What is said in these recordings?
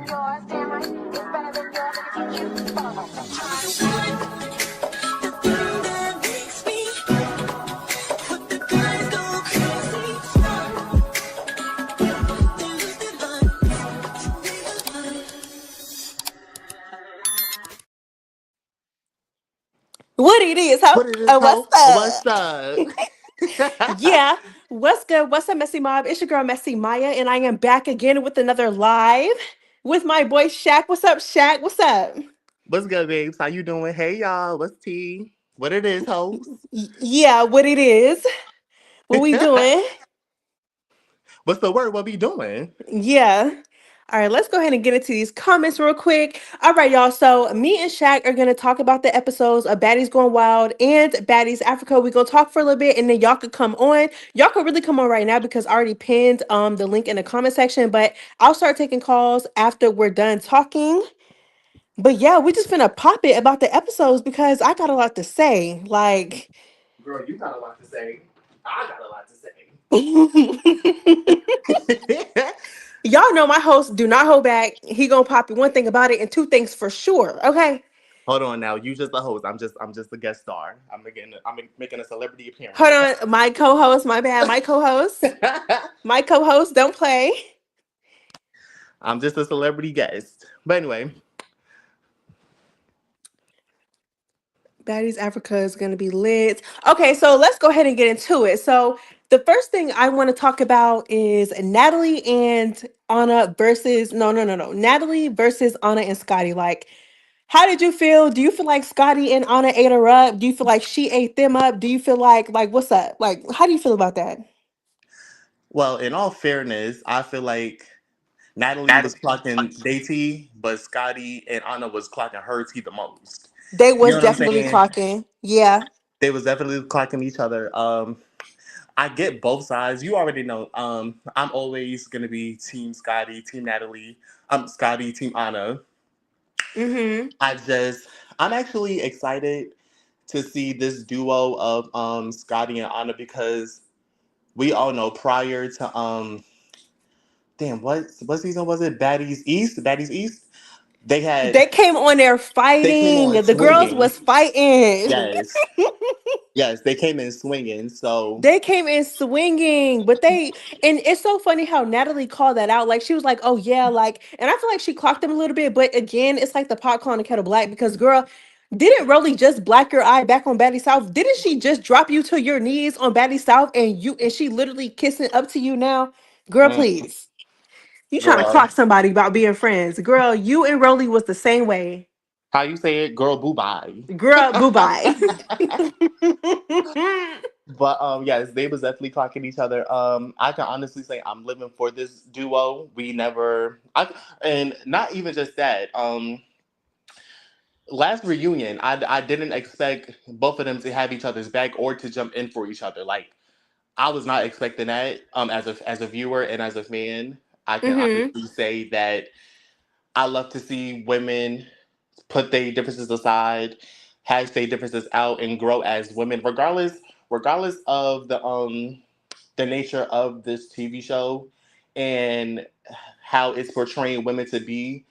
Yours, damn right. It's better than yours. I can teach you. What it is, ho? What it is, Oh, what's ho? What's up? up? Yeah, what's good? What's up, Messy Mob? It's your girl, Messy Maya, and I am back again with another live with my boy Shaq. What's up, Shaq? What's up? What's good, babes? How you doing? Hey, y'all. What's tea? What it is, hoes? Yeah, what it is? What we doing? What's the word? What we doing? Yeah. All right, let's go ahead and get into these comments real quick. All right, y'all. So, me and Shaq are going to talk about the episodes of Baddies Gone Wild and Baddies Africa. We're going to talk for a little bit and then y'all could come on. Y'all could really come on right now because I already pinned the link in the comment section, but I'll start taking calls after we're done talking. But yeah, we just finna pop it about the episodes because I got a lot to say. Like, Girl, you got a lot to say. I got a lot to say. y'all know my host do not hold back. He gonna pop it one thing about it and two things for sure. Okay. Hold on now. You just the host. I'm just the guest star. I'm making a celebrity appearance. Hold Okay. on, my co-host, my bad, my co-host. My co-host, don't play. I'm just a celebrity guest. But anyway, Baddies Africa is gonna be lit. Okay, so let's go ahead and get into it. So the first thing I want to talk about is Natalie and Anna versus no. Natalie versus Anna and Scotty. Like, how did you feel? Do you feel like Scotty and Anna ate her up? Do you feel like she ate them up? Do you feel like what's up? Like, how do you feel about that? well, in all fairness, I feel like Natalie was clocking their tea, but Scotty and Anna was clocking her tea the most. They You was know what I'm definitely saying? clocking. Yeah. They was definitely clocking each other. I get both sides. You already know. I'm always gonna be Team Scotty, Team Natalie. Scotty, Team Anna. Mm-hmm. I just, I'm actually excited to see this duo of Scotty and Anna because we all know prior to damn what season was it? Baddies East. Baddies East. They had They came on there they came fighting. on The girls swinging. was fighting. Yes, yes, they came in swinging. So. They came in swinging, but and it's so funny how Natalie called that out. Like, she was like, "Oh yeah," like, and I feel like she clocked them a little bit. But again, it's like the pot calling the kettle black because, girl, didn't Rolly just black your eye back on Batty South? Didn't she just drop you to your knees on Batty South and she literally kissing up to you now? Girl, Mm, please. You trying to girl, clock somebody about being friends. Girl, you and Rolly was the same way. how you say it, girl? Boo bye. Girl, boo bye. But yes, they was definitely clocking each other. I can honestly say I'm living for this duo. We never, and not even just that. Last reunion, I didn't expect both of them to have each other's back or to jump in for each other. Like I was not expecting that. As a viewer and as a fan, I can Hmm. honestly say that I love to see women put their differences aside, hash their differences out, and grow as women, regardless of the nature of this TV show and how it's portraying women to be.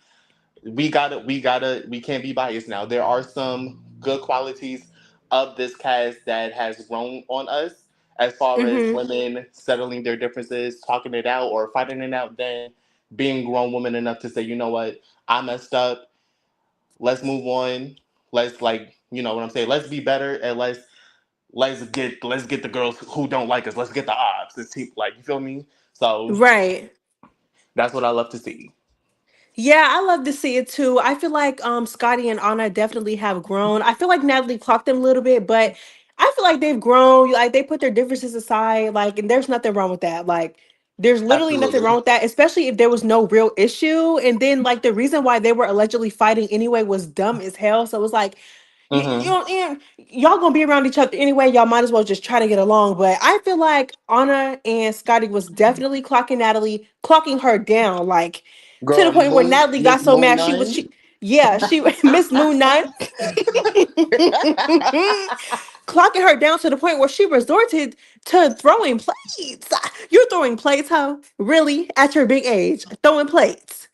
We can't be biased now. There are some good qualities of this cast that has grown on us as far as Hmm. women settling their differences, talking it out, or fighting it out, then being grown women enough to say, you know what, I messed up. Let's move on. Let's like, you know what I'm saying. Let's be better and let's get the girls who don't like us. Let's get the odds. Like you feel me. So Right. that's what I love to see. Yeah, I love to see it too. I feel like Scotty and Anna definitely have grown. I feel like Natalie clocked them a little bit, but I feel like they've grown. Like, they put their differences aside, like, and there's nothing wrong with that. Like, there's literally nothing Absolutely. wrong with that, especially if there was no real issue. And then, like, the reason why they were allegedly fighting anyway was dumb as hell. So it was like, you Hmm. know, and y'all gonna be around each other anyway. Y'all might as well just try to get along. But I feel like Anna and Scotty was definitely clocking Natalie, clocking her down, like, to the Girl, point where Natalie got Miss so Moon mad Nine. yeah, she Miss Moon Nine clocking her down to the point where she resorted to throwing plates. You're throwing plates, huh? Really? At your big age, throwing plates?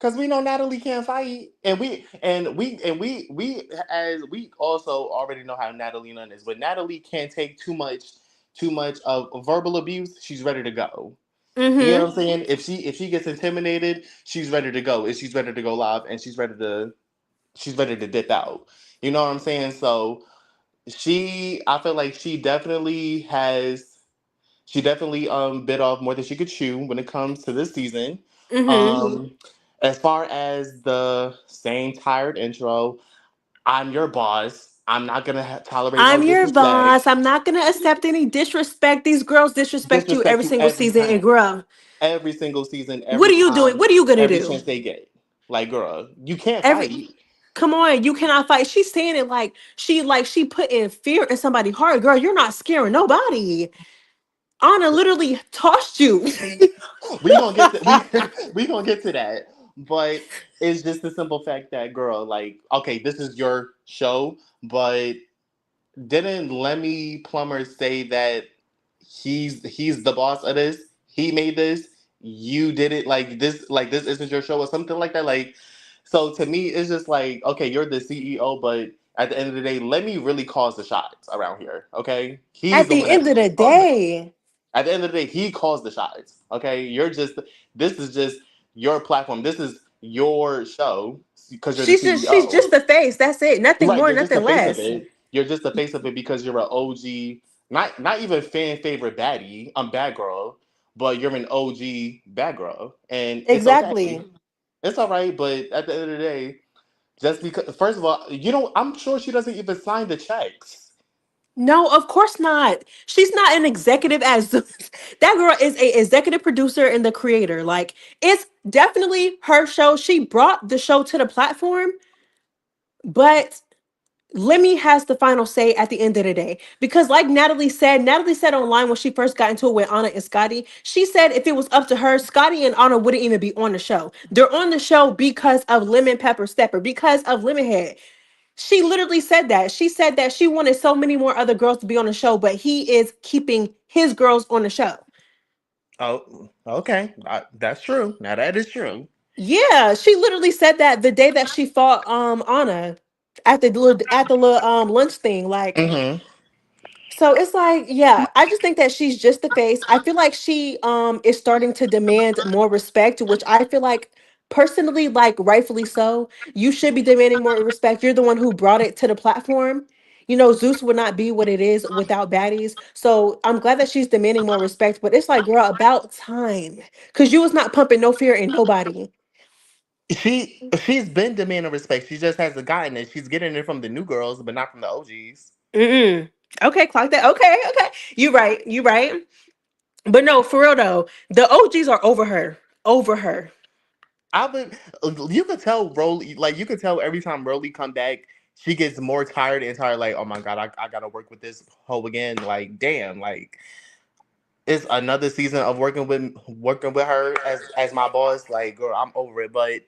Cause we know Natalie can't fight, and we as we also already know how Natalie Nunn is. But Natalie can't take too much of verbal abuse. She's ready to go. You know what Mm-hmm. I'm saying? If she gets intimidated, she's ready to go. If she's ready to go live, and she's ready to dip out. You know what I'm saying? So I feel like she definitely bit off more than she could chew when it comes to this season. Mm-hmm. As far as the same tired intro, I'm your boss. I'm not gonna tolerate no I'm your disrespect. boss. I'm not gonna accept any disrespect. These girls disrespect you Disrespect every you single every season. And time, girl, every single season, what every are you doing? time, What are you gonna every do? chance they get. Like, girl, you can't Every fight. Come on, you cannot fight. She's saying it like she put in fear in somebody's heart. Girl, you're not scaring nobody. Anna literally tossed you. We gonna get to we gonna get to that, but it's just the simple fact that, girl, like, okay, this is your show, but didn't Lemmy Plummer say that he's the boss of this? He made this. You did it, like this isn't your show or something like that. Like, so to me, it's just like, okay, you're the CEO, but at the end of the day, let me really calls the shots around here. Okay, he's At the the one that end of really the calls the. day, At the end of the day, he calls the shots. Okay, this is just your platform. This is your show because you're the she's CEO. just the face. That's it. Nothing Right, more, you're just the nothing face of less. it. You're just the face of it because you're an OG, not even fan favorite baddie. I'm bad girl, but you're an OG bad girl, and it's okay. Exactly. It's all right. But at the end of the day, just because, first of all, I'm sure she doesn't even sign the checks. No, of course not. She's not an executive as that girl is a executive producer and the creator. Like it's definitely her show. She brought the show to the platform, but Lemmy has the final say at the end of the day. Because like Natalie said online when she first got into it with Anna and Scotty, she said if it was up to her, Scotty and Anna wouldn't even be on the show. They're on the show because of Lemon Pepper Stepper, because of Lemonhead. She literally said that. She said that she wanted so many more other girls to be on the show, but he is keeping his girls on the show. Oh, okay, that's true. Now that is true. Yeah, she literally said that the day that she fought Anna at the little lunch thing. Like, Hmm. so it's like, yeah, I just think that she's just the face. I feel like she is starting to demand more respect, which I feel like personally, like rightfully so. You should be demanding more respect. You're the one who brought it to the platform. You know, Zeus would not be what it is without baddies. So I'm glad that she's demanding more respect. But it's like, girl, about time. Cause you was not pumping no fear in nobody. She's been demanding respect. She just hasn't gotten it. She's getting it from the new girls, but not from the OGs. Mm-mm. Okay, clock that. Okay, okay. You right. You right. But no, for real though, the OGs are over her. Over her. I would. You could tell Rolly, like you could tell every time Rolly come back, she gets more tired and tired. Like, oh my god, I gotta work with this hoe again. Like, damn, like it's another season of working with her as my boss. Like, girl, I'm over it. But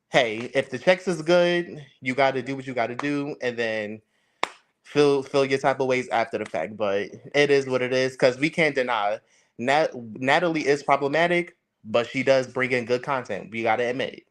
hey, if the checks is good, you got to do what you got to do, and then feel your type of ways after the fact. But it is what it is because we can't deny Natalie is problematic, but she does bring in good content. We got to admit.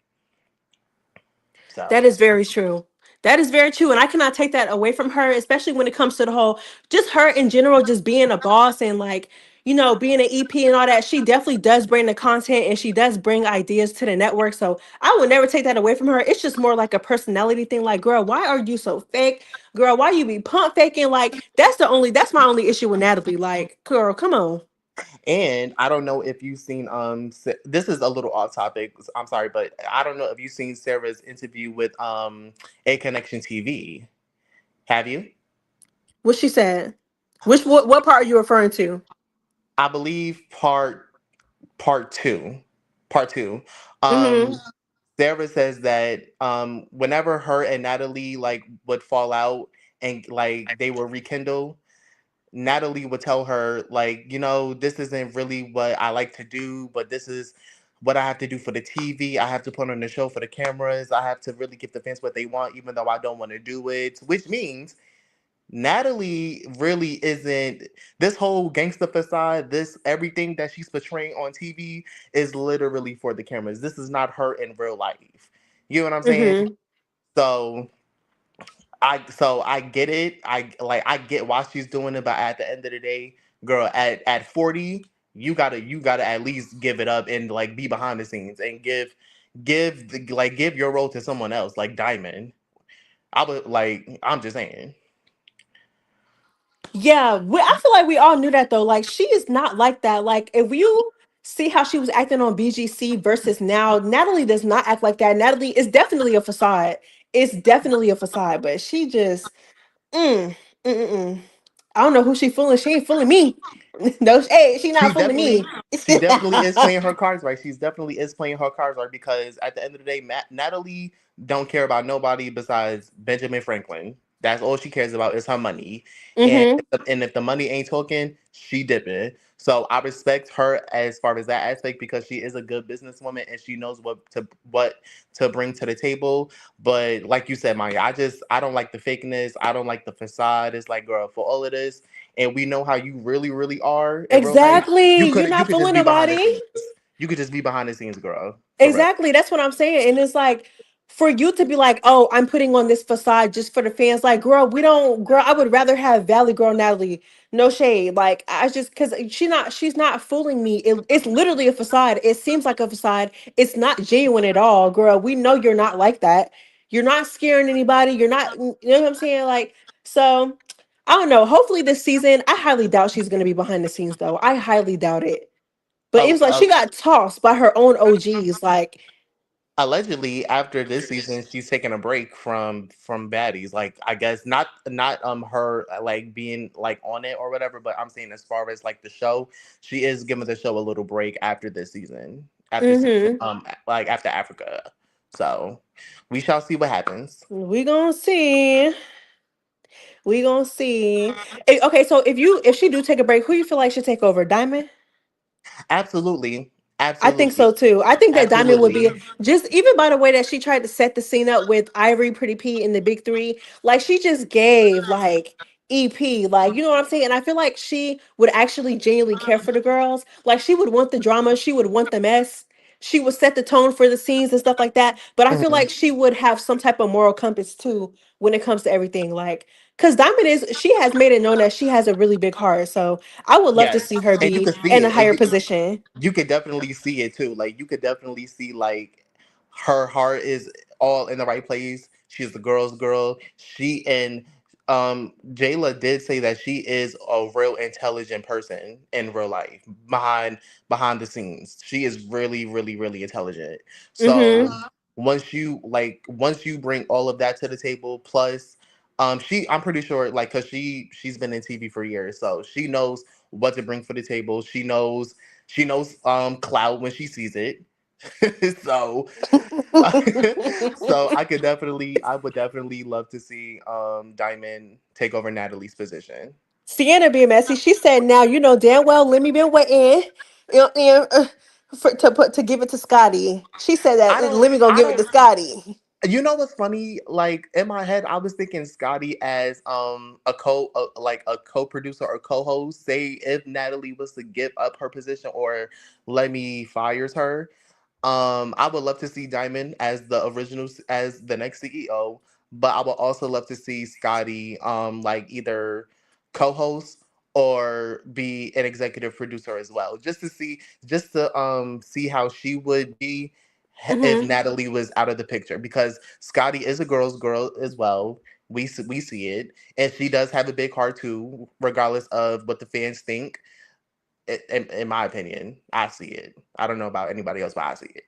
That So. is very true. That is very true. And I cannot take that away from her, especially when it comes to the whole, just her in general, just being a boss and like, you know, being an EP and all that. She definitely does bring the content and she does bring ideas to the network. So I will never take that away from her. It's just more like a personality thing. Like, girl, why are you so fake? Girl, why you be pump faking? Like, that's my only issue with Natalie. Like, girl, come on. And I don't know if you've seen this is a little off topic. I'm sorry, but I don't know if you've seen Sarah's interview with A Connection TV. Have you? What she said. What part are you referring to? I believe part two. Part two. Mm-hmm. Um Sarah says that whenever her and Natalie like would fall out and like they will rekindle, Natalie would tell her, like, this isn't really what I like to do, but this is what I have to do for the TV. I have to put on the show for the cameras. I have to really give the fans what they want, even though I don't want to do it. Which means Natalie really isn't this whole gangster facade, this everything that she's portraying on TV is literally for the cameras. This is not her in real life. You know what I'm saying? Mm-hmm. So I get it. I get why she's doing it, but at the end of the day, girl, at 40, you gotta at least give it up and like be behind the scenes and give your role to someone else like Diamond. I'm just saying. Yeah, I feel like we all knew that though. Like she is not like that. Like if you see how she was acting on BGC versus now, Natalie does not act like that. Natalie is definitely a facade. It's definitely a facade, but she just mm, mm, mm, mm. I don't know who she fooling. She ain't fooling me. No, hey, she She not fooling definitely me. she definitely is playing her cards right. She's definitely is playing her cards right because at the end of the day, Natalie don't care about nobody besides Benjamin Franklin. That's all she cares about is her money, and Mm-hmm. if the money ain't talking, she dipping. So I respect her as far as that aspect because she is a good businesswoman and she knows what to bring to the table. But like you said, Maya, I don't like the fakeness. I don't like the facade. It's like, girl, for all of this, and we know how you really, really are in real life. Exactly. You're You not could just fooling be behind the nobody. scenes. You could just be behind the scenes, girl. For real. Exactly. That's what I'm saying. And it's like for you to be like, oh, I'm putting on this facade just for the fans. Like, girl, we don't, girl, I would rather have Valley Girl Natalie. No shade. Like, I just, cause she's not fooling me. It's literally a facade. It seems like a facade. It's not genuine at all, girl. We know you're not like that. You're not scaring anybody. You're not, you know what I'm saying? Like, so I don't know. Hopefully this season, I highly doubt she's going to be behind the scenes though. I highly doubt it. But it Uh, was like uh, she got tossed by her own OGs. Like, allegedly, after this season, she's taking a break from Baddies. Like, I guess not her like being like on it or whatever. But I'm saying as far as like the show, she is giving the show a little break after this season. mm-hmm. Like after Africa. So we shall see what happens. We gonna see. We gonna see. Okay, so if she do take a break, who you feel like should take over? Diamond? Absolutely, I think absolutely, so too. I think that Diamond would be absolutely. just even by the way that she tried to set the scene up with Ivory, Pretty P, and the Big Three. Like she just gave like EP, like you know what I'm saying. And I feel like she would actually genuinely care for the girls. Like she would want the drama, she would want the mess. She would set the tone for the scenes and stuff like that. But I feel Mhm. like she would have some type of moral compass too when it comes to everything. Like, cause Diamond is she has made it known that she has a really big heart. So I would love to Yes, see her and you be could see in a it. higher position. You could definitely see it too. Like you could definitely see like her heart is all in the right place. She's the girl's girl. She and Jayla did say that she is a real intelligent person in real life behind the scenes. She is really, really, really intelligent. So Mm-hmm. once you bring all of that to the table, plus I'm pretty sure like because she's been in TV for years, so she knows what to bring for the table. She knows clout when she sees it. So so I would definitely love to see Diamond take over Natalie's position. Sienna being messy. She said, "Now you know damn well Lemmy been waiting, to give it to Scotty." She said that Lemmy gonna I give it to don't Scotty. You know what's funny? Like in my head, I was thinking Scotty as like a co-producer or co-host. Say if Natalie was to give up her position or Lemmy fires her, I would love to see Diamond as as the next CEO, but I would also love to see Scotty like either co-host or be an executive producer as well, just to see how she would be if Hmm. Natalie was out of the picture because Scotty is a girl's girl as well. We see it, and she does have a big heart too, regardless of what the fans think. In my opinion, I see it. I don't know about anybody else, but I see it.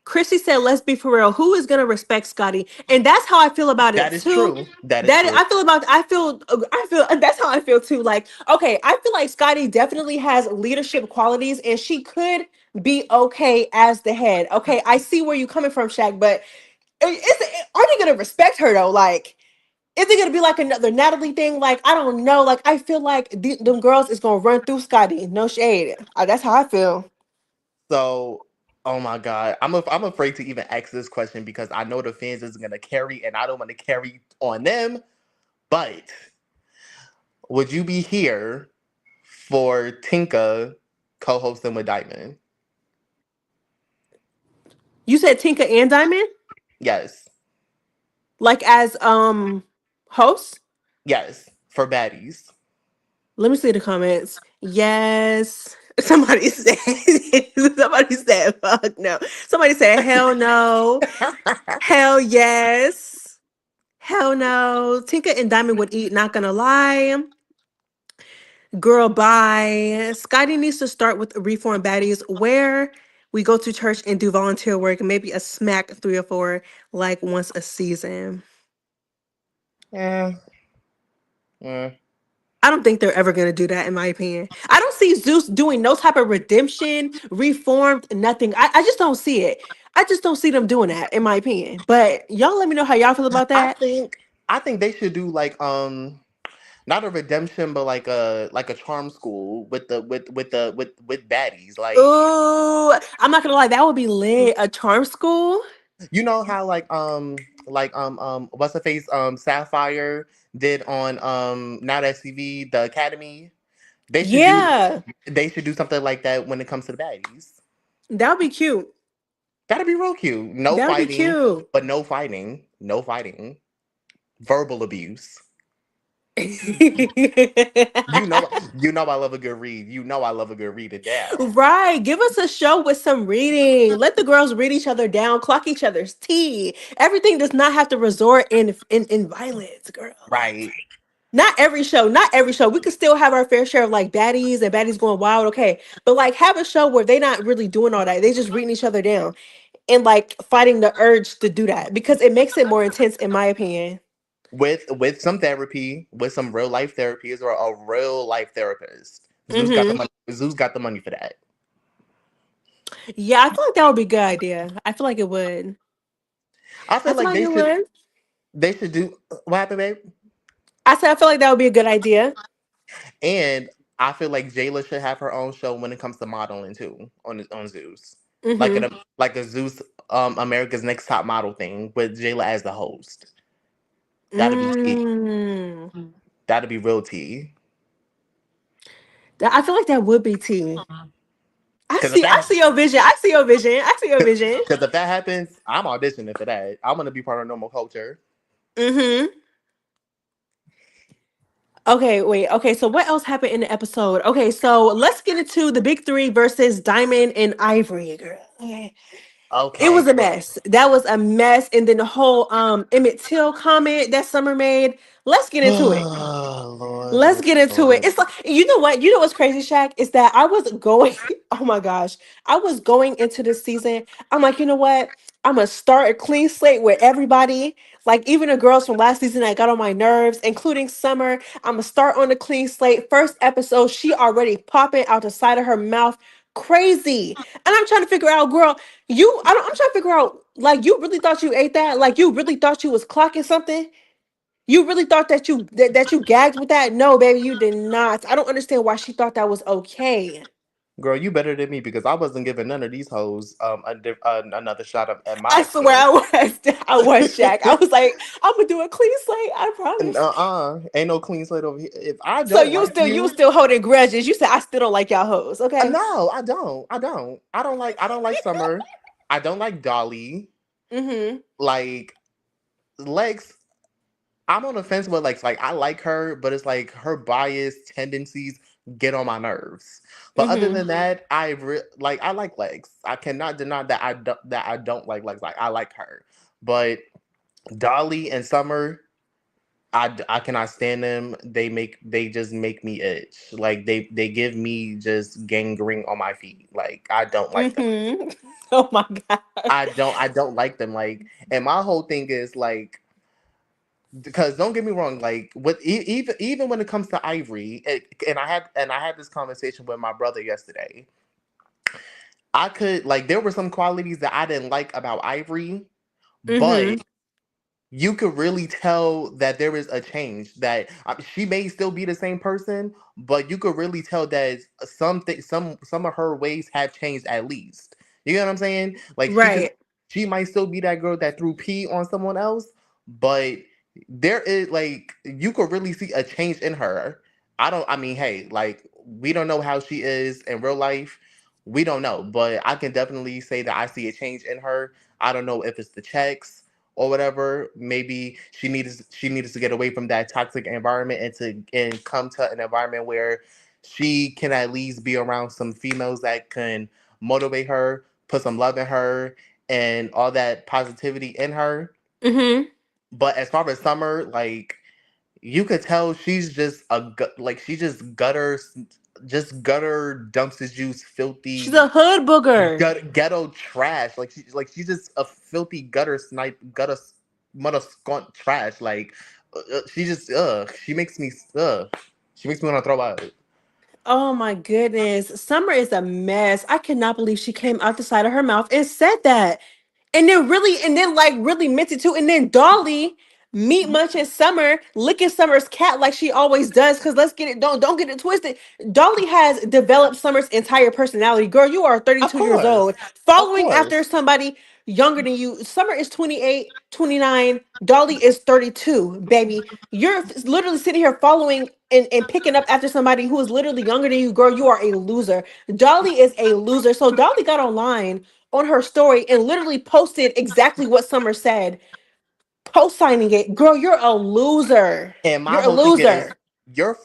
Chrissy said, "Let's be for real. Who is gonna respect Scotty?" And that's how I feel about That it is too. true. That is That true. I feel about. I feel. That's how I feel too. Like, okay, I feel like Scotty definitely has leadership qualities, and she could be okay as the head. Okay, I see where you're coming from, Shaq, but are they gonna respect her though? Like, is it gonna be like another Natalie thing? Like, I don't know. Like, I feel like them girls is gonna run through Scotty. No shade. That's how I feel. So, oh my God, I'm afraid to even ask this question because I know the fans is gonna carry, and I don't want to carry on them. But would you be here for Tinka co-hosting with Diamond? You said Tinka and Diamond, Yes. like as hosts. Yes. For Baddies. Let me see the comments. Yes. Somebody said somebody said fuck no. Somebody said hell no. Hell yes. Hell no. Tinka and Diamond would eat, not gonna lie. Girl, bye. Scotty needs to start with Reform Baddies where we go to church and do volunteer work, maybe a smack 3 or 4, like once a season. Yeah. Mm. I don't think they're ever gonna do that, in my opinion. I don't see Zeus doing no type of redemption, reformed, nothing. I just don't see it. I just don't see them doing that, in my opinion. But y'all let me know how y'all feel about I that. think I think they should do like not a redemption but like a charm school with the with baddies. Like Ooh, I'm not gonna lie, that would be lit. A charm school. you know how what's the face Sapphire did on Now That's TV the Academy. They should do Yeah, they should do something like that when it comes to the baddies. that would be cute. That'd be real cute. No That would be fighting, cute. but no fighting. No fighting. Verbal abuse. You know I love a good read. You know I love a good read to death. Right. Give us a show with some reading. Let the girls read each other down, clock each other's tea. Everything does not have to resort in violence, girl. Like Right. not every show, not every show. We could still have our fair share of like baddies and baddies going wild, okay. But like have a show where they not really doing all that. They just reading each other down and like fighting the urge to do that because it makes it more intense, in my opinion. With some therapy, with some real life therapies or a real life therapist. Zeus got the Hmm. money. Zeus got the money for that. Yeah, I feel like that would be a good idea. I feel like it would. I I feel feel like like it would. they should do what happened, babe? I said I feel like that would be a good idea. And I feel like Jayla should have her own show when it comes to modeling too on Zeus. Hmm. Like a Zeus America's Next Top Model thing with Jayla as the host. That'd be tea. Mm. That'd be real tea. I feel like that would be tea. Because if I that see your vision. I see your vision. I see your vision. because if that happens, I'm auditioning for that. I'm gonna be part of normal culture. Hmm. Okay, wait. Okay, so what else happened in the episode? Okay, so let's get into the big three versus Diamond and Ivory, girl. Okay. It was Okay. a mess. That was a mess. And then the whole Emmett Till comment that Summer made. Let's get into it. Oh Lord, Let's Lord, get into it. Lord. It's like you know what? You know what's crazy, Shaq? Is that I was going, oh my gosh. I was going into this season. I'm like, you know what? I'm gonna start a clean slate with everybody. Like even the girls from last season that got on my nerves, including Summer. I'm gonna start on the clean slate. First episode, she already popping out the side of her mouth. Crazy. And I'm trying to figure out, girl, I'm trying to figure out, like, you really thought you ate that? Like you really thought you was clocking something? You really thought that that you gagged with that? No, baby, you did not. I don't understand why she thought that was okay. Girl, you better than me because I wasn't giving none of these hoes another shot of at my I swear expense. I was. I was Shaq. I was like, I'm gonna do a clean slate. I And promise. ain't no clean slate over here. If I So don't like you was you, still holding grudges. You said I still don't like y'all hoes. Okay. no, I don't. I don't like Summer. I don't like Dolly. Mm-hmm. Like Lex, I'm on the fence with Lex. Like I like her, but it's like her biased tendencies get on my nerves. But other Mm-hmm. than that, I like Lex. I cannot deny that I don't like Lex. Like I like her, but Dolly and Summer, I cannot stand them. They just make me itch. Like they give me just gangrene on my feet. Like I don't like them. Mm-hmm. Oh my god. I don't like them. Like and my whole thing is like because don't get me wrong, like even when it comes to Ivory, and I had this conversation with my brother yesterday. I could like there were some qualities that I didn't like about Ivory, but Mm-hmm. you could really tell that there is a change. That she may still be the same person, but you could really tell that some of her ways have changed at least. You know what I'm saying? Like Right. she might still be that girl that threw pee on someone else, but there is like you could really see a change in her. I mean, hey, like we don't know how she is in real life. We don't know, but I can definitely say that I see a change in her. I don't know if it's the checks or whatever. Maybe she needs to get away from that toxic environment and come to an environment where she can at least be around some females that can motivate her, put some love in her, and all that positivity in her. Mm-hmm. But as far as Summer, like you could tell she's just like she just gutter dumps his juice, She's a filthy hood booger. ghetto trash. She's just a filthy gutter snipe gutter mother scunt trash. Like she just she makes me want to throw out. Oh my goodness. Summer is a mess. I cannot believe she came out the side of her mouth and said that. And then like really meant it too. And then Dolly meat munching Summer, licking Summer's cat like she always does. Cause let's get it, don't get it twisted. Dolly has developed Summer's entire personality. Girl, you are Of 32 years course, old. of Following after course. somebody younger than you. Summer is 28, 29. Dolly is 32, baby. You're literally sitting here following and picking up after somebody who is literally younger than you. Girl, you are a loser. Dolly is a loser. So Dolly got online on her story and literally posted exactly what Summer said, co-signing it. Girl, you're a loser. And my You're a whole thing is, loser. you're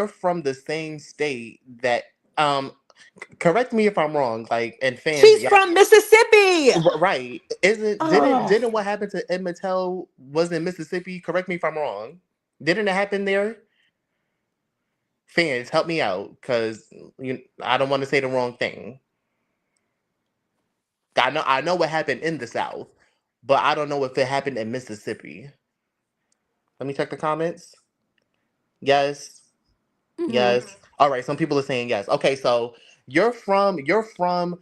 from the same state that um correct me if I'm wrong, like, and fans, She's yeah, from Mississippi. right. Isn't didn't Oh, didn't what happened to Ed Mattel was in Mississippi? Correct me if I'm wrong. Didn't it happen there? Fans, help me out, because I don't want to say the wrong thing. I know what happened in the South, but I don't know if it happened in Mississippi. Let me check the comments. Yes, hmm, yes. All right, some people are saying yes. Okay, so you're from you're from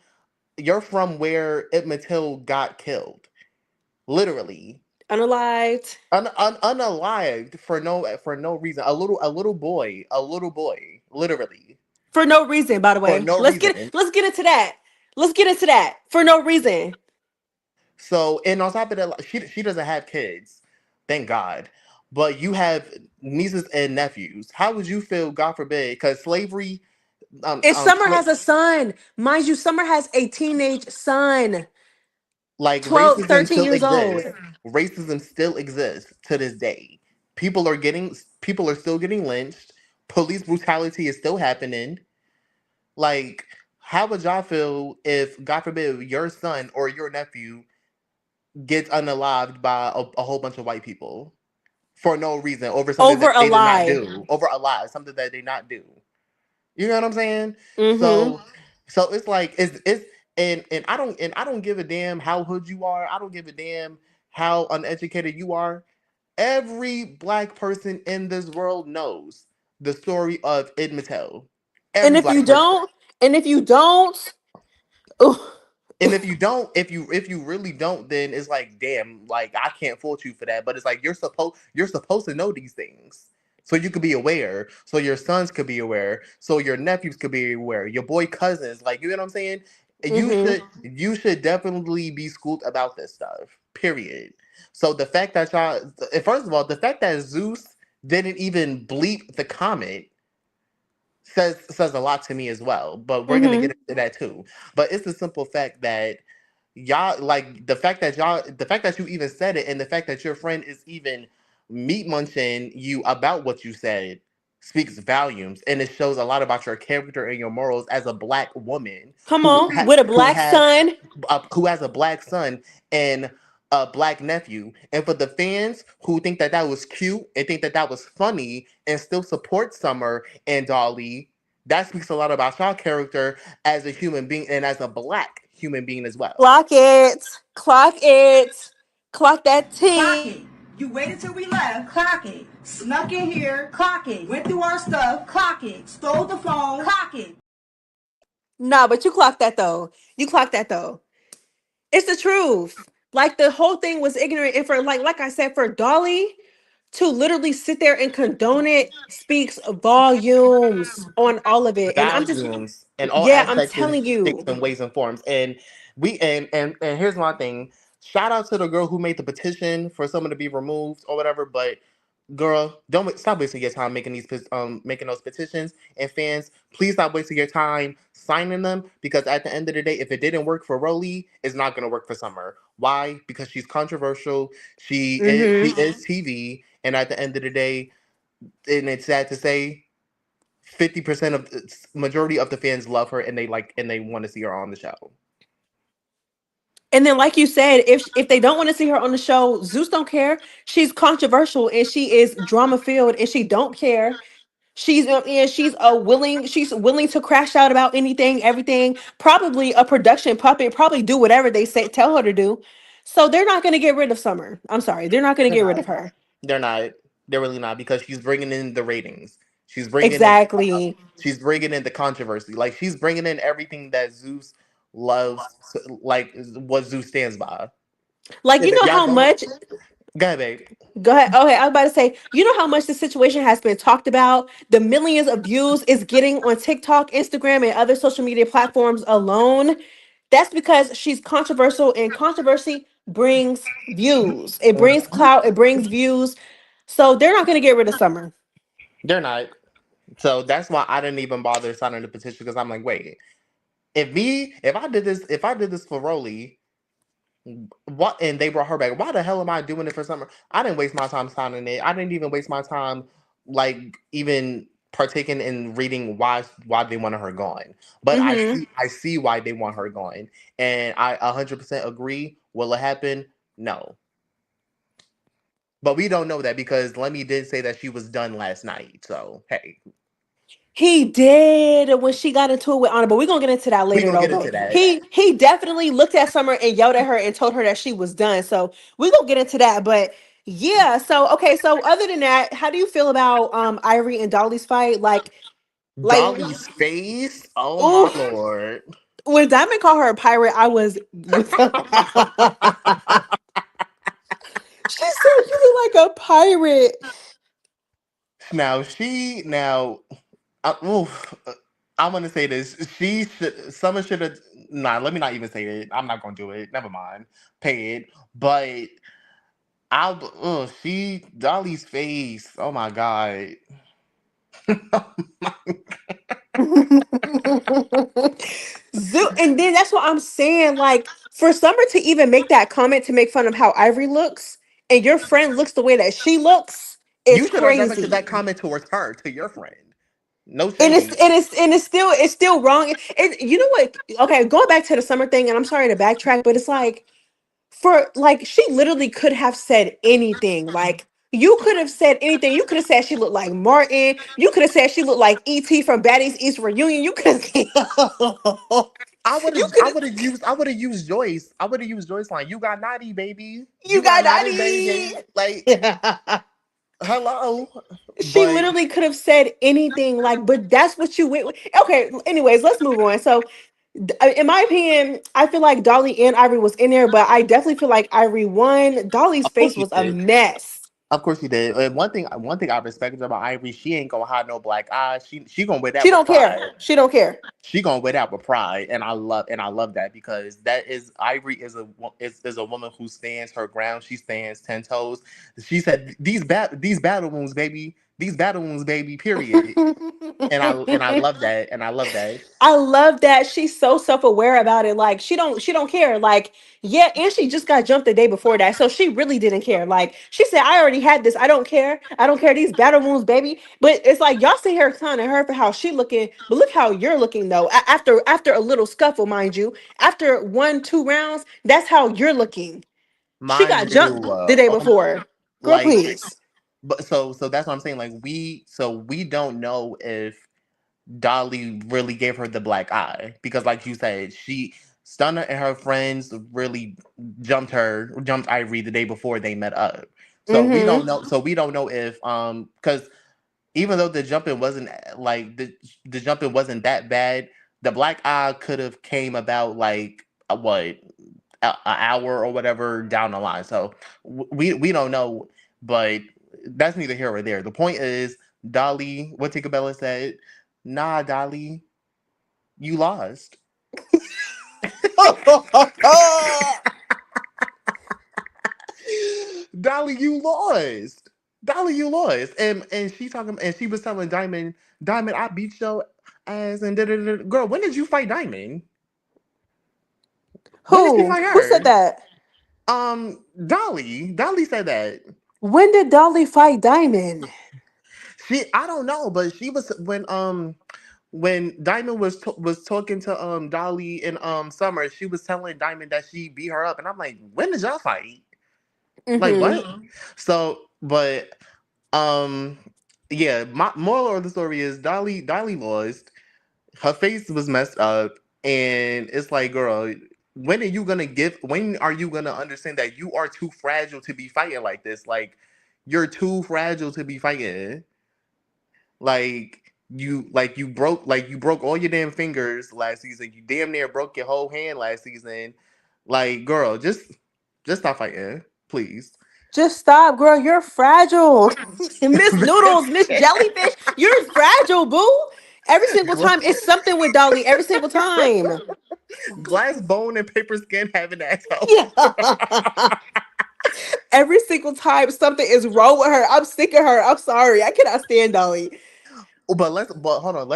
you're from where Ed Mattel got killed, literally. unalived Unalived for no reason. A little boy, literally, for no reason. By the for way, no reason. let's get into that. Let's get into that for no reason. So, and on top of that, like, she doesn't have kids, thank God. But you have nieces and nephews. How would you feel, God forbid, because slavery, And Summer has a son, mind you. Summer has a teenage son, like 12, racism 13 still years exists. old. Racism still exists to this day. People are still getting lynched. Police brutality is still happening. Like, how would y'all feel if, God forbid, your son or your nephew gets unalived by a whole bunch of white people for no reason over something Over that a they did not lie. do, over a lie, something that they not do? You know what I'm saying? Mm-hmm. So it's like it's and I don't give a damn how hood you are. I don't give a damn how uneducated you are. Every black person in this world knows the story of Ed Mattel. And Every if you black person. don't, and if you don't, ooh, And if you don't, if you really don't, then it's like, damn, like I can't fault you for that. But it's like you're supposed to know these things. So you could be aware. So your sons could be aware. So your nephews could be aware. Your boy cousins, like, you know what I'm saying? You mm-hmm. should definitely be schooled about this stuff. Period. So the fact that first of all, the fact that Zeus didn't even bleep the comment says a lot to me as well. But we're gonna Mm-hmm. get into that too. But it's the simple fact that y'all, like, the fact that you even said it, and the fact that your friend is even meat munching you about what you said speaks volumes, and it shows a lot about your character and your morals as a black woman Come on, with a who black has son. a black son and a black nephew. And for the fans who think that that was cute and think that that was funny and still support Summer and Dolly, that speaks a lot about your character as a human being and as a black human being as well. Clock it. Clock it. Clock that Clock T. it. You waited till we left. Clock it. Snuck in here. Clock it. Went through our stuff. Clock it. Stole the phone. Clock it. Nah, but you clocked that though. You clocked that though. It's the truth. Like the whole thing was ignorant, and for like I said, for Dolly to literally sit there and condone it speaks volumes on all of it. And I'm just, Volumes in all yeah, I'm aspects and telling shapes you. and ways and forms. And here's my thing. shout out to the girl who made the petition for someone to be removed or whatever. But girl, stop wasting your time making making those petitions. And fans, please stop wasting your time signing them, because at the end of the day, if it didn't work for Rolly, it's not gonna work for Summer. Why? Because she's controversial. She Mm-hmm. is TV, and at the end of the day, and it's sad to say, 50% of majority of the fans love her, and they want to see her on the show. And then, like you said, if they don't want to see her on the show, Zeus don't care. She's controversial and she is drama filled and she don't care. She's willing to crash out about anything, everything. Probably a production puppet. Probably do whatever they say tell her to do. So they're not going to get rid of Summer. I'm sorry, they're not going to They're get rid not. of her. They're not. They're really not, because she's bringing in the ratings. She's bringing in. Exactly. She's bringing in the controversy. Like, she's bringing in everything that Zeus loves. Like, what Zeus stands by. Like And you if know y'all how don't, much. go ahead, babe. Go ahead. Okay, I was about to say, you know how much the situation has been talked about? The millions of views it's getting on TikTok, Instagram, and other social media platforms alone. That's because she's controversial, and controversy brings views. It brings Mhm. clout, it brings views. So they're not going to get rid of Summer. They're not. So that's why I didn't even bother signing the petition, because I'm like, wait, if I did this for Rolly, what, and they brought her back, why the hell am I doing it for Summer? I didn't waste my time signing it. I didn't even waste my time, like, even partaking in reading why they wanted her gone. But Hmm. I see why they want her gone, and I 100% agree. Will it happen? No, but we don't know that, because Lemmy did say that she was done last night. So hey, He did when she got into it with Anna, but we're gonna get into that we later gonna though. get But into that. he definitely looked at Summer and yelled at her and told her that she was done. So we're gonna get into that. But yeah, so okay, so other than that, how do you feel about Ivory and Dolly's fight? Like Dolly's face, oh my ooh, lord. when Diamond called her a pirate, I was she said you look like a pirate. Now she now oof, I'm gonna say this. Someone should have. Nah, let me not even say it. I'm not gonna do it. Never mind. Pay it. But she Dolly's face. Oh my god. And then that's what I'm saying. Like for Summer to even make that comment to make fun of how Ivory looks, and your friend looks the way that she looks, is You should have directed that crazy. comment towards her, to your friend. No And it's shade. and it's and it's still wrong. You know what? Okay, going back to the Summer thing, and I'm sorry to backtrack, but it's like for like she literally could have said anything. Like you could have said anything. You could have said she looked like Martin. You could have said she looked like ET from Baddies East Reunion. You could have you could have I would have used Joyce. I would have used Joyce line. You got naughty, baby. you You got got naughty, Dottie. baby. Like, hello. She But literally could have said anything like, but that's what you went with. Okay, anyways, let's move on. So in my opinion, I feel like Dolly and Ivory was in there, but I definitely feel like Ivory won. Dolly's of course face he was a did. mess. Of course he did. And one thing I respect about Ivory, she ain't gonna hide no black eyes. She gonna wear She that with don't care. pride. She don't care. She gonna wear that with pride, and I love that, because that is Ivory is a woman who stands her ground. She stands 10 toes. She said these battle wounds, baby. These battle wounds, baby. Period. And I love that. And I love that. I love that she's so self-aware about it. Like she don't care. Like, yeah, and she just got jumped the day before that. So she really didn't care. Like she said, I already had this. I don't care. I don't care these battle wounds, baby. But it's like y'all sit here clowning her for how she looking, but look how you're looking though. After a little scuffle, mind you, after 1-2 rounds, that's how you're looking. She got Mind you, jumped the day before. Girl, like, please. but so that's what I'm saying. Like, we don't know if Dolly really gave her the black eye, because, like you said, Stunner and her friends really jumped Ivory the day before they met up. So we Mm-hmm. don't know. So we don't know if because even though the jumping wasn't like the jumping wasn't that bad, the black eye could have came about like what an hour or whatever down the line. So we don't know, but that's neither here or there. The point is, Dolly, what Tinkerbella said, nah, Dolly, you lost. Dolly, you lost. Dolly, you lost. And she was telling Diamond, Diamond, I beat your ass and da da da. Girl, when did you fight Diamond? When did you Who? fight Who said her? that? Dolly. Dolly said that. When did Dolly fight Diamond? I don't know, but she was when Diamond was talking to Dolly and Summer, she was telling Diamond that she beat her up, and I'm like, when did y'all fight? Like Mm-hmm. what? So, but um, yeah, my moral of the story is Dolly lost. Her face was messed up, and it's like, girl, when are you gonna understand that you are too fragile to be fighting like this? Like, you're too fragile to be fighting. You broke all your damn fingers last season. You damn near broke your whole hand last season. Like, girl, just stop fighting, please. Just stop, girl. You're fragile. Miss Noodles, Miss Jellyfish, you're fragile, boo. Every single Gla- time it's something with Dolly. Every single time. Glass bone and paper skin having an asshole. Yeah. Every single time something is wrong with her. I'm sick of her. I'm sorry. I cannot stand Dolly. But hold on,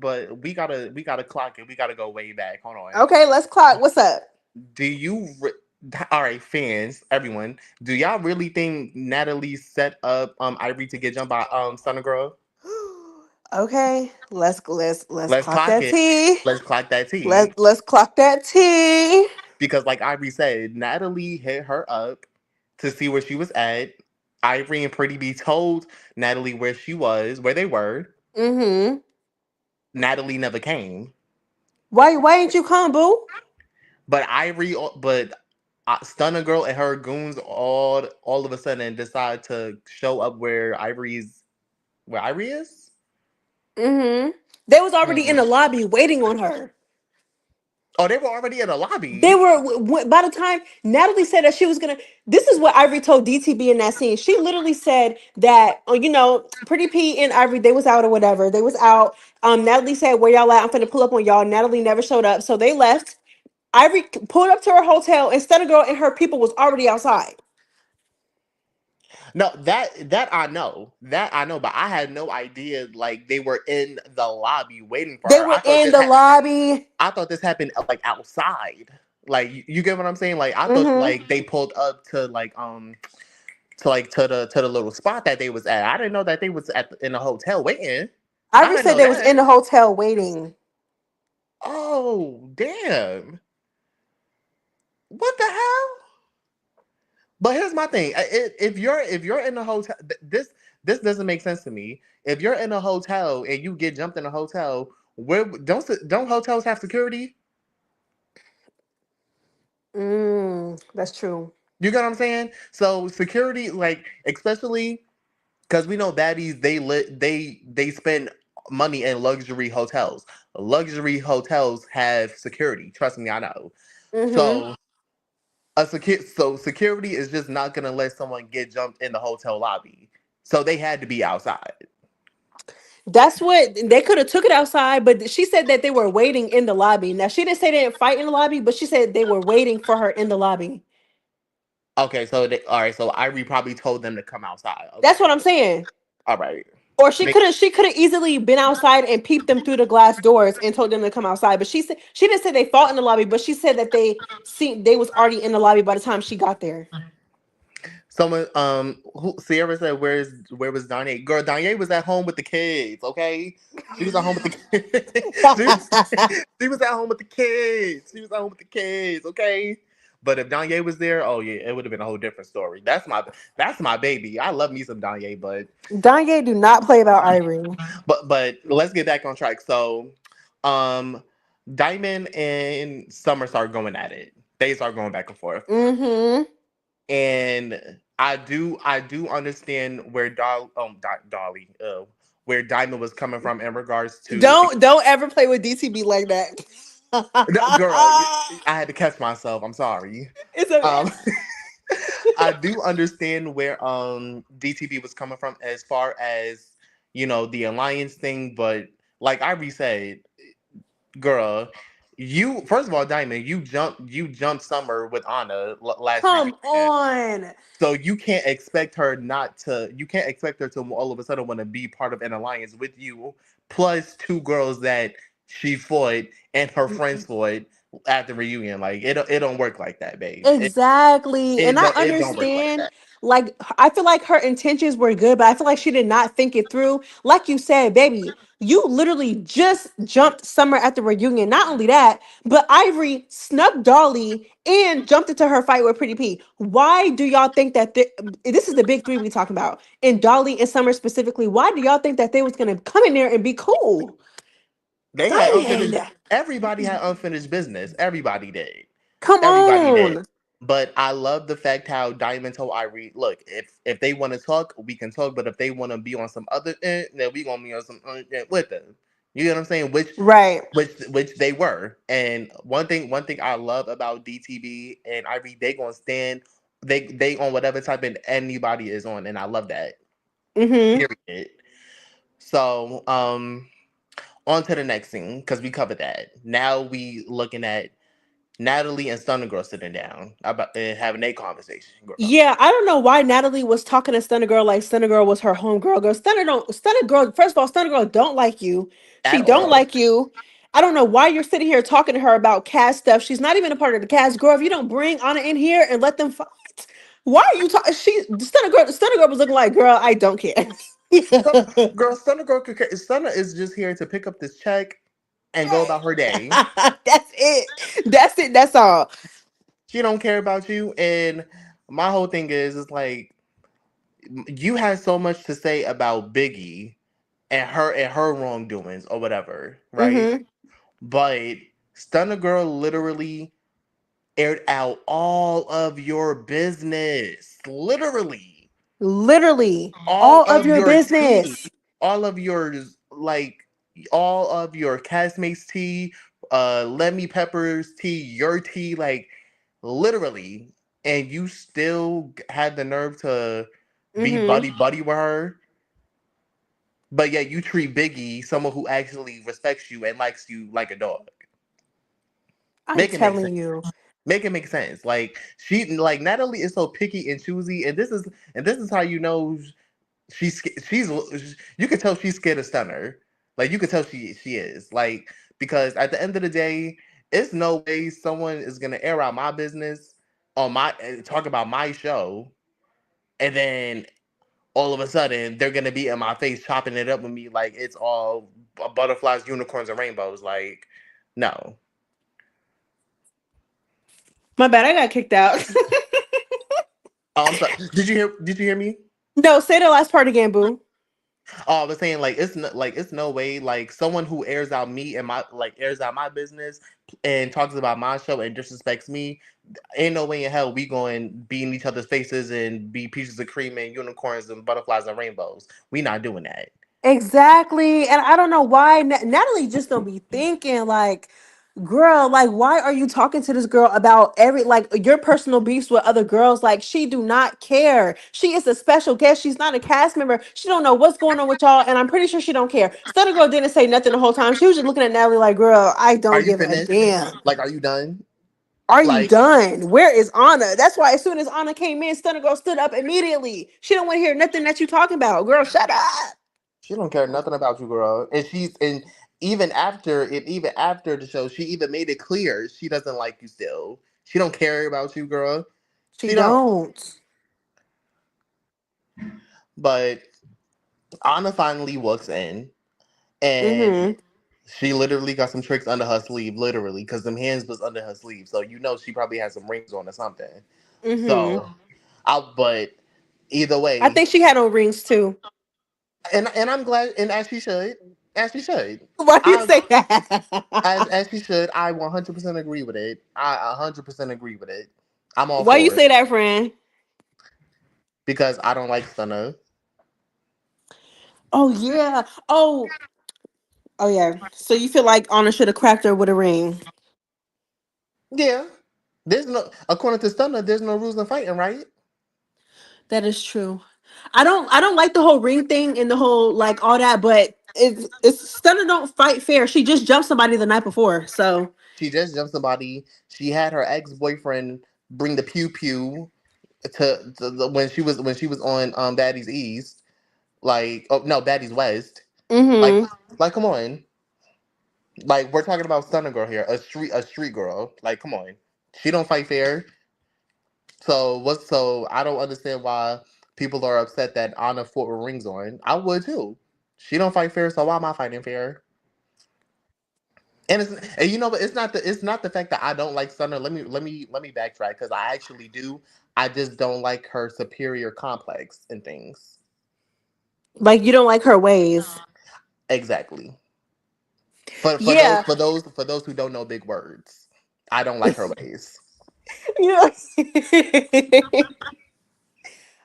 but we gotta clock it. We gotta go way back. Hold on. Okay, let's clock. What's up? Do you all right, fans, everyone? Do y'all really think Natalie set up Ivory to get jumped by Stunna Girl? Okay, let's Let's clock clock that it. T. Let's clock that T. Let's clock that T. Because like Ivory said, Natalie hit her up to see where she was at. Ivory and Pretty B told Natalie where they were. Mm-hmm. Natalie never came. Why ain't you come, boo? But Stunner Girl and her goons all of a sudden decide to show up where Ivory is. Mm-hmm. They was already in Mm. the lobby waiting on her. Oh, they were already in the They lobby. were by the time Natalie said that she was gonna. This is what Ivory told DTB in that scene. She literally said that, Pretty P and Ivory, they was out or whatever. They was out. Natalie said, "Where y'all at? I'm finna pull up on y'all." Natalie never showed up, so they left. Ivory pulled up to her hotel, and Stunner Girl and her people was already outside. No, that I know, but I had no idea like they were in the lobby waiting for They her. were in the lobby. I thought this happened like outside. Like you get what I'm saying? Like I thought Mm-hmm. like they pulled up to the little spot that they was at. I didn't know that they was in the hotel waiting. I Ivory didn't said know they was in that. the hotel waiting. Oh damn! What the hell? But here's my thing: if you're in a hotel, this doesn't make sense to me. If you're in a hotel and you get jumped in a hotel, where don't hotels have security? That's true. You get what I'm saying? So security, like especially because we know baddies, they spend money in luxury hotels. Luxury hotels have security. Trust me, I know. Mm-hmm. So security is just not gonna let someone get jumped in the hotel lobby. So they had to be outside. That's what they could have took it outside, but she said that they were waiting in the lobby. Now she didn't say they didn't fight in the lobby, but she said they were waiting for her in the lobby. Okay, so all right, so Ivory probably told them to come outside. That's what Okay, I'm saying. all right. Or she Make could have she could have easily been outside and peeped them through the glass doors and told them to come outside. But she said she didn't say they fought in the lobby, but she said that they was already in the lobby by the time she got there. someone Sierra said where was Danye? Girl, Danye was at home with the kids. Okay, she was at home with the kids. she was at home with the kids. She was at home with the kids. Okay. But if Danye was there, oh yeah, it would have been a whole different story. That's my baby. I love me some Danye, but Danye do not play about Ivory. but let's get back on track. So, um, Diamond and Summer start going at it. They start going back and forth, Mm-hmm. and I do understand where Dolly where Diamond was coming from in regards to Don't ever play with DTB like that. no, girl. I had to catch myself. I'm sorry. It's okay. Um, I do understand where DTB was coming from as far as the alliance thing, but like Ivory said, girl. You first of all, Diamond, you jumped Summer with Anna last Come reunion. on. So you can't expect her not to. You can't expect her to all of a sudden want to be part of an alliance with you. Plus two girls that she fought and her friends fought at the reunion. Like it don't work like that, babe. Exactly. And I It don't work like understand, that. like, I feel like her intentions were good, but I feel like she did not think it through. Like you said, baby, you literally just jumped Summer at the reunion. Not only that, but Ivory snuck Dolly and jumped into her fight with Pretty P. Why do y'all think that this is the big three we talking about? And Dolly and Summer specifically, why do y'all think that they was gonna come in there and be cool? They had unfinished. Diamond, Everybody had unfinished business. Everybody did. come Everybody did. on. But I love the fact how Diamond told Ivory, "Look, if they want to talk, we can talk. But if they want to be on some other end, then we gonna be on some other end with them." You know what I'm saying? Right. Which they were. And one thing I love about DTB and Ivory, they gonna stand. They on whatever type of anybody is on, and I love that. Mm-hmm. Period. So on to the next scene because we covered that. Now we looking at Natalie and Stunna Girl sitting down about and having a conversation. Girl. Yeah, I don't know why Natalie was talking to Stunner Girl like Stunner Girl was her homegirl. Girl, Stunner Girl. First of all, Stunner Girl don't like you. She At don't all. like you. I don't know why you're sitting here talking to her about cast stuff. She's not even a part of the cast. Girl, if you don't bring Anna in here and let them fight, why are you talking? Stunner Girl was looking like, girl, I don't care. Girl, Stunna Girl, Stunna is just here to pick up this check and go about her day. That's it. That's it. That's all. She don't care about you. And my whole thing is like you had so much to say about Biggie and her wrongdoings or whatever, right? Mm-hmm. But Stunna Girl literally aired out all of your business. Literally. Literally, All all of of your your tea. business. All of yours, like all of your castmates tea, Lemmy Pepper's tea, your tea, like literally. And you still had the nerve to be Mm-hmm. buddy buddy with her. But yet you treat Biggie, someone who actually respects you and likes you like a dog. I'm Make it make sense. telling you. Make it make sense. Like like Natalie is so picky and choosy, and this is how you know she's you can tell she's scared of Stunner. Like you can tell she is like because at the end of the day, it's no way someone is gonna air out my business on my talk about my show, and then all of a sudden they're gonna be in my face chopping it up with me like it's all butterflies, unicorns, and rainbows. Like no. My bad, I got kicked out. Oh, I'm sorry. Did you hear me? No, say the last part again, boo. Oh, I was saying like it's no way like someone who airs out me and my like airs out my business and talks about my show and disrespects me. Ain't no way in hell we going be in each other's faces and be pieces of cream and unicorns and butterflies and rainbows. We not doing that. Exactly. And I don't know why Natalie just don't be thinking like, girl, like why are you talking to this girl about like your personal beefs with other girls? Like she do not care. She is a special guest. She's not a cast member. She don't know what's going on with y'all, and I'm pretty sure she don't care. Stunner Girl didn't say nothing the whole time. She was just looking at Natalie like, girl, I Are don't you give a finished? damn. Like, are you done? Are you Like, done? Where is Anna? That's why as soon as Anna came in, Stunner Girl stood up immediately. She don't want to hear nothing that you talking about. Girl, shut up. she don't care nothing about you, girl. And even after the show, she even made it clear she doesn't like you still. She don't care about you, girl. She She don't. don't. But Anna finally walks in and Mm-hmm. she literally got some tricks under her sleeve, literally, because them hands was under her sleeve. So you know she probably had some rings on or something. Mm-hmm. So but either I way, think she had on rings too. and I'm glad, and as she should, as she should. Why do you I say that? as she should. I 100% agree with it. I 100% agree with it. I'm all Why you for it say that, friend? because I don't like Stunner. Oh yeah. Oh yeah. So you feel like Anna should have cracked her with a ring? Yeah, there's no according to Stunner, there's no rules in fighting, right? That is true. I don't like the whole ring thing and the whole like all that, but it's Stunner don't fight fair. She just jumped somebody the night before, so She just jumped somebody. She had her ex boyfriend bring the pew pew when she was on Baddies East. Like, oh no, Baddies West. Like, Mm-hmm. come on. Like, we're talking about Stunner Girl here, a street girl. Like, come on. She don't fight fair. So what's so I don't understand why people are upset that Anna fought with rings on. I would too. She don't fight fair, so why am I fighting fair? And you know, but it's not the fact that I don't like Stunner. Let me backtrack because I actually do. I just don't like her superior complex and things. Like you don't like her ways. Exactly. For those Yeah. for those for those who don't know big words, I don't like her ways. Yeah.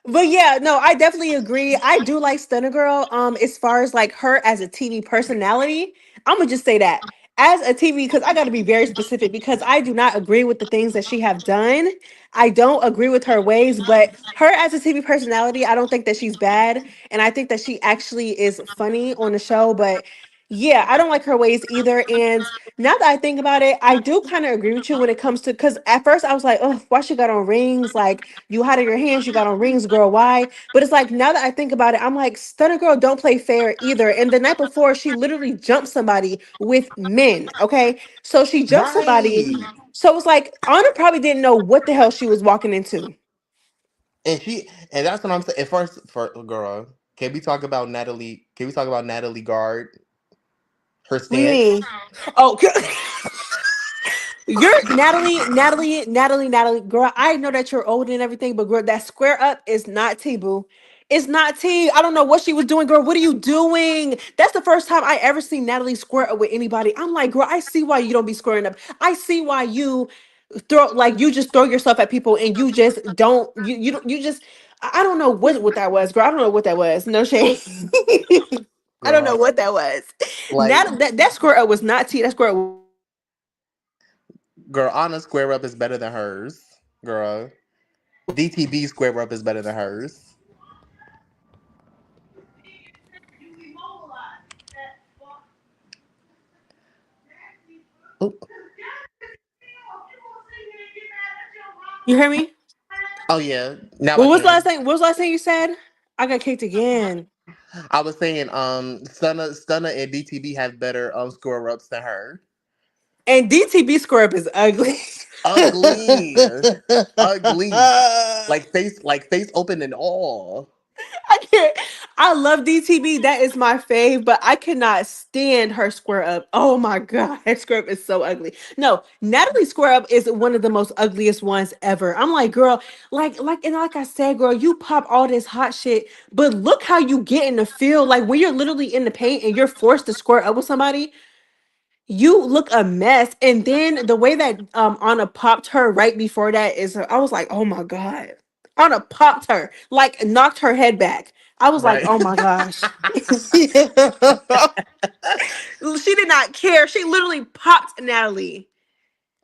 But yeah, no, I definitely agree. I do like Stunner Girl. As far as like her as a TV personality, I'm gonna just say that as a TV, because I got to be very specific because I do not agree with the things that she have done. I don't agree with her ways, but her as a TV personality, I don't think that she's bad, and I think that she actually is funny on the show. But yeah, I don't like her ways either. And now that I think about it, I do kind of agree with you when it comes to because at first I was like, oh, why she got on rings? Like you hide your hands, you got on rings, girl. Why? But it's like now that I think about it, I'm like, Stunner Girl don't play fair either. And the night before, she literally jumped somebody with men. Okay, so she jumped somebody. Right. So it's like Anna probably didn't know what the hell she was walking into. And that's what I'm saying. At first, for girl, can we talk about Natalie Guard, her What do you stance? mean? Oh, you're Natalie. Girl, I know that you're old and everything, but girl, that square up is not T, boo. It's not T. I don't know what she was doing, girl. What are you doing? That's the first time I ever seen Natalie square up with anybody. I'm like, girl, I see why you don't be squaring up. I see why you you just throw yourself at people and you just don't you don't you just I don't know what that was, girl. I don't know what that was. No shame. I don't know Girl, what that was. like, That square up was not T. That square up was girl, Anna square up is better than hers. Girl, DTB square up is better than hers. Oop. you hear me? Oh yeah, now What I was the last can. thing? What was the last thing you said? I got kicked again. I was saying, Stunna and DTB have better square ups than her. And DTB square up is ugly. Ugly, ugly, like face open and all. I can't. I love DTB. That is my fave, but I cannot stand her square up. Oh my god, her square up is so ugly. No, Natalie square up is one of the most ugliest ones ever. I'm like, girl, like I said, girl, you pop all this hot shit, but look how you get in the field. Like when you're literally in the paint and you're forced to square up with somebody, you look a mess. And then the way that Anna popped her right before that is I was like, oh my God. Anna popped her, like knocked her head back. I was like, Right. oh my gosh. She did not care. She literally popped Natalie.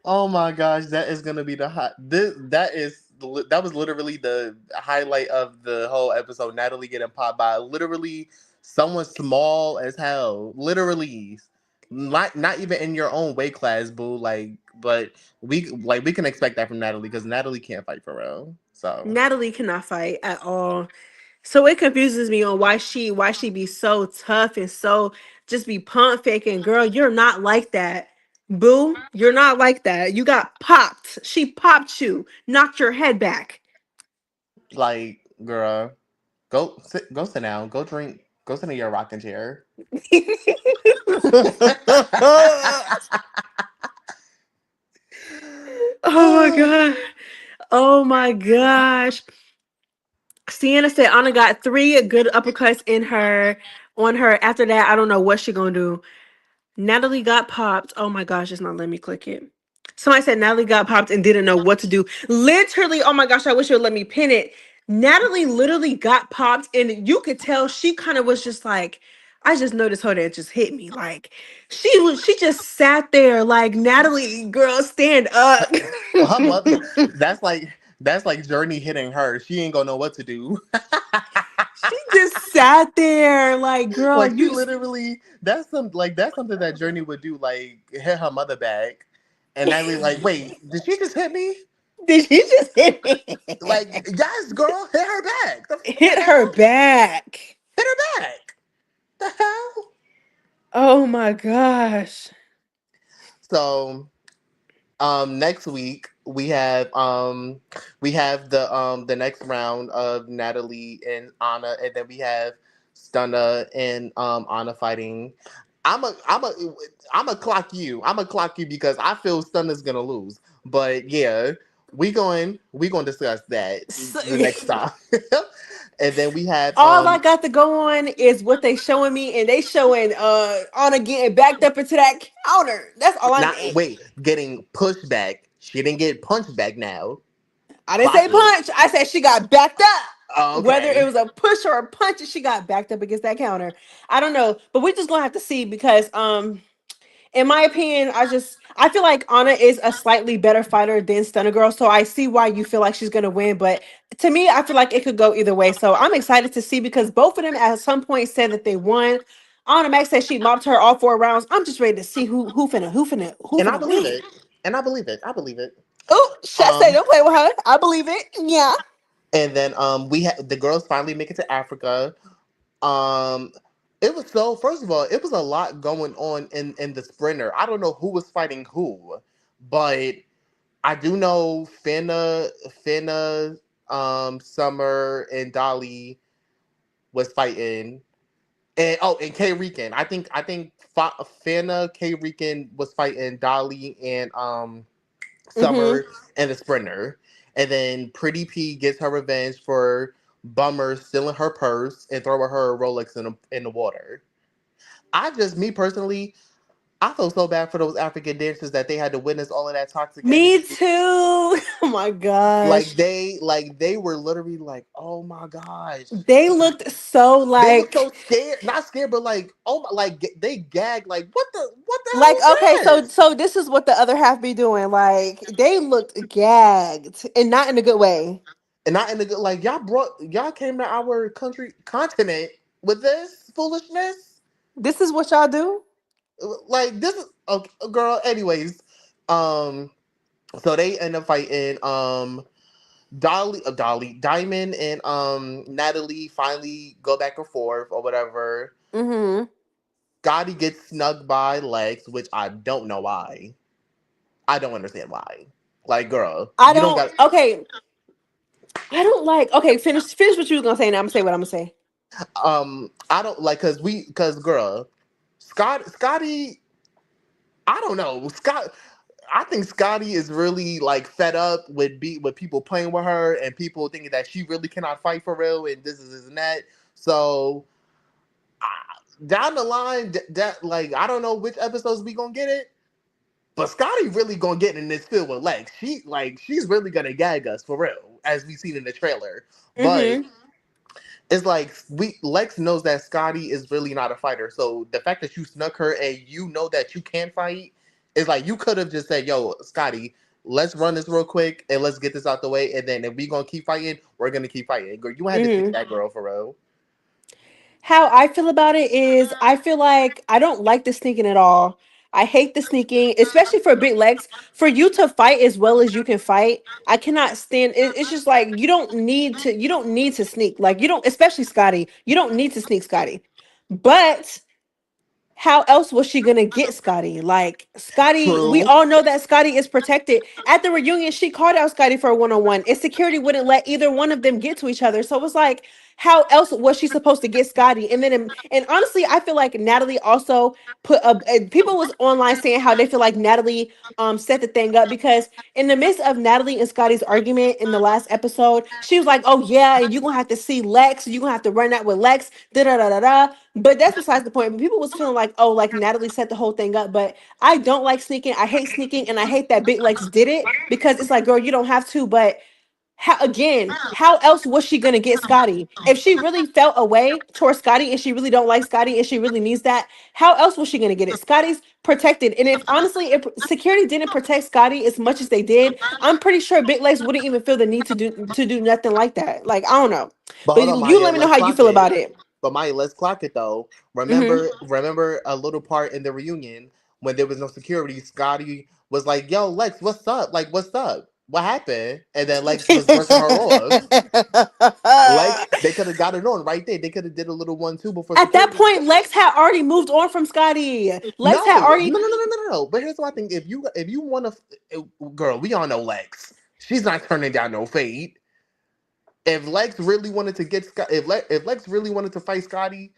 Oh my gosh, that is gonna be the hot. That was literally the highlight of the whole episode. Natalie getting popped by literally someone small as hell. Literally, not even in your own weight class, boo. But we can expect that from Natalie because Natalie can't fight for real. So Natalie cannot fight at all. So it confuses me on why she be so tough and so just be pump faking. Girl, you're not like that. Boo, you're not like that. You got popped. She popped you, knocked your head back. like, girl, go sit down, go drink, go sit in your rocking chair. Oh my god. Oh my gosh. Sienna said Anna got three good uppercuts in her on her. After that, I don't know what she gonna do. Natalie got popped. Oh my gosh, it's not letting me click it. Somebody said Natalie got popped and didn't know what to do. Literally, oh my gosh, I wish it would let me pin it. Natalie literally got popped, and you could tell she kind of was just like, I just noticed her that just hit me. Like she just sat there like Natalie, girl, stand up. Her mother. That's like that's like Journey hitting her. She ain't gonna know what to do. She just sat there like, girl, Like she you literally. That's something that Journey would do. Like hit her mother back. And Natalie like, wait, did she just hit me? Did she just hit me? Like, yes, girl, hit her back. The Hit her hell? back. Hit her back. The hell? Oh my gosh. So next week we have the next round of Natalie and Anna, and then we have Stunna and Anna fighting. I'm a clock you because I feel Stunna's gonna lose. But yeah, we going to discuss that So, the next time. And then we have all I got to go on is what they showing me, and they showing Anna getting backed up into that counter. That's all I not need. wait, getting pushed back. She didn't get punched back now. I didn't say Clock it. punch. I said she got backed up. Oh, Whether it okay. was a push or a punch, she got backed up against that counter. I don't know, but we're just gonna have to see because in my opinion, I feel like Anna is a slightly better fighter than Stunner Girl, so I see why you feel like she's gonna win. But to me, I feel like it could go either way. So I'm excited to see because both of them at some point said that they won. Anna Max said she mopped her all 4 rounds. I'm just ready to see who And I finna believe win. it. And I believe it. I believe it. Oh, Shay say Um, don't play with her. I believe it. Yeah. and then we had the girls finally make it to Africa. Um, it was so. First of all, it was a lot going on in the sprinter. I don't know who was fighting who, but I do know Finna, Summer, and Dolly was fighting. And and K Rican. I think Finna, K Rican was fighting Dolly and Mm-hmm. Summer and the sprinter. And then Pretty P gets her revenge for Bummer stealing her purse and throwing her Rolex in the water. Me personally, I feel so bad for those African dancers that they had to witness all of that toxic Me energy. too. Oh my gosh. Like they were literally like, oh my gosh. They looked so They were so like scared, not scared, but like, oh my, like they gagged, like what the hell like was okay, so this? this is what the other half be doing. Like they looked gagged and not in a good way. And not in the good, like y'all came to our continent with this foolishness. This is what y'all do? Like this is okay, girl. Anyways, um, so they end up fighting. Diamond, and Natalie finally go back and forth or whatever. Mm-hmm. Scotty gets snugged by Lex, which I don't know why. I don't understand why. Like, girl, I you don't don't got. okay. I don't like okay, finish what you was gonna say, and I'm gonna say what I'm gonna say. I don't like because girl, Scotty. I don't know, Scott. I think Scotty is really like fed up with people playing with her and people thinking that she really cannot fight for real and this and that. So down the line, that like I don't know which episodes we gonna get it, but Scotty really gonna get in this field with Lex. She's really gonna gag us for real, as we seen in the trailer. But Mm-hmm. it's like we Lex knows that Scotty is really not a fighter. So the fact that you snuck her and you know that you can fight is like you could have just said, "Yo, Scotty, let's run this real quick and let's get this out the way. And then if we gonna keep fighting, we're gonna keep fighting." Girl, you had to stick Mm-hmm. that girl for real. How I feel about it is I feel like I don't like the sneaking at all. I hate the sneaking, especially for big legs. For you to fight as well as you can fight, I cannot stand it. It's just like you don't need to sneak. Like you don't, especially Scotty. You don't need to sneak Scotty. But how else was she gonna get Scotty? Like Scotty, we True. all know that Scotty is protected. At the reunion, she called out Scotty for a one-on-one, and security wouldn't let either one of them get to each other. So it was like, how else was she supposed to get Scotty? And honestly, I feel like Natalie also put up. People was online saying how they feel like Natalie set the thing up because in the midst of Natalie and Scotty's argument in the last episode, she was like, "Oh yeah, and you're gonna have to see Lex. You're gonna have to run out with Lex." Da da da da da. But that's besides the point. But people was feeling like, oh, like Natalie set the whole thing up. But I don't like sneaking. I hate sneaking, and I hate that Big Lex did it because it's like, girl, you don't have to. But how else was she gonna get Scotty? If she really felt a way towards Scotty and she really don't like Scotty and she really needs that, how else was she gonna get it? Scotty's protected. And if honestly, if security didn't protect Scotty as much as they did, I'm pretty sure Big Legs wouldn't even feel the need to do nothing like that. Like, I don't know. But But hold on, you Maya, let me know let's how you clock feel it. about it. But Maya, let's clock it though. Hmm. Remember a little part in the reunion when there was no security, Scotty was like, "Yo, Lex, what's up? Like, what's up? What happened?" And then Lex was brushing her off. Lex, they could have got it on right there. They could have did a little 1-2 before At that security. point, Lex had already moved on from Scotty. Lex No, had no, already. no, no, no, no, no. No. But here's what I think: if you want to, girl, we all know Lex. She's not turning down no fate. If Lex really wanted to get Scott, if Lex really wanted to fight Scotty,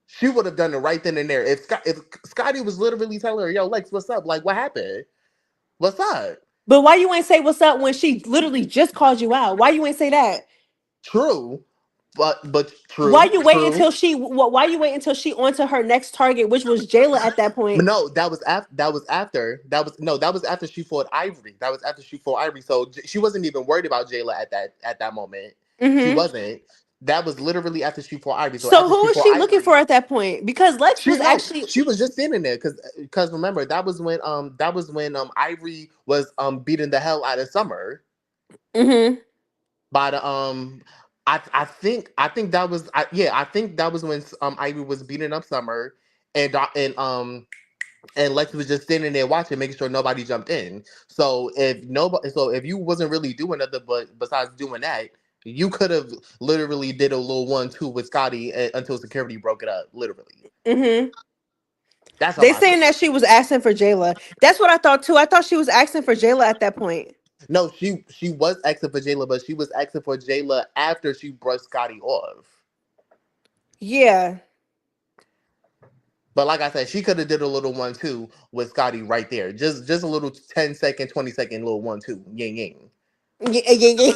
she would have done it right then and there. If Scotty was literally telling her, "Yo, Lex, what's up? Like, what happened? What's up?" But why you ain't say what's up when she literally just called you out? Why you ain't say that? True, but Why true, you wait true. until she? Why you wait until she onto her next target, which was Jayla at that But point? no, that was after she fought Ivory. That was after she fought Ivory. So she wasn't even worried about Jayla at that moment. She Hmm. wasn't. That was literally after she fought Ivory. So So after who she was fought she looking for Ivory, at that point? Because Lex she was no, actually. she was just standing there because remember that was when Ivory was beating the hell out of Summer Hmm. by the I think that was yeah, I think that was when Ivory was beating up Summer and and Lex was just standing there watching, making sure nobody jumped in. So if you wasn't really doing nothing but besides doing that, you could have literally did a little 1-2 with Scotty until security broke it up. Literally, Hmm. that's how They I see saying that it. she was asking for Jayla. That's what I thought too. I thought she was asking for Jayla at that point. No, she was asking for Jayla, but she was asking for Jayla after she brushed Scotty off. Yeah. But like I said, she could have did a little 1-2 with Scotty right there. Just a little 10-second, 20-second little 1-2. Ying ying. Yeah, yeah, yeah.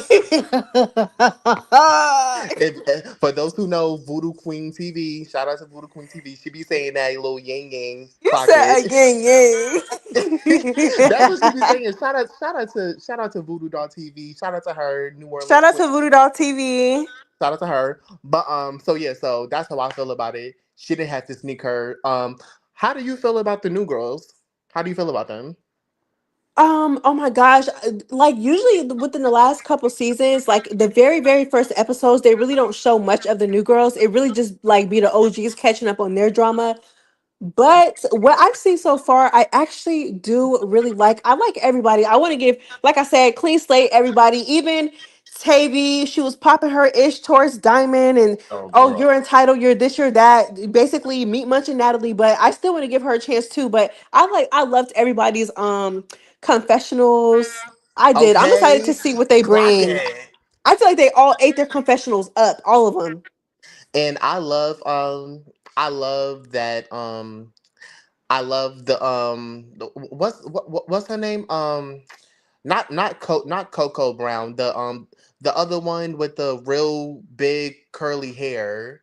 For those who know Voodoo Queen TV, shout out to Voodoo Queen TV. She be saying that little yang yang, You clock said it. again, yeah. That's what she be saying. Shout out to Voodoo Doll TV. Shout out to her, New Shout Orleans out to Queen. Voodoo Doll TV. Shout out to her. But so yeah, so that's how I feel about it. She didn't have to sneak her. How do you feel about the new girls? How do you feel about them? Oh my gosh. Like usually within the last couple seasons, like the very, very first episodes, they really don't show much of the new girls. It really just like be the OGs catching up on their drama. But what I've seen so far, I actually do really like. I like everybody. I want to give, like I said, clean slate. Everybody, even Tavy, she was popping her ish towards Diamond, and Oh, oh, girl. you're entitled. You're this. You're that. Basically, meet Munch and Natalie. But I still want to give her a chance too. But I loved everybody's confessionals. I did. I'm excited to Okay, see what they clock bring. it. I feel like they all ate their confessionals up, all of them. And I love that I love what's her name? Not Coco Brown. The other one with the real big curly hair.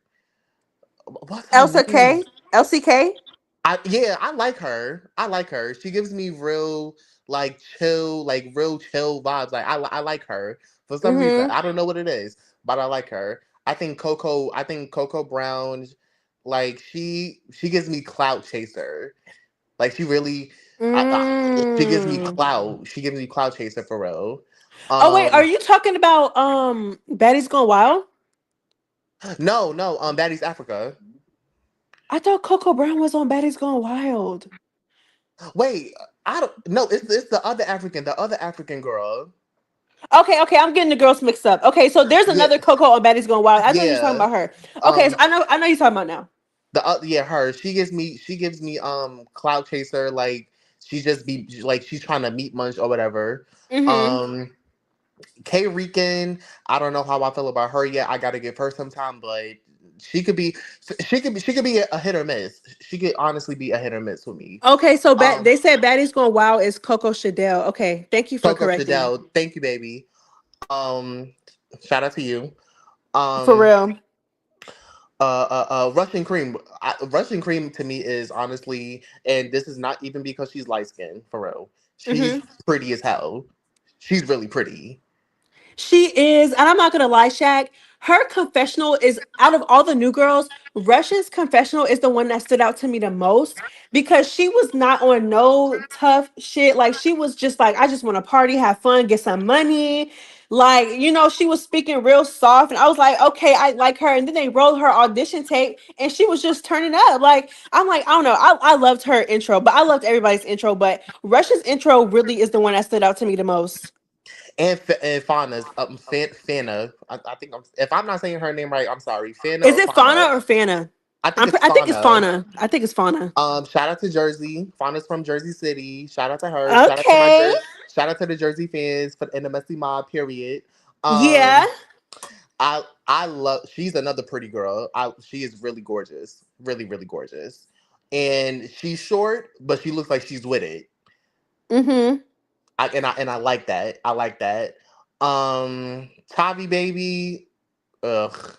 What's her Elsa name? K, LCK. I like her. I like her. She gives me real real chill vibes. I like her for some reason. Mm-hmm. I don't know what it is, but I like her. I think Coco Brown, like she gives me clout chaser. Like she really, she gives me Mm. clout. She gives me clout chaser for real. Oh wait, are Um, you talking about Baddies Gone Wild? no, no, Baddies Africa. I thought Coco Brown was on Baddies Gone Wild. Wait, I don't. No, it's the other African girl. Okay, okay, I'm getting the girls mixed up. Okay, so there's Yeah, another Coco on Baddies Gone Wild. I know you're talking yeah. about her. Okay, so Um, I know you're talking about now. yeah, her. She gives me cloud chaser. Like she just be like she's trying to meet munch or whatever. Mm-hmm. Um, K Rican. I don't know how I feel about her yet. I got to give her some time, but she could be she could be a hit or miss. She could honestly be a hit or miss with me. Okay, so Um, they said Baddies Gone Wild is Coco Chanel. Okay, thank you for Coco correcting. Chanel. Thank you, baby. Um, shout out to you. For Um, real. Russian cream. Russian cream to me is honestly, and this is not even because she's light skinned for real. She's Mm-hmm. pretty as hell. She's really pretty. She is, and I'm not gonna lie, Shaq. Her confessional is out of all the new girls, Russia's confessional is the one that stood out to me the most because she was not on no tough shit. Like she was just like, I just want to party, have fun, get some money. Like, she was speaking real soft, and I was like, okay, I like her. And then they rolled her audition tape, and she was just turning up. Like, I'm like, I don't know. I loved her intro, but I loved everybody's intro. But Russia's intro really is the one that stood out to me the most. And Fana's Fana. I think if I'm not saying her name right, I'm sorry. Fana Is or it Fana? Fauna or Fana? I think it's I think it's Fana. Fauna. I think it's Fauna. Shout out to Jersey. Fauna's from Jersey City. Shout out to her. Okay. Shout out to the Jersey fans for in the messy mob. Period. Yeah. Um, I love. She's another pretty girl. She is really gorgeous. Really really gorgeous. And she's short, but she looks like she's with it. Mm-hmm. I like that. I like that. Tavi baby. Ugh.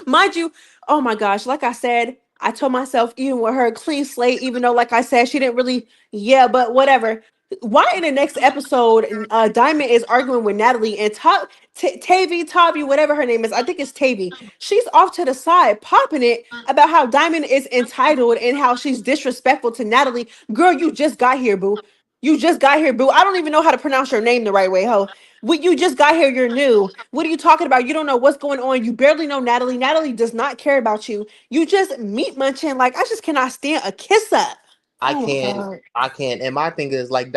Mind you, oh my gosh, like I said, I told myself, even with her clean slate, even though, like I said, she didn't really, yeah, but whatever. Why in the next episode, Diamond is arguing with Natalie and Tavi, whatever her name is, I think it's Tavi. She's off to the side, popping it about how Diamond is entitled and how she's disrespectful to Natalie. Girl, you just got here, boo. You just got here, boo. I don't even know how to pronounce your name the right way, ho. You just got here. You're new. What are you talking about? You don't know what's going on. You barely know Natalie. Natalie does not care about you. You just meat munching. Like, I just cannot stand a kiss up. I Oh my can't. God. I can't. And my thing is like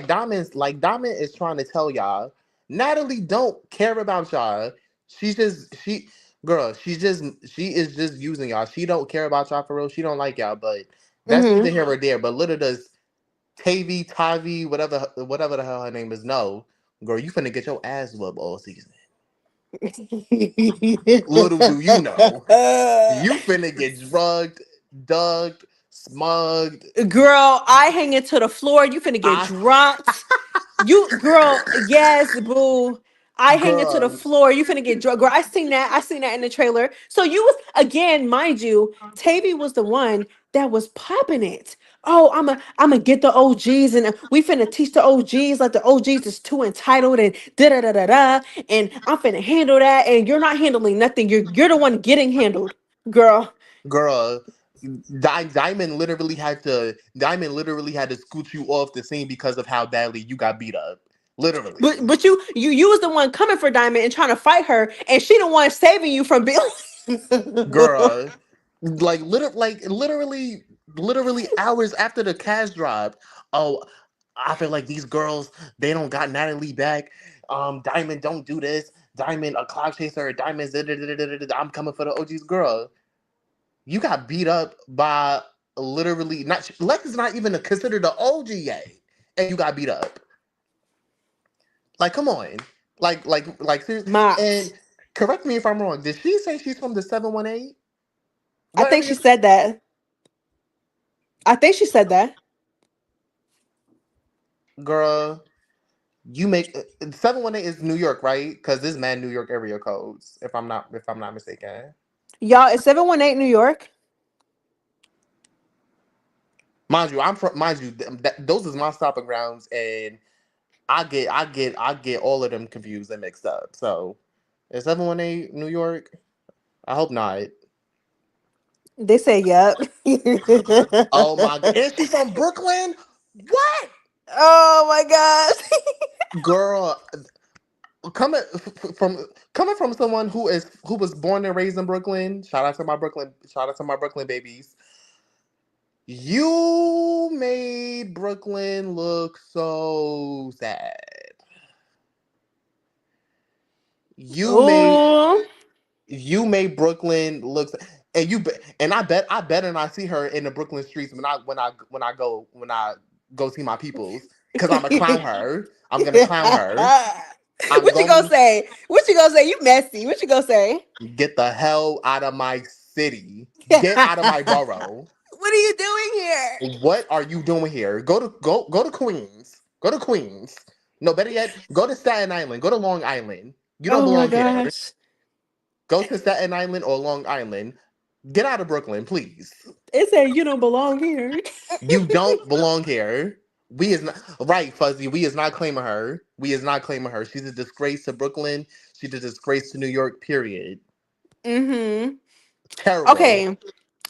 Diamond is trying to tell y'all, Natalie don't care about y'all. Girl, she is just using y'all. She don't care about y'all for real. She don't like y'all, but that's neither Mm-hmm. here or there. But little does Tavi, whatever the hell her name is, no. Girl, you finna get your ass whooped all season. Little do you know. You finna get drugged, dugged, smugged. Girl, I hang it to the floor. You finna get I dropped. You girl, yes, boo. I hang it to the girl, floor. You finna get drunk. Girl, I seen that. I seen that in the trailer. So you was again, mind you, Tavy was the one that was popping it. Oh, I'm a get the OGs and we finna teach the OGs like the OGs is too entitled and da da da da da. And I'm finna handle that. And you're not handling nothing. You're the one getting handled, girl. girl, Diamond literally had to scoot you off the scene because of how badly you got beat up. Literally. But you was the one coming for Diamond and trying to fight her, and she the one saving you from being. Girl. Literally hours after the cash drop. Oh, I feel like these girls, they don't got Natalie back. Diamond don't do this. Diamond a cloud chaser, Diamond's I'm coming for the OG's girl. You got beat up by literally not Lex is not even considered the OG yet, and you got beat up. Like, come on, seriously. And Mops. correct me if I'm wrong. Did she say she's from the 718? I What think she area? said that. I think she said that. Girl, you make 718 is New York, right? Because this man New York area codes. If I'm not mistaken. Y'all, it's 718 New York. Those is my stopping grounds, and I get all of them confused and mixed up. So, is 718 New York? I hope not. They say yep. Oh my god. And she from Brooklyn? What? Oh my gosh. Girl, coming coming from someone who was born and raised in Brooklyn. Shout out to my Brooklyn babies. You made Brooklyn look so sad. You made Oh. you made Brooklyn look, and and I bet and I see her in the Brooklyn streets when I go see my peoples, because I'm gonna clown her. I'm gonna clown her. I'm What you gonna going say? What you gonna say? You messy. What you gonna say? to get the hell out of my city. Get out of my What borough. are you doing here? What are you doing here? Go to Queens. Go to Queens. No, better yet, go to Staten Island. Go to Long Island. You don't Oh my belong here. gosh. Go to Staten Island or Long Island. Get out of Brooklyn, please. It said you don't belong here. You don't belong here. We is not right, Fuzzy. We is not claiming her. We is not claiming her. She's a disgrace to Brooklyn. She's a disgrace to New York. Period. Mm-hmm. Terrible. Okay,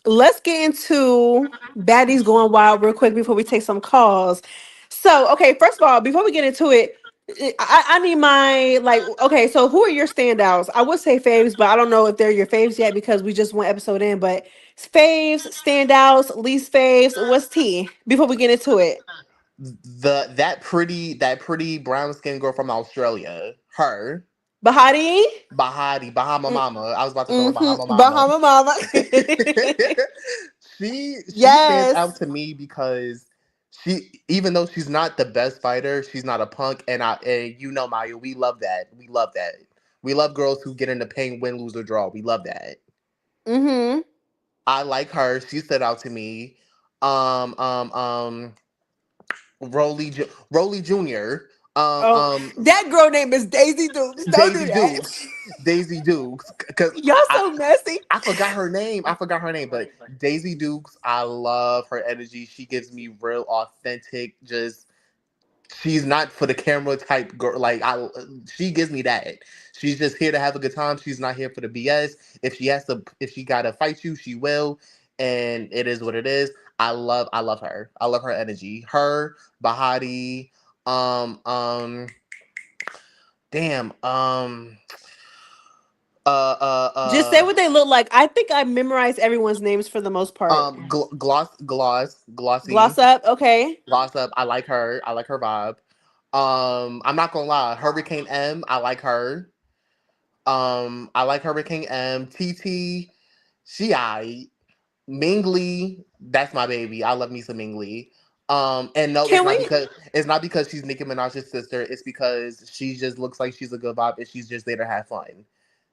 let's get into Baddies Going Wild real quick before we take some calls. So, okay, first of all, before we get into it, I need my like. Okay, so who are your standouts? I would say faves, but I don't know if they're your faves yet because we just one episode in. But faves, standouts, least faves. What's T? Before we get into it, That pretty brown skinned girl from Australia. Her. Bahati. Bahati, Bahama Mama. I was about to call her Bahama Mm-hmm. Mama. Bahama Mama. She stands out Yes. to me because even though she's not the best fighter, she's not a punk, and you know Maya, we love that. We love that. We love girls who get in the pain, win, lose, or draw. We love that. Mm-hmm. I like her. She stood out to me. Um, um, um, Rolly Jr. Um, Oh, um, that girl name is Daisy Dukes. Don't do Daisy that. Dukes, Daisy Dukes, because Y'all so messy. I forgot her name. I forgot her name, but Daisy Dukes, I love her energy. She gives me real authentic, just she's not for the camera type girl. She gives me that. She's just here to have a good time. She's not here for the BS. If she gotta fight you, she will. And it is what it is. I love her. I love her energy. Her, Bahati, um, um, damn, Just say uh, what they look like. I think I memorized everyone's names for the most part. Gloss Glossy, up, okay. Gloss up. I like her. I like her vibe. I'm not gonna lie. Hurricane M. I like her. I like Hurricane M. TT. She I Mingly. That's my baby. I love me some Mingly. And no, Can we? it's not because she's Nicki Minaj's sister. It's because she just looks like she's a good vibe and she's just there to have fun.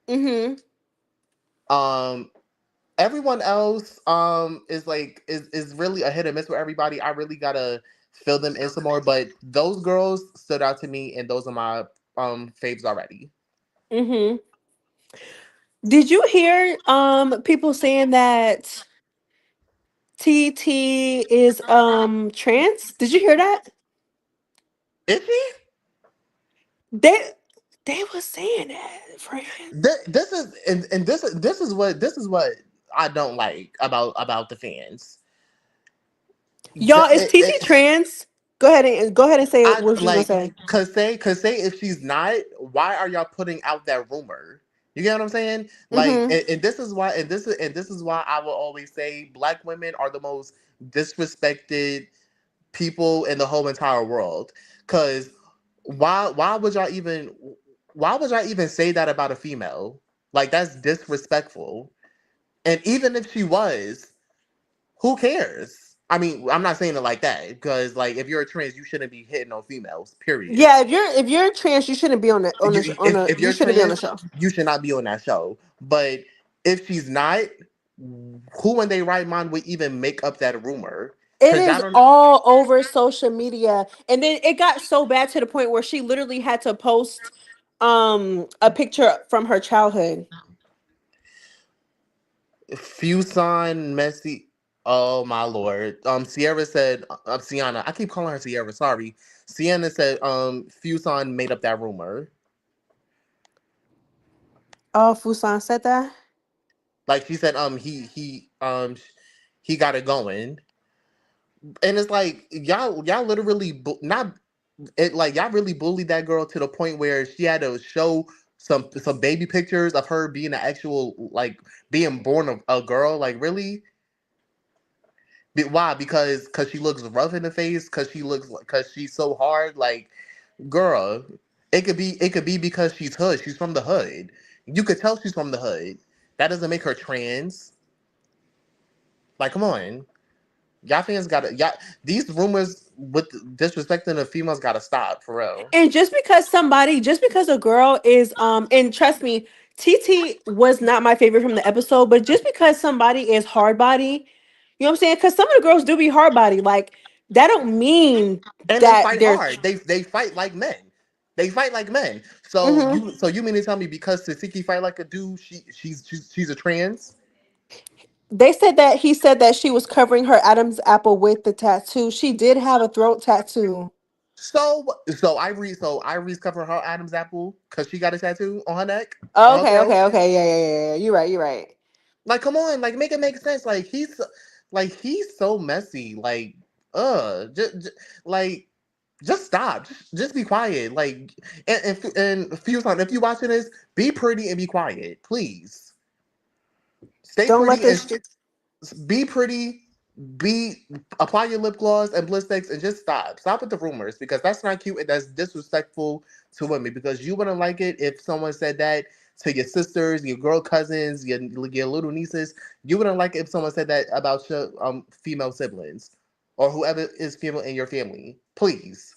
Mm-hmm. Um, Everyone else is really a hit or miss with everybody. I really gotta fill them in some more, but those girls stood out to me, and those are my faves already. Mm-hmm. Did you hear people saying that TT is trans? Did you hear that? Is she? They they were saying that, friend. This is and this is what I don't like about the fans. Y'all, Th- is TT trans? Go ahead and say I what you was gonna like say. cause say if she's not, why are y'all putting out that rumor? You get what I'm saying? Like, Mm-hmm. and this is why, and this is why I will always say black women are the most disrespected people in the whole entire world. Cause why would y'all even say that about a female? Like that's disrespectful. And even if she was, who cares? I mean, I'm not saying it like that because, like, if you're a trans, you shouldn't be hitting on females. Period. Yeah, if you're trans, you shouldn't be on If you you're shouldn't be on the trans, show. you should not be on that show. But if she's not, who in their right mind would even make up that rumor? It Because y'all is don't. all over social media. And then it got so bad to the point where she literally had to post a picture from her childhood. Fuson Messi. Oh my lord. Sierra said. Sienna. I keep calling her Sierra. Sorry. Sienna said. Fuson made up that rumor. Oh, Fusan said that? Like she said. He got it going, and it's like y'all literally not it like y'all really bullied that girl to the point where she had to show some baby pictures of her being an actual like being born a girl. Like really. Why? Because she looks rough in the face. Because she's so hard. Like, girl, it could be because she's hood. She's from the hood. You could tell she's from the hood. That doesn't make her trans. Like, come on, y'all fans gotta y'all. These rumors with disrespecting the females gotta stop for real. And just because a girl is and trust me, TT was not my favorite from the episode, but just because somebody is hard body, you know what I'm saying? Because some of the girls do be hard body, like that don't mean And they that fight they're hard. They fight like men. They fight like men. Mhm. So you mean to tell me because Sasiki fight like a dude, she's a trans? They said that he said that she was covering her Adam's apple with the tattoo. She did have a throat tattoo. Ivory's covering her Adam's apple because she got a tattoo on her neck, Oh, on her okay, throat. okay, okay. Yeah. You're right, you're right. Like, come on, like make it make sense. Like he's so messy. Like, like Just stop. Just be quiet. Like, and a few times, if you watching this, be pretty and be quiet, please. Stay Don't let pretty and this. be pretty. Be Apply your lip gloss and bliss and just stop. Stop with the rumors because that's not cute and that's disrespectful to women. Because you wouldn't like it if someone said that to your sisters, your girl cousins, your little nieces. You wouldn't like it if someone said that about your female siblings or whoever is female in your family. Please.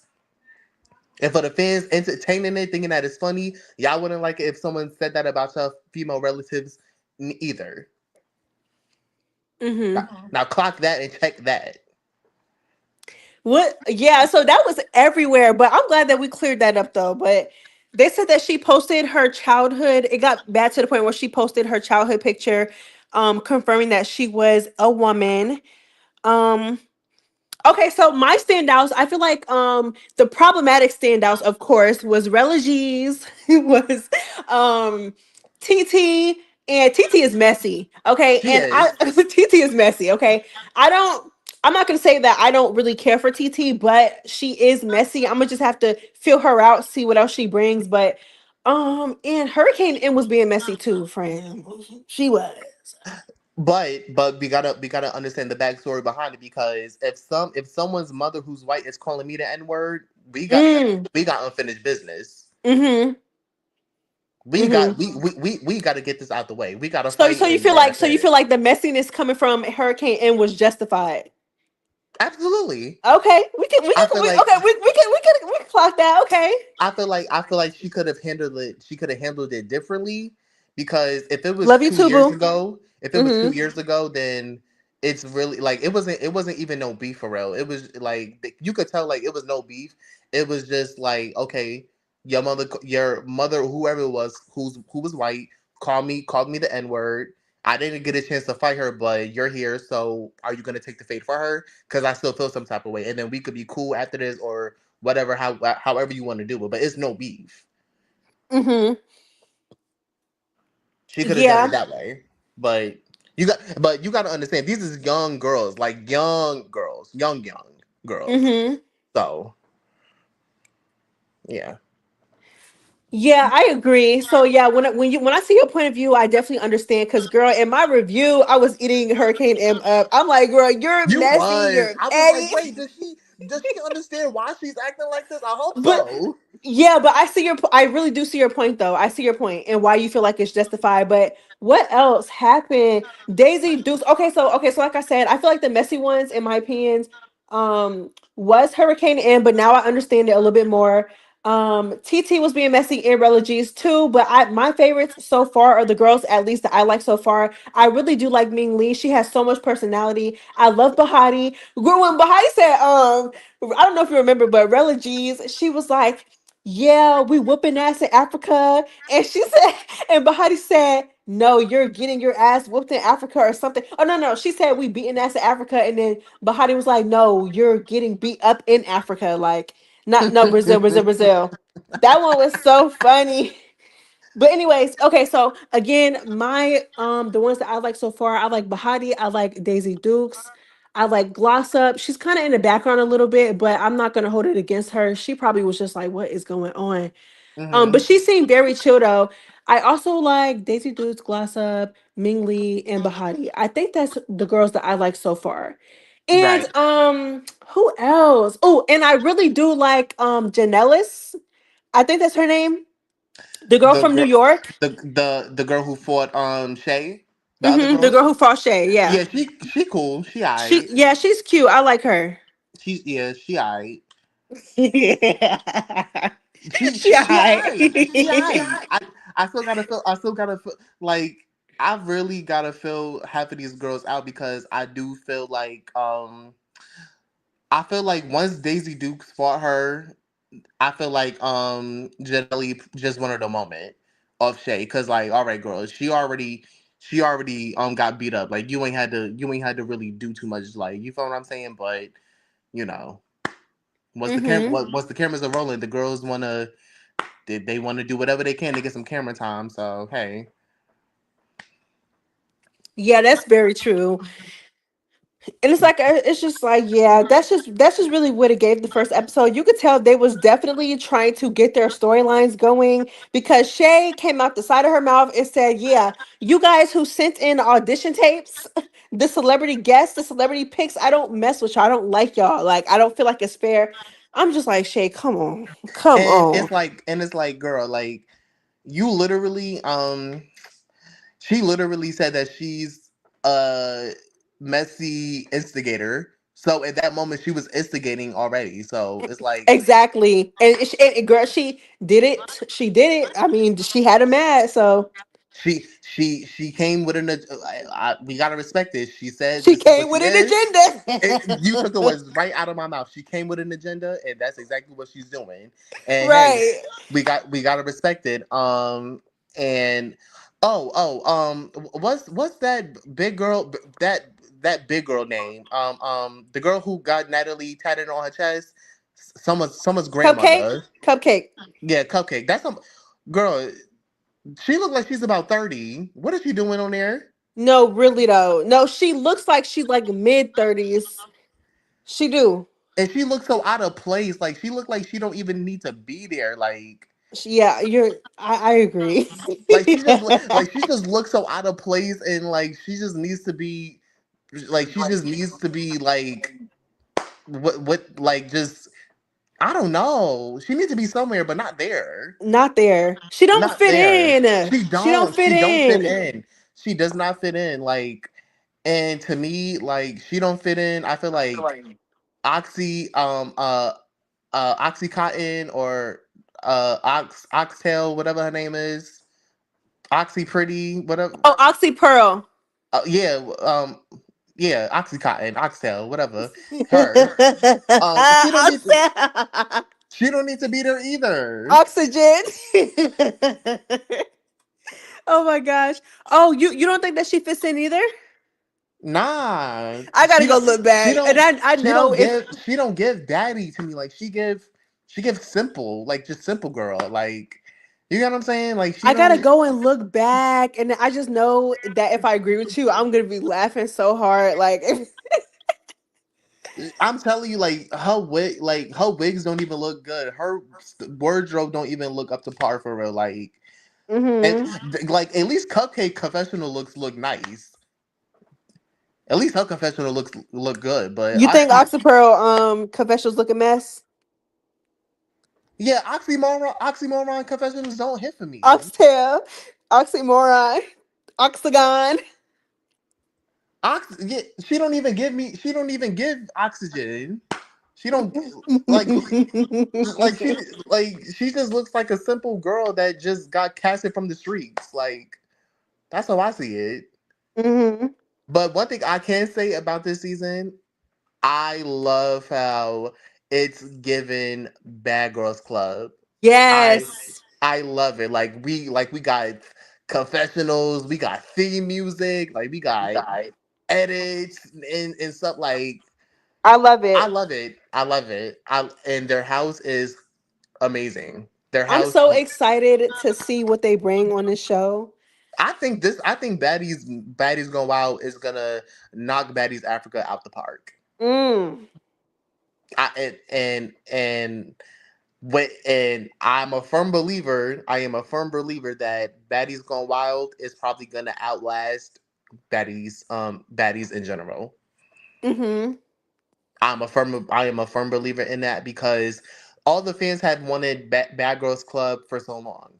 And for the fans entertaining it, thinking that it's funny, y'all wouldn't like it if someone said that about your female relatives either. Hmm. Now clock that and check that. What? Yeah, so that was everywhere, but I'm glad that we cleared that up though. But they said that she posted her childhood. It got bad to the point where she posted her childhood picture, confirming that she was a woman. Um, Okay, so my standouts, I feel like the problematic standouts, of course, was Religies, was um TT, and TT is messy. Okay, She and I is. TT is messy. Okay, I don't. I'm not gonna say that I don't really care for TT, but she is messy. I'm gonna just have to feel her out, see what else she brings. But and Hurricane M was being messy too, friend. She was. But we gotta understand the backstory behind it because if someone's mother who's white is calling me the N word, Mm. we got unfinished business. Mm-hmm. Mm-hmm. We gotta get this out the way. We gotta So fight so you and feel then like that's it. the messiness coming from Hurricane N was justified. Absolutely. Okay, we I can feel we like okay we can clock that. Okay, I feel like she could have handled it. She could have handled it differently because if it was love you two too, years boo. ago, Mm-hmm. then it's really like it wasn't even no beef for real. It was like you could tell like it was no beef. It was just like okay, your mother, whoever it was, who was white, called me the N word. I didn't get a chance to fight her, but you're here, so are you gonna take the fate for her? Because I still feel some type of way, and then we could be cool after this, or whatever, however you want to do it. But it's no beef. Mm-hmm. She could have done it Yeah. that way, but you got to understand these is young girls, like young girls. Mm-hmm. So yeah. Yeah, I agree. So yeah, when I see your point of view, I definitely understand. Cause girl, in my review, I was eating Hurricane M up. I'm like, girl, you're You messy, was. you're I was like, petty. wait, does she understand why she's acting like this? I hope But so. yeah, but I see I really do see your point though. I see your point and why you feel like it's justified. But what else happened? Daisy Dukes. Okay, so like I said, I feel like the messy ones, in my opinion, was Hurricane N, but now I understand it a little bit more. TT was being messy in Religies too, but my favorites so far are the girls, at least that I like so far. I really do like Ming Lee. She has so much personality. I love Bahati. Girl, when Bahati said, I don't know if you remember, but Rella G's, she was like, yeah, we whooping ass in Africa. And she said, and Bahati said, no, you're getting your ass whooped in Africa or something. Oh, no, no. She said, we beating ass in Africa. And then Bahati was like, no, you're getting beat up in Africa. Like, not, no, Brazil, Brazil, Brazil. That one was so funny. But anyways, okay, so again, my the ones that I like so far, I like Bahati, I like Daisy Dukes, I like Gloss Up. She's kind of in the background a little bit, but I'm not gonna hold it against her. She probably was just like, what is going on? But hmm she seemed very chill though. I also like Daisy Dukes, Gloss Up, Ming Lee, and Bahati. I think that's the girls that I like so far. And Right. who else? Oh, and I really do like Janellis. I think that's her name. The girl The from New girl, York. the girl who fought Shay, the other The girls. girl who fought Shay, yeah. Yeah, she cool. She She alright. yeah, she's cute. I like her. She alright. Yeah. She She alright. alright. She alright. I still gotta feel like I really gotta feel half of these girls out because I do feel like I feel like once Daisy Dukes fought her, I feel like Janelle just wanted a moment of Shay because like all right girl, she already got beat up. Like you ain't had to really do too much, like you feel what I'm saying? But you know, Hmm. once the cameras are rolling, the girls wanna they want to do whatever they can to get some camera time. So hey, Yeah, that's very true. And it's like it's just like, yeah, that's just really what it gave the first episode. You could tell they was definitely trying to get their storylines going because Shay came out the side of her mouth and said, "Yeah, you guys who sent in audition tapes, the celebrity guests, the celebrity picks, I don't mess with y'all. I don't like y'all. Like I don't feel like it's fair." I'm just like, Shay, come on, come And on. it's like, girl, like you literally she literally said that she's a messy instigator. So at that moment, she was instigating already. So it's like Exactly, and girl, she did it. She did it. I mean, she had him mad, so she came with an. We gotta respect it. She said she this is what came she with an is. You took the agenda. words right out of my mouth. She came with an agenda, and that's exactly what she's doing. And hey, Right. we gotta respect it. And what's that big girl that big girl name? The girl who got Natalie tatted on her chest. Someone's Cupcake? grandmother. Cupcake. Yeah, Cupcake. That's some girl. She looked like she's about 30. What is she doing on there? No, really though. No, she looks like she's like mid-30s. She do. And she looks so out of place. Like she looked like she don't even need to be there. Yeah, I agree. She just looks so out of place, and like she just needs to be like she just needs to be like what like just I don't know. She needs to be somewhere, but not there. Not there. She don't Not fit there. in. She don't fit She don't fit in. in. She does not fit in. Like, and to me, like she don't fit in. I feel like Oxy Oxycontin or Oxtail, whatever her name is. Oxy Pretty, whatever. Oh, Oxy Pearl. Yeah, yeah, Oxycontin, Oxtail, whatever. Her. Oxy- She don't need to be there either. Oxygen. Oh my gosh. Oh, you don't think that she fits in either? Nah. I gotta go look back. And I know if She don't give daddy to me. Like she gives simple, like just simple girl. Like you know what I'm saying? Like she I gotta don't go and look back, and I just know that if I agree with you, I'm gonna be laughing so hard. Like, I'm telling you, like her wigs don't even look good. Her wardrobe don't even look up to par for real. Like, and hmm like at least Cupcake confessional looks look nice. At least her confessional look good. But You think Oxypearl confessionals look a mess? yeah, oxymoron confessionals don't hit for me. Oxtail, oxymoron, octagon. Yeah, she don't even give oxygen. She don't like like she she just looks like a simple girl that just got casted from the streets. Like that's how I see it. hmm But one thing I can say about this season, I love how it's given Bad Girls Club. I Yes, I love it. We got confessionals, we got theme music, like we got edits and stuff like I love I it. love it. I love it. And their house is amazing. Their I'm house so excited to see what they bring on this show. I think Baddies Gone Wild is gonna knock Baddies Africa out the park. Mm. And I am a firm believer that Baddies Gone Wild is probably gonna outlast baddies in general. hmm I am a firm believer in that because all the fans have wanted Bad Girls Club for so long,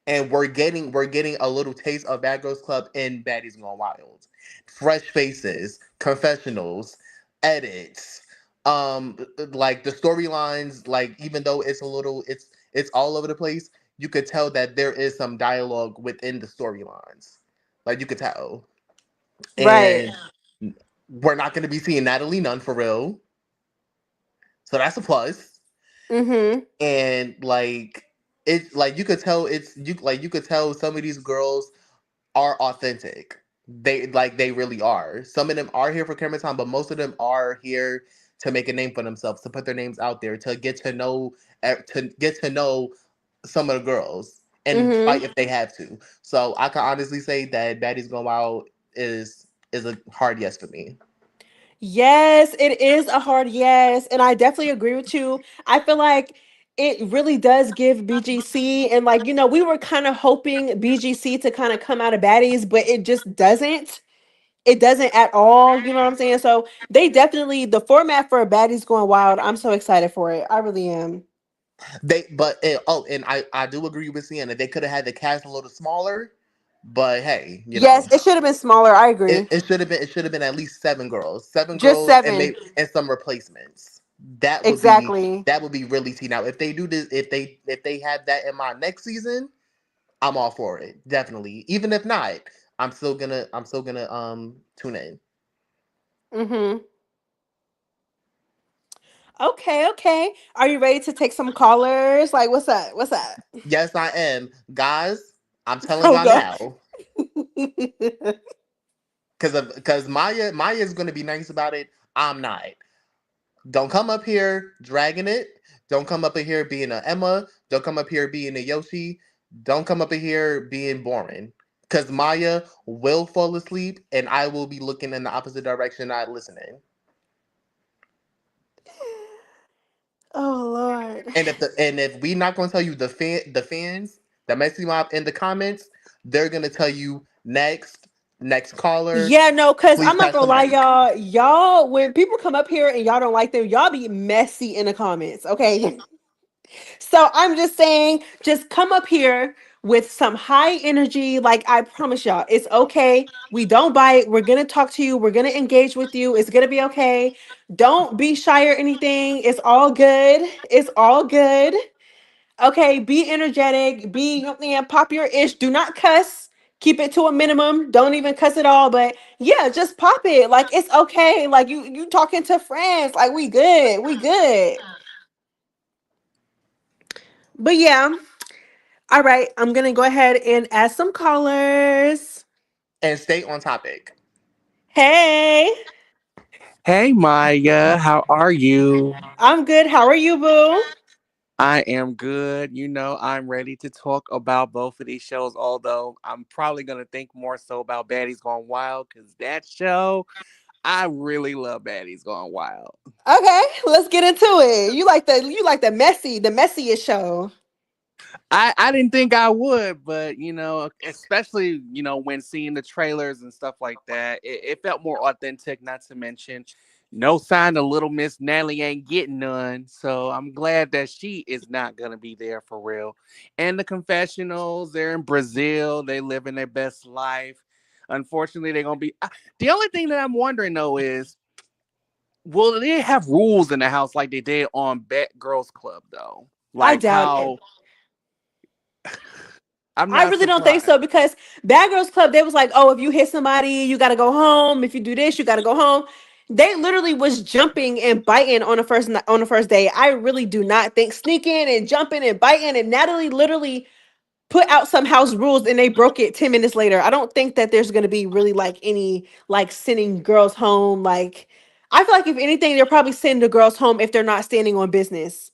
and we're getting a little taste of Bad Girls Club in Baddies Gone Wild. Fresh faces, confessionals, edits, like the storylines. Like even though it's all over the place, you could tell that there is some dialogue within the storylines. Like you could tell, Right. and we're not going to be seeing Natalie Nunn for real. So that's a plus. hmm And like it's like you could tell some of these girls are authentic. They really are. Some of them are here for camera time, but most of them are here to make a name for themselves, to put their names out there, to get to know some of the girls and hmm fight if they have to. So I can honestly say that Baddies Gone Wild is a hard yes for me. Yes, it is a hard yes. And I definitely agree with you. I feel like it really does give BGC, and like, we were kind of hoping BGC to kind of come out of baddies, but it just doesn't. It doesn't at all. You know what I'm saying? So they definitely, the format for Baddies Going Wild, I'm so excited for it. I really am. And I do agree with Sienna. They could have had the cast a little smaller, but hey, Yes, it should have been smaller. I agree. it should have been at least seven Just girls, and seven. maybe and some replacements. Exactly. That would be really tea. Now, if they do this, if they have that in my next season, I'm all for it. Definitely. Even if not, I'm still gonna tune in. Mm-hmm. Okay, okay. Are you ready to take some callers? Like, what's up? What's up? Yes, I am, guys. I'm telling Oh y'all god. now, because Maya is gonna be nice about it. I'm not. Don't come up here dragging it. Don't come up in here being a Emma. Don't come up here being a Yoshi. Don't come up in here being boring. Cause Maya will fall asleep, and I will be looking in the opposite direction, not listening. Oh Lord. And if we not gonna tell you the fans, the Messi mob in the comments, they're gonna tell you next caller. Yeah, no, cause Please I'm not pass gonna the lie, mic. y'all. Y'all, when people come up here and y'all don't like them, y'all be messy in the comments. Okay. So I'm just saying, just come up here with some high energy. Like, I promise y'all, it's okay. We don't bite. We're gonna talk to you. We're gonna engage with you. It's gonna be okay. Don't be shy or anything. It's all good. It's all good. Okay, be energetic. Be pop your ish. Do not cuss. Keep it to a minimum. Don't even cuss at all. But yeah, just pop it. Like, it's okay. Like, you talking to friends. Like, we good. We good. But yeah. All right, I'm gonna go ahead and add some callers. And stay on topic. Hey, Hey Maya, how are you? I'm good. How are you, boo? I am good. I'm ready to talk about both of these shows, although I'm probably going to think more so about Baddies Gone Wild because that show, I really love Baddies Gone Wild. Okay, let's get into it. You like the the messiest show. I didn't think I would, but especially when seeing the trailers and stuff like that, it felt more authentic. Not to mention, no sign of little Miss Natalie ain't getting none. So I'm glad that she is not gonna be there for real. And the confessionals, they're in Brazil. They living their best life. Unfortunately, they're gonna be. The only thing that I'm wondering though is, will they have rules in the house like they did on Bet Girls Club though? I Like doubt it. how I'm I not really don't think surprised. so because Bad Girls Club, they was like, oh, if you hit somebody, you gotta go home. If you do this, you gotta go home. They literally was jumping and biting on on the first day. I really do not think sneaking and jumping and biting, and Natalie literally put out some house rules and they broke it 10 minutes later. I don't think that there's going to be really like any like sending girls home. Like, I feel like if anything, they're probably sending the girls home if they're not standing on business.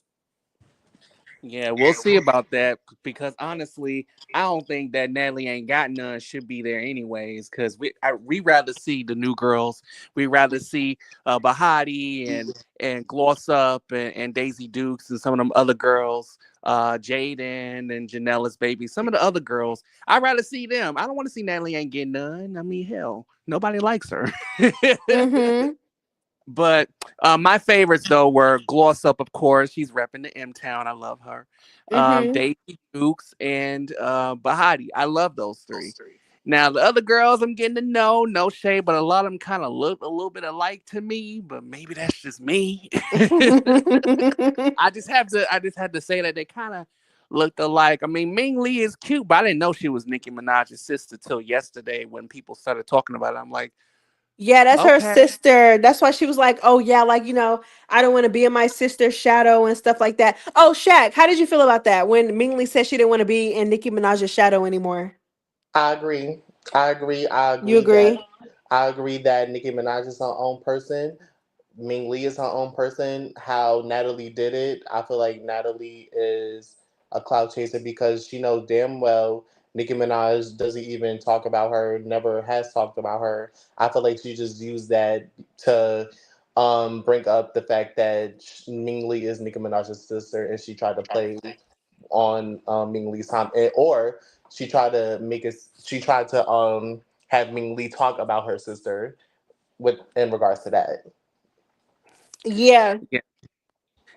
Yeah, we'll see about that because honestly, I don't think that Natalie ain't got none should be there anyways. Because we rather see the new girls. We rather see Bahati and Gloss Up and Daisy Dukes and some of them other girls, Jaden and Janella's baby. Some of the other girls, I'd rather see them. I don't want to see Natalie ain't getting none. I mean, hell, nobody likes her. Mm-hmm. But my favorites though were Gloss Up, of course. She's repping the M Town. I love her. Mm-hmm. Daisy Dukes and Bahati. I love those three. Now the other girls I'm getting to know, no shade, but a lot of them kind of look a little bit alike to me. But maybe that's just me. I just had to say that they kind of looked alike. I mean, Ming Lee is cute, but I didn't know she was Nicki Minaj's sister till yesterday when people started talking about it. I'm like, Yeah, that's her okay. sister. That's why she was like, oh, yeah, like, I don't want to be in my sister's shadow and stuff like that. Oh, Shaq, how did you feel about that when Ming Lee said she didn't want to be in Nicki Minaj's shadow anymore? I agree. I agree. You agree? I agree that Nicki Minaj is her own person. Ming Lee is her own person. How Natalie did it, I feel like Natalie is a cloud chaser because she knows damn well Nicki Minaj doesn't even talk about her, never has talked about her. I feel like she just used that to bring up the fact that Ming Lee is Nicki Minaj's sister, and she tried to play on Ming Lee's time, or she tried to have Ming Lee talk about her sister with in regards to that. Yeah. Yeah.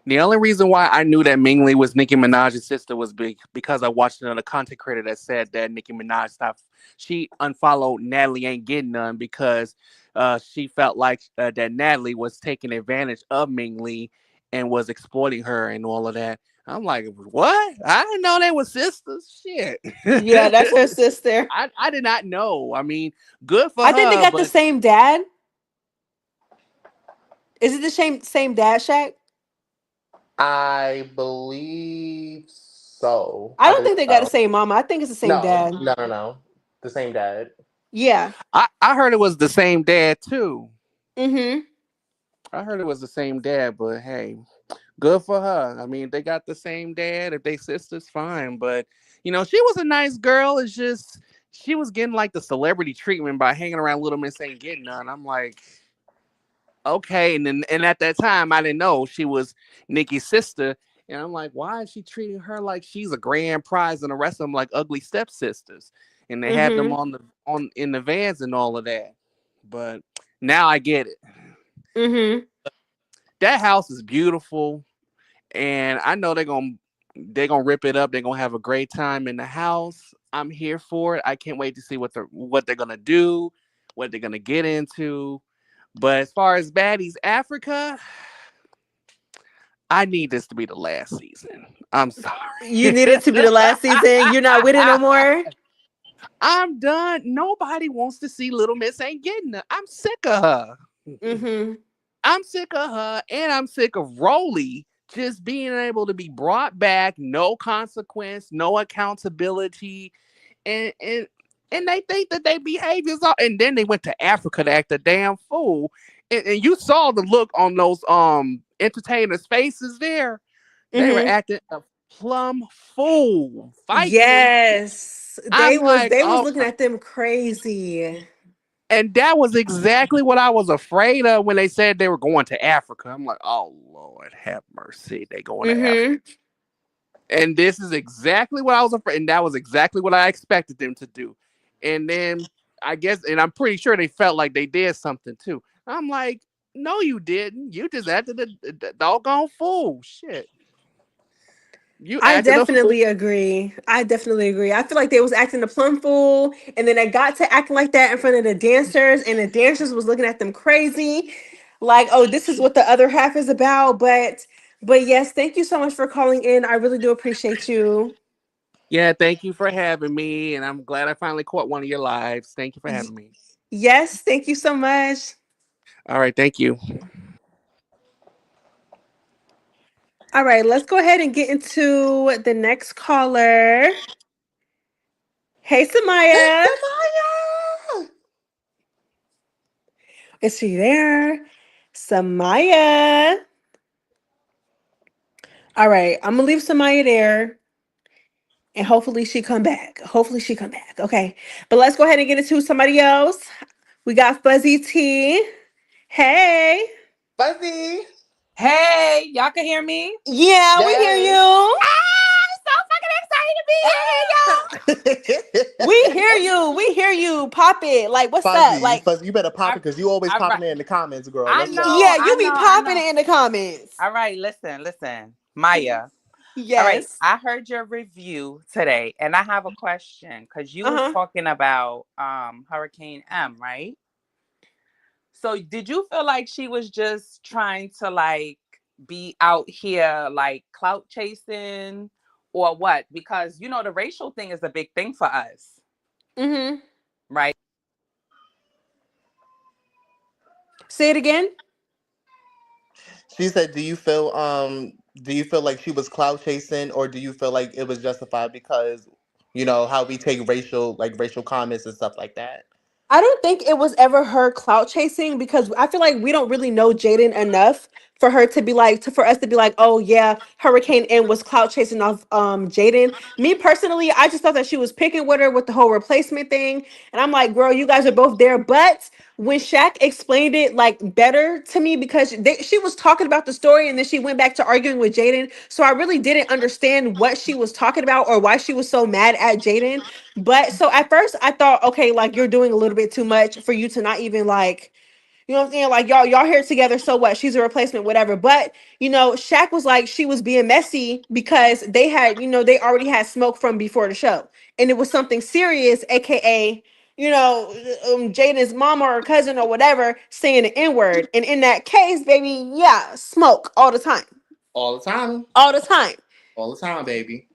The only reason why I knew that Ming Lee was Nicki Minaj's sister was because I watched another content creator that said that Nicki Minaj stopped. She unfollowed Natalie Ain't Getting None because she felt like that Natalie was taking advantage of Ming Lee and was exploiting her and all of that. I'm like, what? I didn't know they were sisters. Shit. Yeah, that's her sister. I did not know. I mean, good for I think they her, got the but same dad. Is it the same dad, Shaq? I believe so. I I don't believe think they got the so. same mama. I think it's the same No, dad. no, no, no. The same dad. Yeah. I heard it was the same dad too. Mm-hmm. I heard it was the same dad, but hey, good for her. I mean, they got the same dad. If they sisters, fine. But she was a nice girl. It's just she was getting like the celebrity treatment by hanging around Little Miss ain't getting none. I'm like, okay. And at that time, I didn't know she was Nikki's sister. And I'm like, why is she treating her like she's a grand prize and the rest of them like ugly stepsisters? And they had them Mm-hmm. on in the vans and all of that. But now I get it. Mm-hmm. That house is beautiful, and I know they're gonna rip it up. They're gonna have a great time in the house. I'm here for it. I can't wait to see what they're gonna do, what they're gonna get into. But as far as Baddies Africa, I need this to be the last season. I'm You sorry. need it to be the last season. You're not with it no more. I'm done. Nobody wants to see Little Miss ain't getting it. I'm sick of her. Mm-hmm. I'm sick of her, and I'm sick of Rolly just being able to be brought back, no consequence, no accountability, and and they think that their behaviors are. And then they went to Africa to act a damn fool, and you saw the look on those entertainers' faces there. They were Mm-hmm. acting a plumb fool, fighting and Yes. I'm like, They was oh looking my. at them crazy. And that was exactly what I was afraid of when they said they were going to Africa. I'm like, oh Lord, have mercy. They going to Africa. Mm-hmm. And this is exactly what I was afraid. And that was exactly what I expected them to do. And then I guess, and I'm pretty sure they felt like they did something too. I'm like, no, you didn't. You just acted a doggone fool. Shit. You I acted a fool. definitely agree. I definitely agree. I feel like they was acting a plum fool, and then they got to acting like that in front of the dancers, and the dancers was looking at them crazy, like, "Oh, this is what the other half is about." But yes, thank you so much for calling in. I really do appreciate you. Yeah, thank you for having me. And I'm glad I finally caught one of your lives. Thank you for Y- having me. yes, thank you so much. All right, thank you. All right, let's go ahead and get into the next caller. Hey, Hey, Samaya, Samaya! is she there? Samaya. All right, I'm gonna leave Samaya there. And hopefully she come back. Hopefully she come back. Okay. But let's go ahead and get into somebody else. We got Fuzzy T. Hey. Fuzzy! Hey, y'all can hear me? Yeah, we hear Yes! you. I'm so fucking excited to be in here, y'all. We hear you. We hear you. Pop it. Like, what's up? Fuzzy, Like, Fuzzy, you better pop I, it because you always all right. popping it in the comments, girl. I Let's go. know, yeah, I you be know, I popping know. it in the comments. All right, listen. Maya. All right, Yes. I heard your review today, and I have a question because you was Uh-huh. talking about Hurricane M, right? So did you feel like she was just trying to like be out here like clout chasing or what? Because the racial thing is a big thing for us, Mm-hmm. right? Say it again. She said, do you feel like she was cloud chasing, or do you feel like it was justified because how we take racial comments and stuff like that? I don't think it was ever her clout chasing because I feel like we don't really know Jaden enough for her to be like, for us to be like, oh yeah, Hurricane N was clout chasing off Jaden. Me personally, I just thought that she was picking with her with the whole replacement thing. And I'm like, girl, you guys are both there. But when Shaq explained it like better to me, because she was talking about the story and then she went back to arguing with Jaden. So I really didn't understand what she was talking about or why she was so mad at Jaden. But so at first I thought, okay, like you're doing a little bit too much for you to not even like, you know what I'm saying? Like y'all here together, so what? She's a replacement, whatever. But Shaq was like she was being messy because they had, they already had smoke from before the show, and it was something serious, aka, Jaden's mama or cousin or whatever saying the N word, and in that case, baby, yeah, smoke all the time, All the time. all the time. All the time, baby.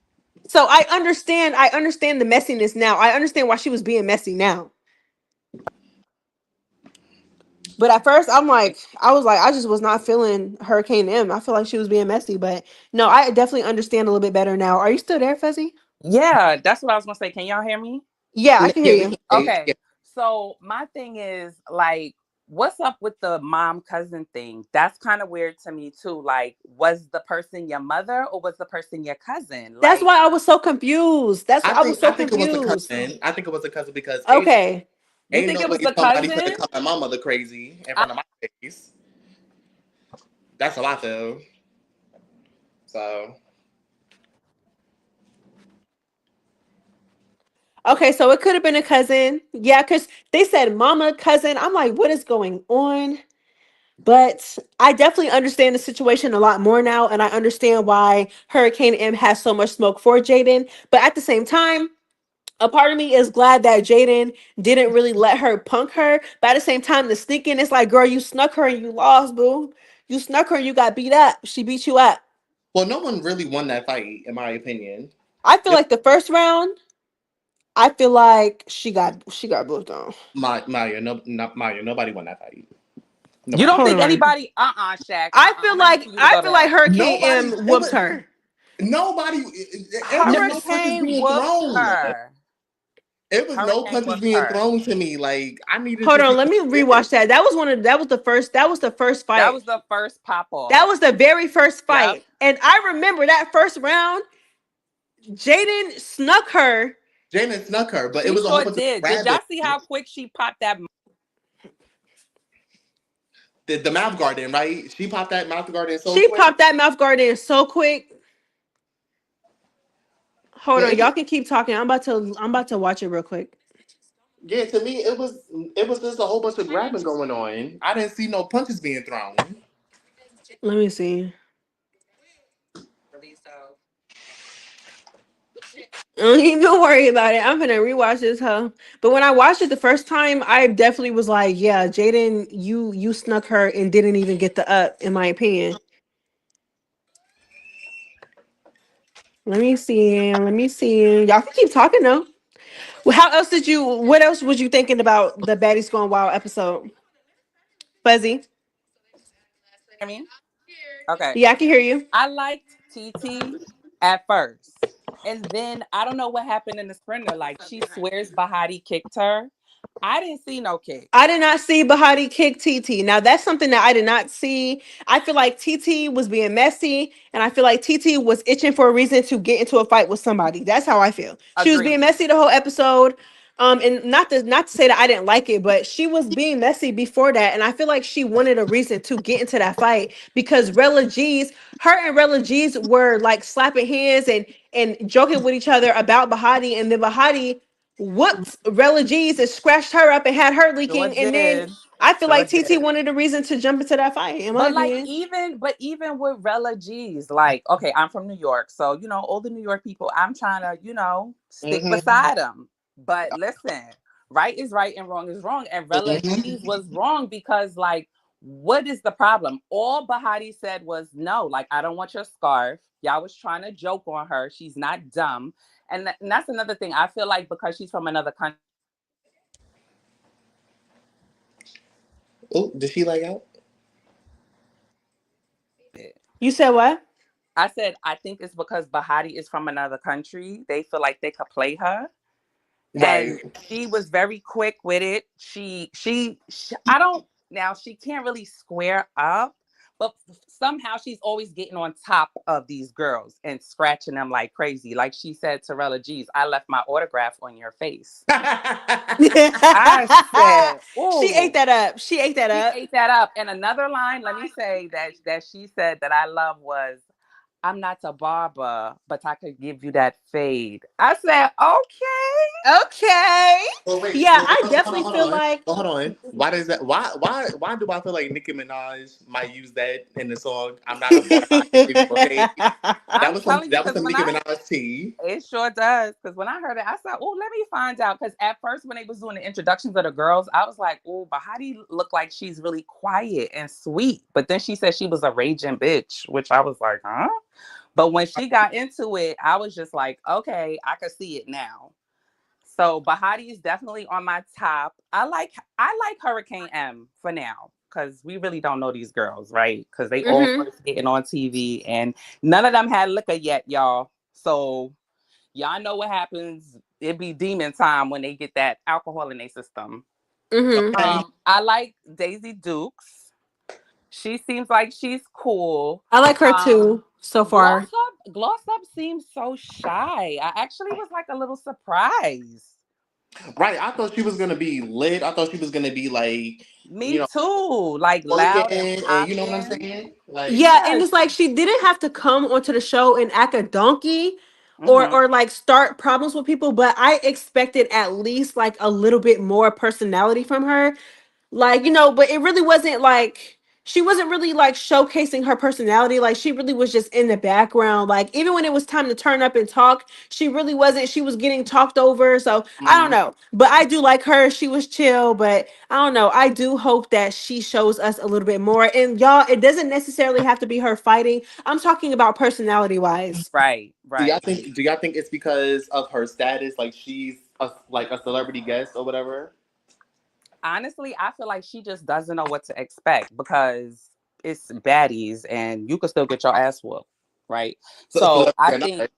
So I understand the messiness now. I understand why she was being messy now. But at first, I was like, I just was not feeling Hurricane M. I feel like she was being messy, but no, I definitely understand a little bit better now. Are you still there, Fuzzy? Yeah, that's what I was gonna say. Can y'all hear me? Yeah, I can hear Yeah, we you. can. Okay. Yeah. So my thing is like, what's up with the mom cousin thing? That's kind of weird to me too. Like, was the person your mother or was the person your cousin? That's Like, why I was so confused. That's why I was so I think it was a confused. cousin. I think it was a cousin because Okay. you ain't think no it was way the somebody finna cousin? call my mother crazy in I, front of my face. That's how I feel. So Okay, so it could have been a cousin. Yeah, because they said mama, cousin. I'm like, what is going on? But I definitely understand the situation a lot more now, and I understand why Hurricane M has so much smoke for Jaden. But at the same time, a part of me is glad that Jaden didn't really let her punk her. But at the same time, the sneaking, it's like, girl, you snuck her and you lost, boo. You snuck her and you got beat up. She beat you up. well, no one really won that fight, in my opinion. I feel like the first round, I feel like she got booked on. Maya, Maya, nobody won that fight. you Nobody. don't Hold think on. anybody? Shaq. I feel I'm gonna need like for you to I go feel like there. Hurricane Nobody. M It whooped was her. nobody. It was no punches Hurricane being whooped thrown. her. It was no Hurricane punches whooped being her. thrown to me. Like I needed Hold to on, see let me what it rewatch that. That was the first That fight. was the first pop That off. was the very first Yep. fight. And I remember that first round, Jaden snuck her. did. Janet snuck her, but it She was a whole sure bunch of did. Did grabbing. y'all see how quick she popped that? The mouth guard in, right? She popped that mouth guard in so She quick. popped that mouth guard in so quick. Hold But on, it y'all was can keep talking. I'm about to watch it real quick. yeah, to me it was just a whole bunch of grabbing going on. I didn't see no punches being thrown. Let me see. Don't even worry about it. I'm gonna rewatch this, huh? But when I watched it the first time, I definitely was like, "Yeah, Jaden, you snuck her and didn't even get the up." In my opinion. Let me see. Let me see. Y'all can keep talking though. Well, how else did you? What else was you thinking about the Baddies Gone Wild episode? Fuzzy. I mean, okay. Yeah, I can hear you. I liked TT at first, and then I don't know what happened in the sprinter. Like she swears Bahati kicked her. I didn't see no kick. I did not see Bahati kick TT. Now that's something that I did not see. I feel like TT was being messy, and I feel like TT was itching for a reason to get into a fight with somebody. That's how I feel. She was being Agreed. messy the whole episode. And not to say that I didn't like it, but she was being messy before that, and I feel like she wanted a reason to get into that fight because her and Rella G's were like slapping hands and joking with each other about Bahati, and then Bahati whooped Rella G's and scratched her up and had her Sure leaking. And then did. I feel Sure like TT did. wanted a reason to jump into that fight, in my opinion. But even with Rella G's, like, okay, I'm from New York, so all the New York people, I'm trying to, stick Mm-hmm. beside them. But listen, right is right and wrong is wrong, and Rella Mm-hmm. G's was wrong because, like, what is the problem? All Bahati said was no, like, I don't want your scarf. Y'all was trying to joke on her. She's not dumb, and that's another thing. I feel like because she's from another country. Oh, did she leg out? You said what? I said I think it's because Bahati is from another country. They feel like they could play her, Right. and she was very quick with it. She I don't now she can't really square up, But somehow she's always getting on top of these girls and scratching them like crazy. Like she said to Rella G's, I left my autograph on your face. I said, She ate "Oh, that up. She ate that she up. ate that up." And another line, let me say that she said that I love was, "I'm not a barber, but I could give you that fade." I said, "Okay." Okay. Well, wait. Yeah, Well, I hold on. definitely feel like Well, hold on. Why does that? Why do I feel like Nicki Minaj might use that in the song? I'm not a barber. I can give you a fade. I'm telling you, That was because some when Nicki I Minaj tea. it sure does. Because when I heard it, I said, "Oh, let me find out." Because at first, when they was doing the introductions of the girls, I was like, "Oh, Bahati looked like she's really quiet and sweet." But then she said she was a raging bitch, which I was like, "Huh?" But when she got into it, I was just like, "Okay, I can see it now." So Bahati is definitely on my top. I like Hurricane M for now because we really don't know these girls, right? Because they all Mhm. first getting on TV and none of them had liquor yet, y'all. So y'all know what happens. It be demon time when they get that alcohol in their system. Mhm. Okay. I like Daisy Dukes. She seems like she's cool. I like her Um, too so Gloss far. Gloss Up seems so shy. I actually was like a little surprised. Right. I thought she was gonna be lit. I thought she was gonna be like, you Me know, too. Like working, loud and and you know what I'm popping. saying? Like, Yeah, and Yes. it's like she didn't have to come onto the show and act a donkey Hmm. or like start problems with people, but I expected at least like a little bit more personality from her. Like, but it really wasn't like she wasn't really like showcasing her personality. Like she really was just in the background. Like even when it was time to turn up and talk, she really wasn't. She was getting talked over. So I don't Hmm. know. But I do like her. She was chill, but I don't know. I do hope that she shows us a little bit more. And y'all, it doesn't necessarily have to be her fighting. I'm talking about personality wise. Right, right. do y'all think it's because of her status? Like she's like a celebrity guest or whatever? Honestly, I feel like she just doesn't know what to expect because it's baddies and you can still get your ass whooped, right? So, So celebrity I or think not.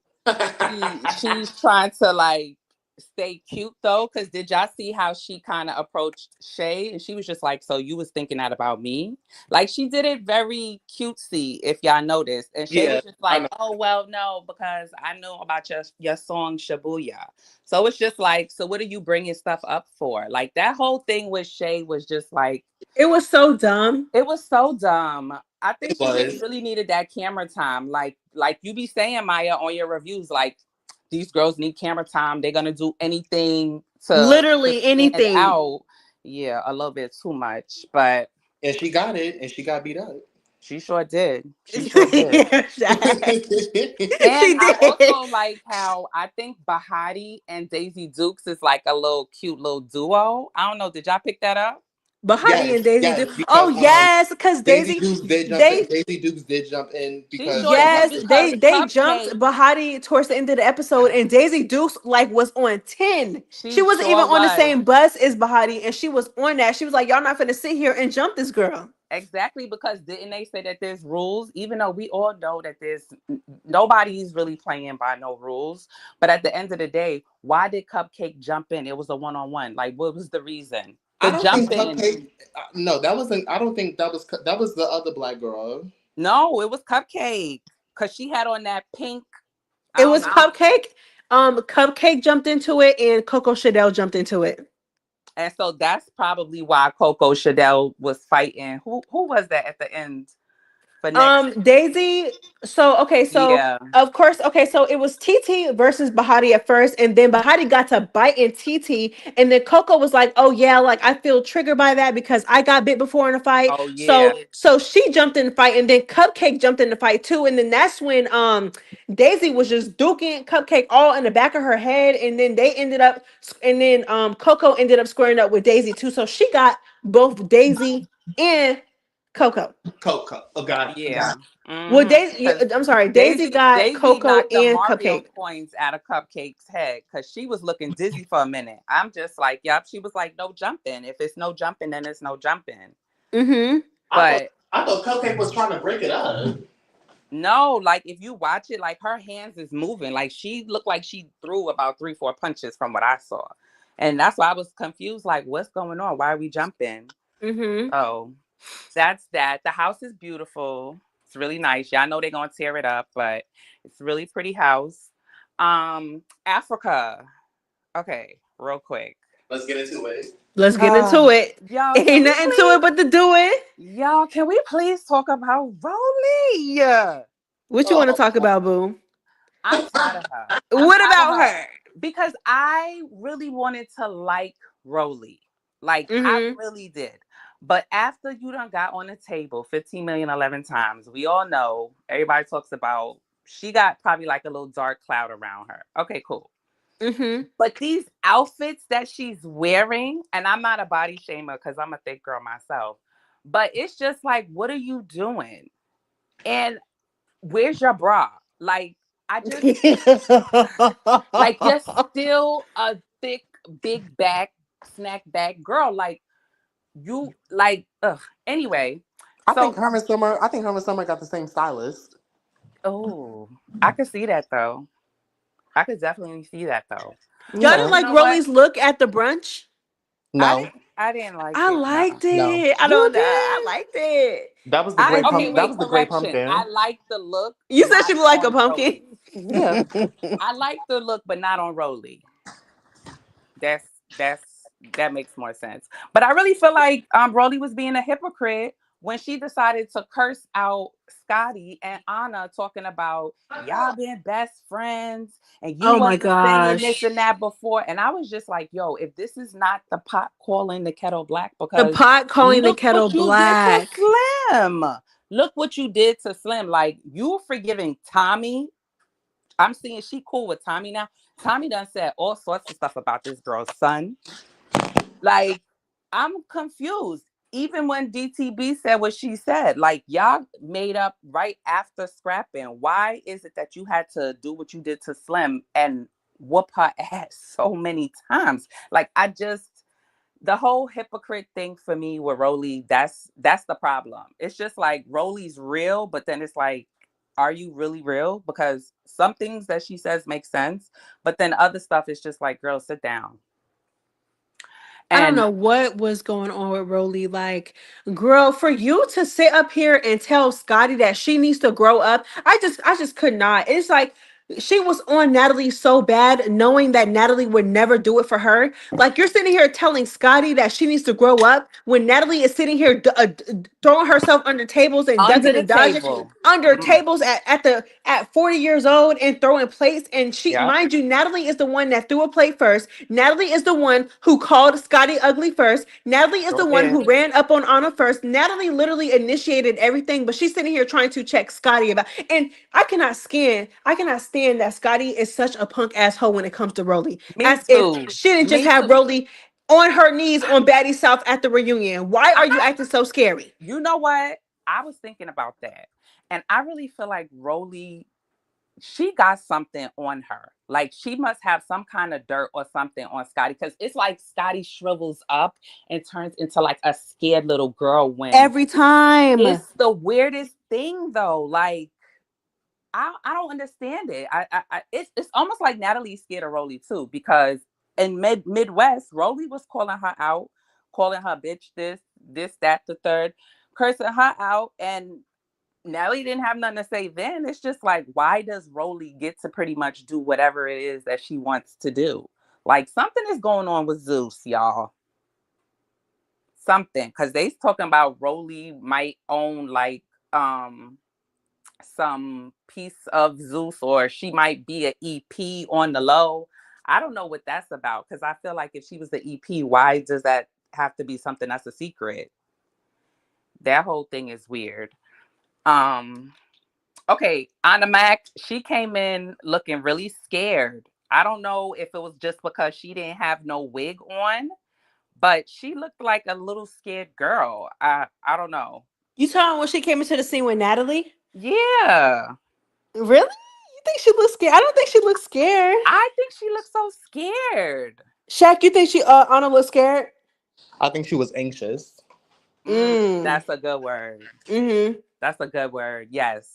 she's trying to like stay cute though, because did y'all see how she kind of approached Shay and she was just like, "So you was thinking that about me?" Like she did it very cutesy, if y'all noticed, and Shay Yeah, was just I like, know. "Oh well, no, because I know about your song Shabuya." So it's just like, so what are you bringing stuff up for? Like that whole thing with Shay was just like, It was so dumb. it was so dumb. I think It she just was. really needed that camera time. Like you be saying, Maya, on your reviews, like these girls need camera time. They're gonna do anything to Literally stand anything. out. Yeah, a little bit too much, but And she got it, and she got beat up. she sure did. She sure did. Yeah, Shaq. And She I did. also like how I think Bahati and Daisy Dukes is like a little cute little duo. I don't know. Did y'all pick that up? Bahati Yes, and Daisy yes, do. Oh because yes, because they Daisy Dukes did jump in She because sure did yes because they jumped Cupcake, Bahati towards the end of the episode, and Daisy Dukes like was on 10. She she wasn't even sure on the was. same bus as Bahati, and she was on that. She was like, "Y'all not gonna sit here and jump this girl." Exactly, because didn't they say that there's rules? Even though we all know that there's nobody's really playing by no rules. But at the end of the day, why did Cupcake jump in? It was a one-on-one. Like, what was the reason? I The don't think jumping. Cupcake. No, that wasn't. I don't think that was the other black girl. No, it was Cupcake. Cause she had on that pink. I It don't was know. Cupcake. Cupcake jumped into it, and Coco Chanel jumped into it. And so that's probably why Coco Chanel was fighting. Who was that at the end for next? Daisy. So okay, so Yeah. of course, okay, so it was TT versus Bahati at first, and then Bahati got to bite in TT, and then Coco was like, "Oh yeah, like I feel triggered by that because I got bit before in a fight." Oh So yeah. so she jumped in the fight, and then Cupcake jumped in the fight too, and then that's when Daisy was just duking Cupcake all in the back of her head, and then they ended up, and then Coco ended up squaring up with Daisy too, so she got both Daisy and Coco. Coco. Oh, got Yeah. it. Well, Mm-hmm. Daisy, I'm sorry, Daisy got Daisy Coco knocked the and Mario Cupcake. coins out of Cupcake's head because she was looking dizzy for a minute. I'm just like, yep. She was like, no jumping. If it's no jumping, then it's no jumping. Mm-hmm. I thought But I thought Cupcake was trying to break it up. no, like if you watch it, like her hands is moving. Like she looked like she threw about 3, 4 punches from what I saw. And that's why I was confused. Like, what's going on? Why are we jumping? Mm-hmm. Oh. That's that. The house is beautiful. It's really nice. Y'all know they're gonna tear it up, but it's a really pretty house. Africa. Okay, real quick. Let's get into it. Let's get Uh, into it. y'all, can Ain't we nothing to it please? but to do it. Y'all, can we please talk about Rolly? What you want to Oh, talk about, boo? I'm tired of her. I'm What tired of about her her? because I really wanted to like Rolly. Like, I Mm-hmm. really did. But after you done got on the table 15 million 11 times, we all know, everybody talks about, she got probably like a little dark cloud around her. Okay, cool. Mm-hmm. But these outfits that she's wearing, and I'm not a body shamer because I'm a thick girl myself, but it's just like, what are you doing? And where's your bra? Like, I just, like, you're still a thick, big back, snack back girl. Like, you, like, ugh. Anyway, so, I think Herman Summer got the same stylist. oh, I could see that though. I could definitely see that though. Y'all But didn't Yeah. you like know what? Rolly's look at the brunch? No. I didn't like I it. No. liked No. it. I You don't know. I did. liked it. That was the I great okay, pump. That wait, was the great correction. I pumpkin. like the look, You said not she looked like a on pumpkin. Rolly. Yeah. I like the look, but not on Rolly. That's that's that makes more sense. But I really feel like Rolly was being a hypocrite when she decided to curse out Scotty and Ahna, talking about y'all being best friends and you Oh my wasn't saying this gosh. and that before. And I was just like, yo, if this is not the pot calling the kettle black, The because pot calling the look kettle what you did to black. Slim. Look what you did to Slim. Like, you forgiving Tommy. I'm seeing she cool with Tommy now. Tommy done said all sorts of stuff about this girl's son. Like, I'm confused. Even when DTB said what she said, like, y'all made up right after scrapping. Why is it that you had to do what you did to Slim and whoop her ass so many times? Like, the whole hypocrite thing for me with Rolly, that's the problem. It's just like Rolly's real, but then it's like, are you really real? Because some things that she says make sense, but then other stuff is just like, girl, sit down. I don't And know what was going on with Rolly. Like, girl, for you to sit up here and tell Scotty that she needs to grow up, I just could not. It's like she was on Natalie so bad, knowing that Natalie would never do it for her. Like, you're sitting here telling Scotty that she needs to grow up when Natalie is sitting here throwing herself under tables and under ducking the and dodging table. under Mm, tables at 40 years old and throwing plates. And she, yep, mind you, Natalie is the one that threw a plate first. Natalie is the one who called Scotty ugly first. Natalie is the sure one did. who ran up on Anna first. Natalie literally initiated everything, but she's sitting here trying to check Scotty about. And I cannot stand that Scotty is such a punk asshole when it comes to Rolly. Me As if too. she didn't just Me have too. Rolly on her knees on Baddie South at the reunion. Why are you acting so scary? You know what? I was thinking about that. And I really feel like Rolly, she got something on her. Like, she must have some kind of dirt or something on Scotty, because it's like Scotty shrivels up and turns into like a scared little girl when Every time. it's the weirdest thing though. Like, I don't understand it. It's almost like Natalie's scared of Rolly too, because in Midwest, Rolly was calling her out, calling her bitch this, that, the third, cursing her out, and Nelly didn't have nothing to say then. It's just like, why does Rolly get to pretty much do whatever it is that she wants to do? Like, something is going on with Zeus, y'all. Something, because they talking about Rolly might own like some piece of Zeus, or she might be an EP on the low. I don't know what that's about, because I feel like if she was the EP, why does that have to be something that's a secret? That whole thing is weird. Um, okay, Anna Mac, she came in looking really scared. I don't know if it was just because she didn't have no wig on, but she looked like a little scared girl. I don't know. You talking when she came into the scene with Natalie? Yeah. Really? You think she looks scared? I don't think she looks scared. I think she looks so scared. Shaq, you think she Anna looks scared? I think she was anxious. Mm. That's a good word. Mm-hmm. That's a good word. Yes.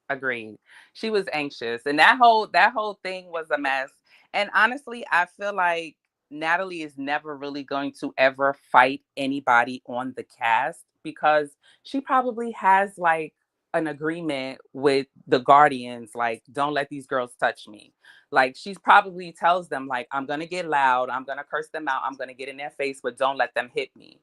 Agreed. She was anxious, and that whole thing was a mess. And honestly, I feel like Natalie is never really going to ever fight anybody on the cast because she probably has like an agreement with the Guardians, like, don't let these girls touch me. Like, she's probably tells them, like, I'm going to get loud, I'm going to curse them out, I'm going to get in their face, but don't let them hit me.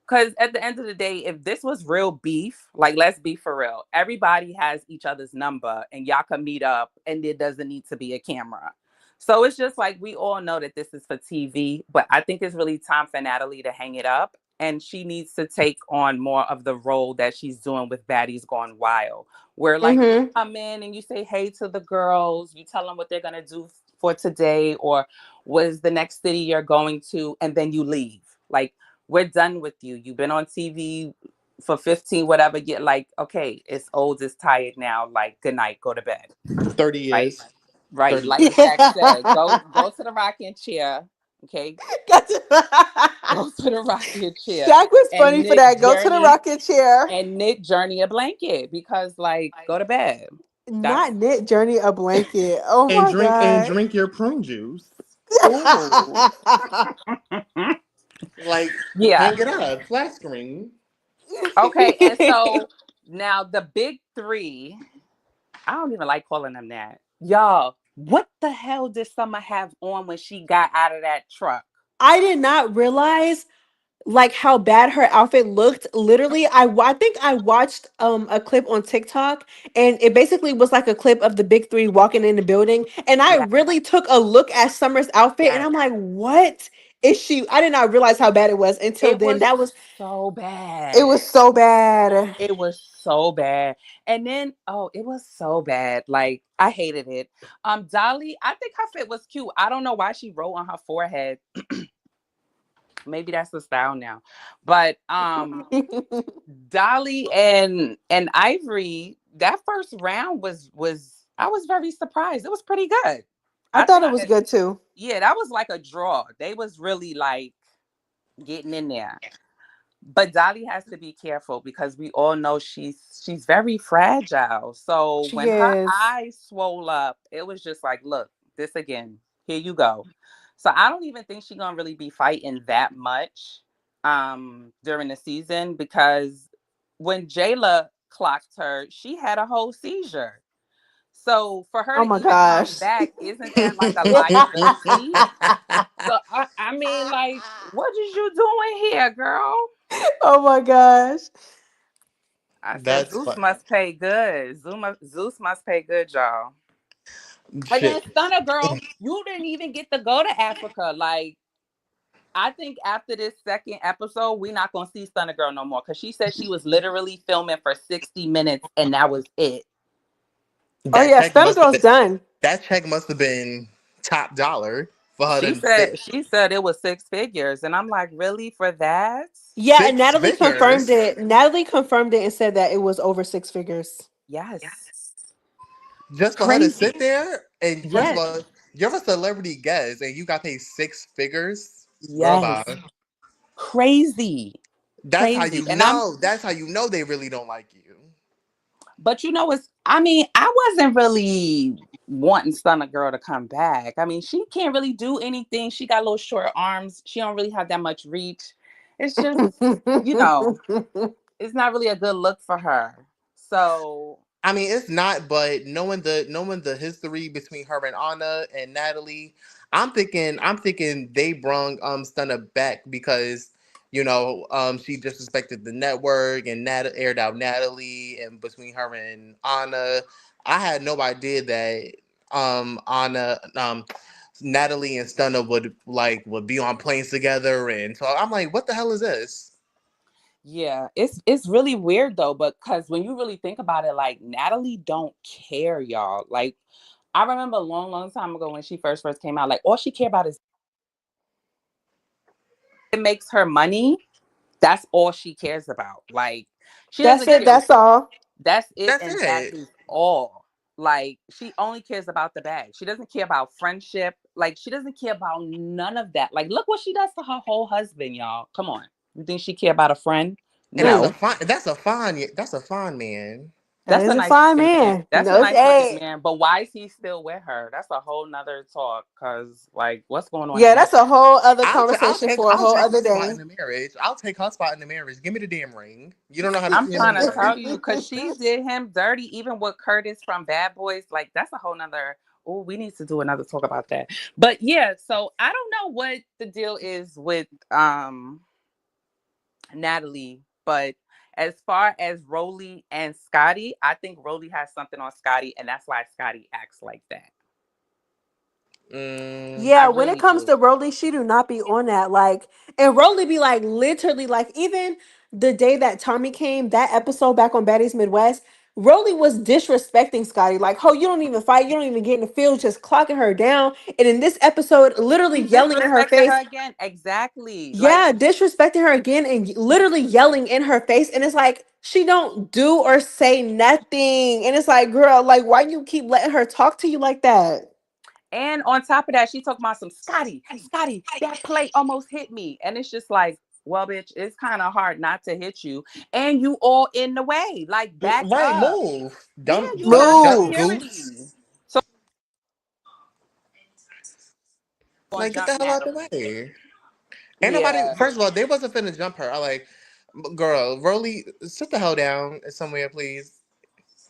Because at the end of the day, if this was real beef, like, let's be for real, everybody has each other's number and y'all can meet up and there doesn't need to be a camera. So it's just like we all know that this is for TV, but I think it's really time for Natalie to hang it up. And she needs to take on more of the role that she's doing with Baddies Gone Wild, where like you Mm-hmm. come in and you say hey to the girls, you tell them what they're going to do for today or what is the next city you're going to, and then you leave. Like, we're done with you. You've been on TV for 15, whatever. Get like, okay, it's old, it's tired now. Like, good night, go to bed. 30 Right? years. Right. 30 Like years. Shaq said, go to the rocking chair. Okay. Go to the rocking chair Shaq was funny and for knit that. Go to the journey rocking chair. and knit journey a blanket because like go to bed. That's Not knit Journey a blanket. Oh And my drink and god. drink your prune juice. ooh. Like, Yeah. hang it up, flat screen. Okay. And so now the big three, I don't even like calling them that. Y'all, what the hell did Summer have on when she got out of that truck? I did not realize like how bad her outfit looked. Literally, I think I watched a clip on TikTok, and it basically was like a clip of the big three walking in the building, and I Yeah. really took a look at Summer's outfit, and Yes. I'm like, what is she? I did not realize how bad it was until It then. was That was so It bad. was so bad. It was so bad. And then, oh, it was so bad. Like, I hated it. Dolly, I think her fit was cute. I don't know why she wrote on her forehead. Maybe that's the style now. But Dolly and Ivory, that first round was I was very surprised. It was pretty good. I I thought think it was that, good too. yeah, that was like a draw. They was really like getting in there. But Dolly has to be careful because we all know she's very fragile. So She when her is. eyes swole up, it was just like, look, this again. Here you go. So I don't even think she's gonna really be fighting that much during the season because when Jayla clocked her, she had a whole seizure. So for her Oh to my even come gosh. back, isn't that like a liability? So I mean, like, what is you doing here, girl? Oh my gosh. I said That's Zeus fun. must pay good. Zeus must pay good, y'all. And then Shit. Stunner girl, you didn't even get to go to Africa. Like, I think after this second episode, we're not gonna see Stunner girl no more because she said she was literally filming for 60 minutes and that was it. Oh That yeah, check Stunner must have Girl's been done. that check must have been top dollar for her She to said sit she said it was 6 figures, and I'm like, really for that? Yeah, and six Natalie confirmed figures. it. Natalie confirmed it and said that it was over six figures. Yes, Just for her to sit crazy. there, and first of Yes, all, you're a celebrity guest and you got paid 6 figures. Girl, yes, bye. crazy, That's how crazy. you And I'm know. That's how you know they really don't like you. But it's, I mean, I wasn't really wanting Stunner Girl to come back. I mean, she can't really do anything. She got little short arms. She don't really have that much reach. It's just, you know, it's not really a good look for her. So, I mean, it's not, but knowing the history between her and Anna and Natalie, I'm thinking they brung Stunner back because she disrespected the network and aired out Natalie, and between her and Anna, I had no idea that Anna Natalie and Stunner would be on planes together, and so I'm like, what the hell is this? yeah, it's really weird though, because when you really think about it, like Natalie don't care, y'all. Like I remember a long, long time ago when she first came out, like all she cared about is it makes her money. That's all she cares about. Like she That's doesn't it. care. That's all. That's it, That's and that it. is all. Like she only cares about the bag. She doesn't care about friendship. Like she doesn't care about none of that. Like look what she does to her whole husband, y'all. Come on. You think she care about a friend? And that's a No. fine. That's a fine. That's a fine man. That That's is a a nice fine looking man. man. That's a No nice looking shade. man. But why is he still with her? That's a whole nother talk. Cause like, what's going on in Yeah, that? that's a whole other I'll conversation take for a I'll whole take her other spot day. in the marriage. I'll take her spot in the marriage. Give me the damn ring. You don't know how to I'm swim trying to anyway. tell you, cause she did him dirty, even with Curtis from Bad Boys. Like that's a whole nother. Oh, we need to do another talk about that. But yeah, so I don't know what the deal is with Natalie, but as far as Rolly and Scotty, I think Rolly has something on Scotty, and that's why Scotty acts like that. I Yeah, when it really comes do. to Rolly, she do not be on that. Like, and Rolly be like literally like even the day that Tommy came, that episode back on Baddies Midwest, Rolly was disrespecting Scotty. Like, oh, you don't even fight, you don't even get in the field, just clocking her down. And in this episode, literally He yelling in her disrespected face. her again. Exactly. Like, Yeah, disrespecting her again and literally yelling in her face. And it's like she don't do or say nothing. And it's like, girl, like why you keep letting her talk to you like that? and on top of that, she talking about some Scotty, that plate almost hit me. And it's just like, well, bitch, it's kind of hard not to hit you. And you all in the way. Like, back Right, up. move. Yeah, Dumb you dumb got dumb Move. goose. security. So on Like get jump the hell out the Natalie. way. Ain't nobody Yeah. first of all, they wasn't finna jump her. I like girl, Rolly, sit the hell down somewhere, please.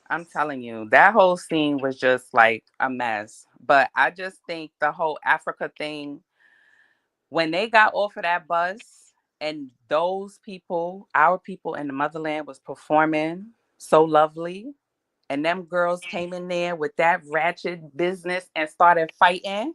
I'm telling you, that whole scene was just like a mess. But I just think the whole Africa thing, when they got off of that bus and those people, our people in the motherland, was performing so lovely, and them girls came in there with that ratchet business and started fighting.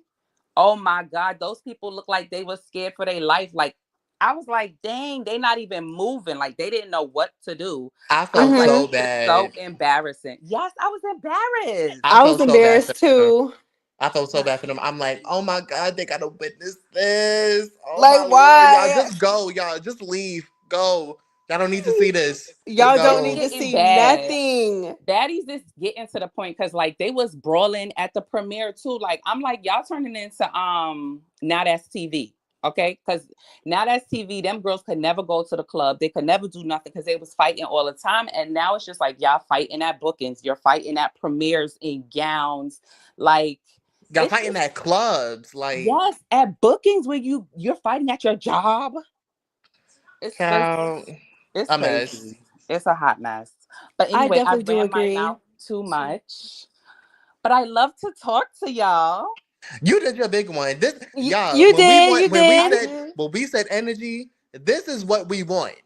Oh my God, those people looked like they were scared for their life. Like, I was like, dang, they not even moving. Like, they didn't know what to do. I I was felt like, Hmm. so this is so bad. embarrassing. Yes, I was embarrassed. I I was felt so bad for embarrassed them. too. I felt so bad for them. I'm like, oh my god, they gotta witness this. Oh Like, my lord, y'all why? just go, y'all just leave, go. Y'all don't need to see this. Just Y'all It's don't just need go. to getting see bad. nothing. Baddies is getting to the point because like they was brawling at the premiere too. Like I'm like y'all turning into now that's TV, okay? Because now that's TV. Them girls could never go to the club. They could never do nothing because they was fighting all the time. And now it's just like y'all fighting at bookings. You're fighting at premieres in gowns. Like Y'all it's fighting just at clubs, like yes at bookings where you're fighting at your job. It's just child, it's a mess. crazy. It's a hot mess. But I anyway, I definitely do ran my agree. mouth too much. But I love to talk to y'all. You did your big one. This y'all, You did, you I did. did. when we said energy, this is what we want.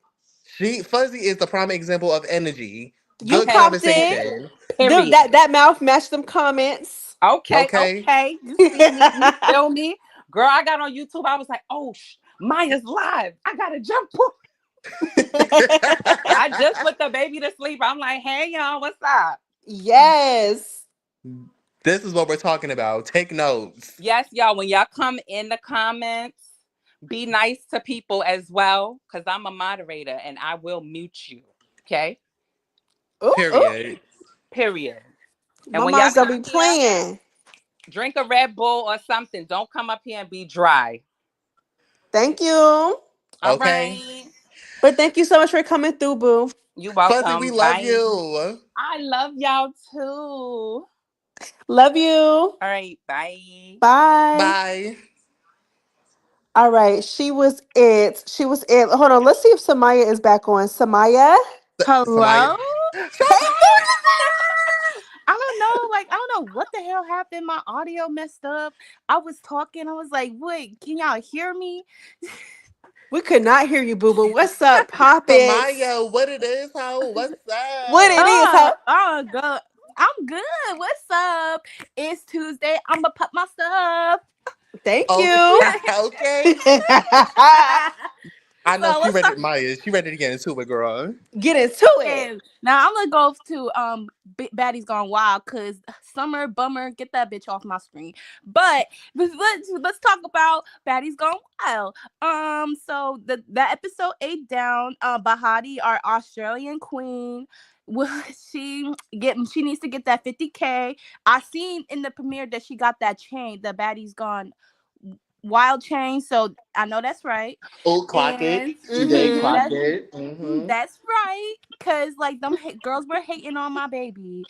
She Fuzzy is the prime example of energy. You Good Okay. popped it. conversation. Them, Period. that mouth matched them comments. Okay. Okay. Okay. You see me. You feel me? Girl, I got on YouTube. I was like, oh, Maya's live. I got to jump on. I just put the baby to sleep. I'm like, hey, y'all, what's up? Yes. This is what we're talking about. Take notes. Yes, y'all, when y'all come in the comments, be nice to people as well because I'm a moderator and I will mute you. Okay? Ooh, ooh. Period. Period. And My when y'all mom's gonna come be here, playing. drink a Red Bull or something. Don't come up here and be dry. Thank you. All Okay. right. But thank you so much for coming through, boo. You Fuzzy, we welcome. love Bye. you. I love y'all too. Love you. All right. Bye. Bye. Bye. All right. She was it. She was it. Hold on. Let's see if Samaya is back on. Samaya? Somebody. Hello? Hey, I don't know. Like, I don't know what the hell happened. My audio messed up. I was talking. I was like, wait, can y'all hear me? we could not hear you, boo boo. What's up, Poppets? Samaya, what it is, ho? What's What up? it is, huh? Good. I'm good. What's up? It's Tuesday. I'm going to pop my stuff. Thank Okay. you. Okay. I know So she let's ready. talk. Maya, she ready to get into it, girl. Get into it. And now I'm gonna go to Baddies Gone Wild because Summer Bummer, get that bitch off my screen. But let's talk about Baddies Gone Wild. So the episode 8 down. Bahati, our Australian queen. Will she needs to get that 50K. I seen in the premiere that she got that chain, the Baddies Gone Wild Chain. So I know that's right. Oh, clock it. And She did clock Mm-hmm. that's it. Mm-hmm. that's right. Cause like girls were hating on my baby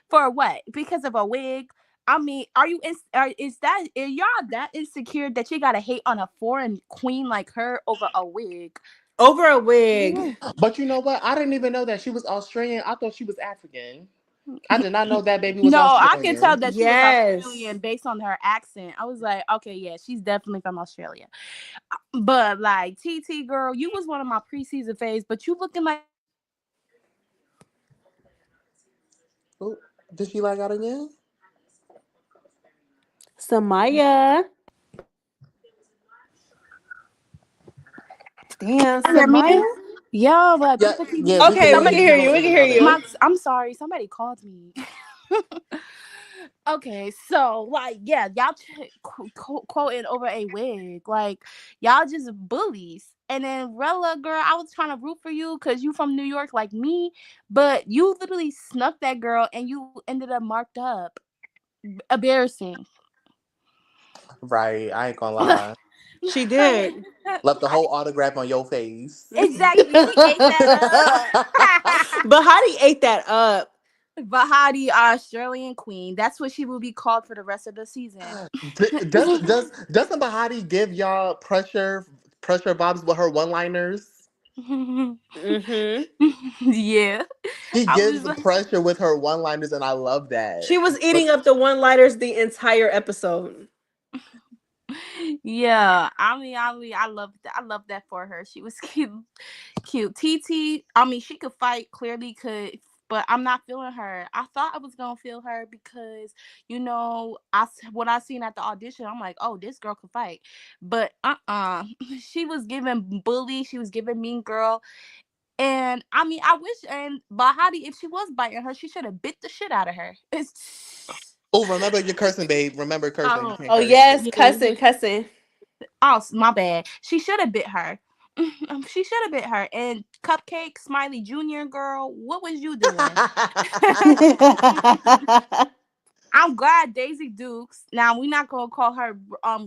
for what? Because of a wig. I mean, are you? Are y'all that insecure that you gotta hate on a foreign queen like her over a wig? Over a wig. But you know what? I didn't even know that she was Australian. I thought she was African. I did not know that baby was No, I can tell Australian. that she was Australian Yes. based on her accent. I was like, okay, yeah, she's definitely from Australia. But like TT girl, you was one of my preseason phase, but you looking like Oh, did she lag out again? Samaya. Damn, hear me? Samaya. Yeah, but Yeah, people keep yeah, we can Okay, we hear can you. You hear somebody. you. going We in can and hear out you. though. I'm sorry, somebody called me. Okay, so like, yeah, y'all quoting over a wig, like y'all just bullies. And then Rella, girl, I was trying to root for you because you from New York like me, but you literally snuck that girl and you ended up marked up. Embarrassing. Right, I ain't gonna lie. She did. Left the whole autograph on your face. Exactly. She ate that up. Bahati ate that up. Bahati, Australian queen. That's what she will be called for the rest of the season. Doesn't Bahati give y'all pressure vibes with her one liners? Mm-hmm. Yeah. She I gives was the pressure with her one liners, and I love that. She was But eating up the one-liners the entire episode. yeah. I love that for her. She was cute. Cute. TT, I mean, she could fight, clearly could, but I'm not feeling her. I thought I was gonna feel her because what I seen at the audition, I'm like, oh, this girl could fight, but she was giving bully, she was giving mean girl, and I mean, I wish and Bahati, if she was biting her, she should have bit the shit out of her. It's oh, remember your cursing, babe. Remember cursing. You oh can't Oh curse. yes, yeah. cussing, cussing. Oh, my bad. She should have bit her. She should have bit her. And Cupcake Smiley Jr. girl, what was you doing? I'm glad Daisy Dukes. Now we're not gonna call her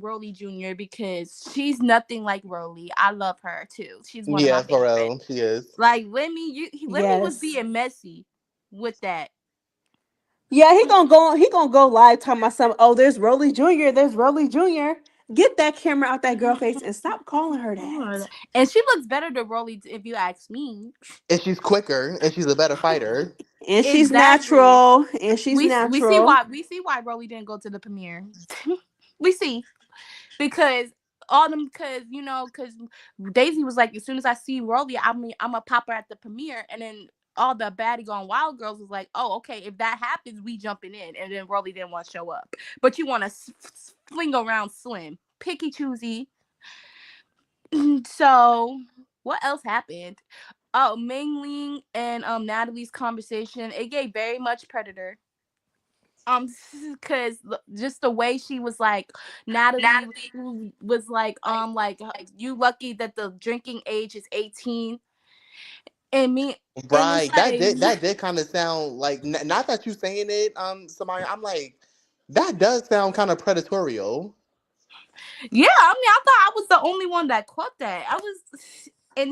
Rolly Jr. because she's nothing like Rolly. I love her too. She's one of my Yeah, for favorites. real, she is. Like Lemmy was Yes. being messy with that. Yeah, he gonna go live talking about some. Oh, there's Rolly Jr. There's Rolly Jr. Get that camera out that girl face and stop calling her that. And she looks better than Rolly, if you ask me. And she's quicker, and she's a better fighter. And she's Exactly. natural. And she's natural. We see why Rolly didn't go to the premiere. We see because all them because Daisy was like, as soon as I see Rolly, I'm a pop her at the premiere, and then all the Baddie Gone Wild girls was like, oh, okay, if that happens, we jumping in, and then Rolly didn't want to show up, but you want to fling around Slim, picky choosy. So what else happened? Oh, Ming Ling and Natalie's conversation, it gave very much Predator. Because just the way she was like, Natalie was like you lucky that the drinking age is 18, and me, and it's Right. like, That did kind of sound like not that you saying it, somebody. I'm like, that does sound kind of predatorial. yeah, I mean, I thought I was the only one that caught that. I was,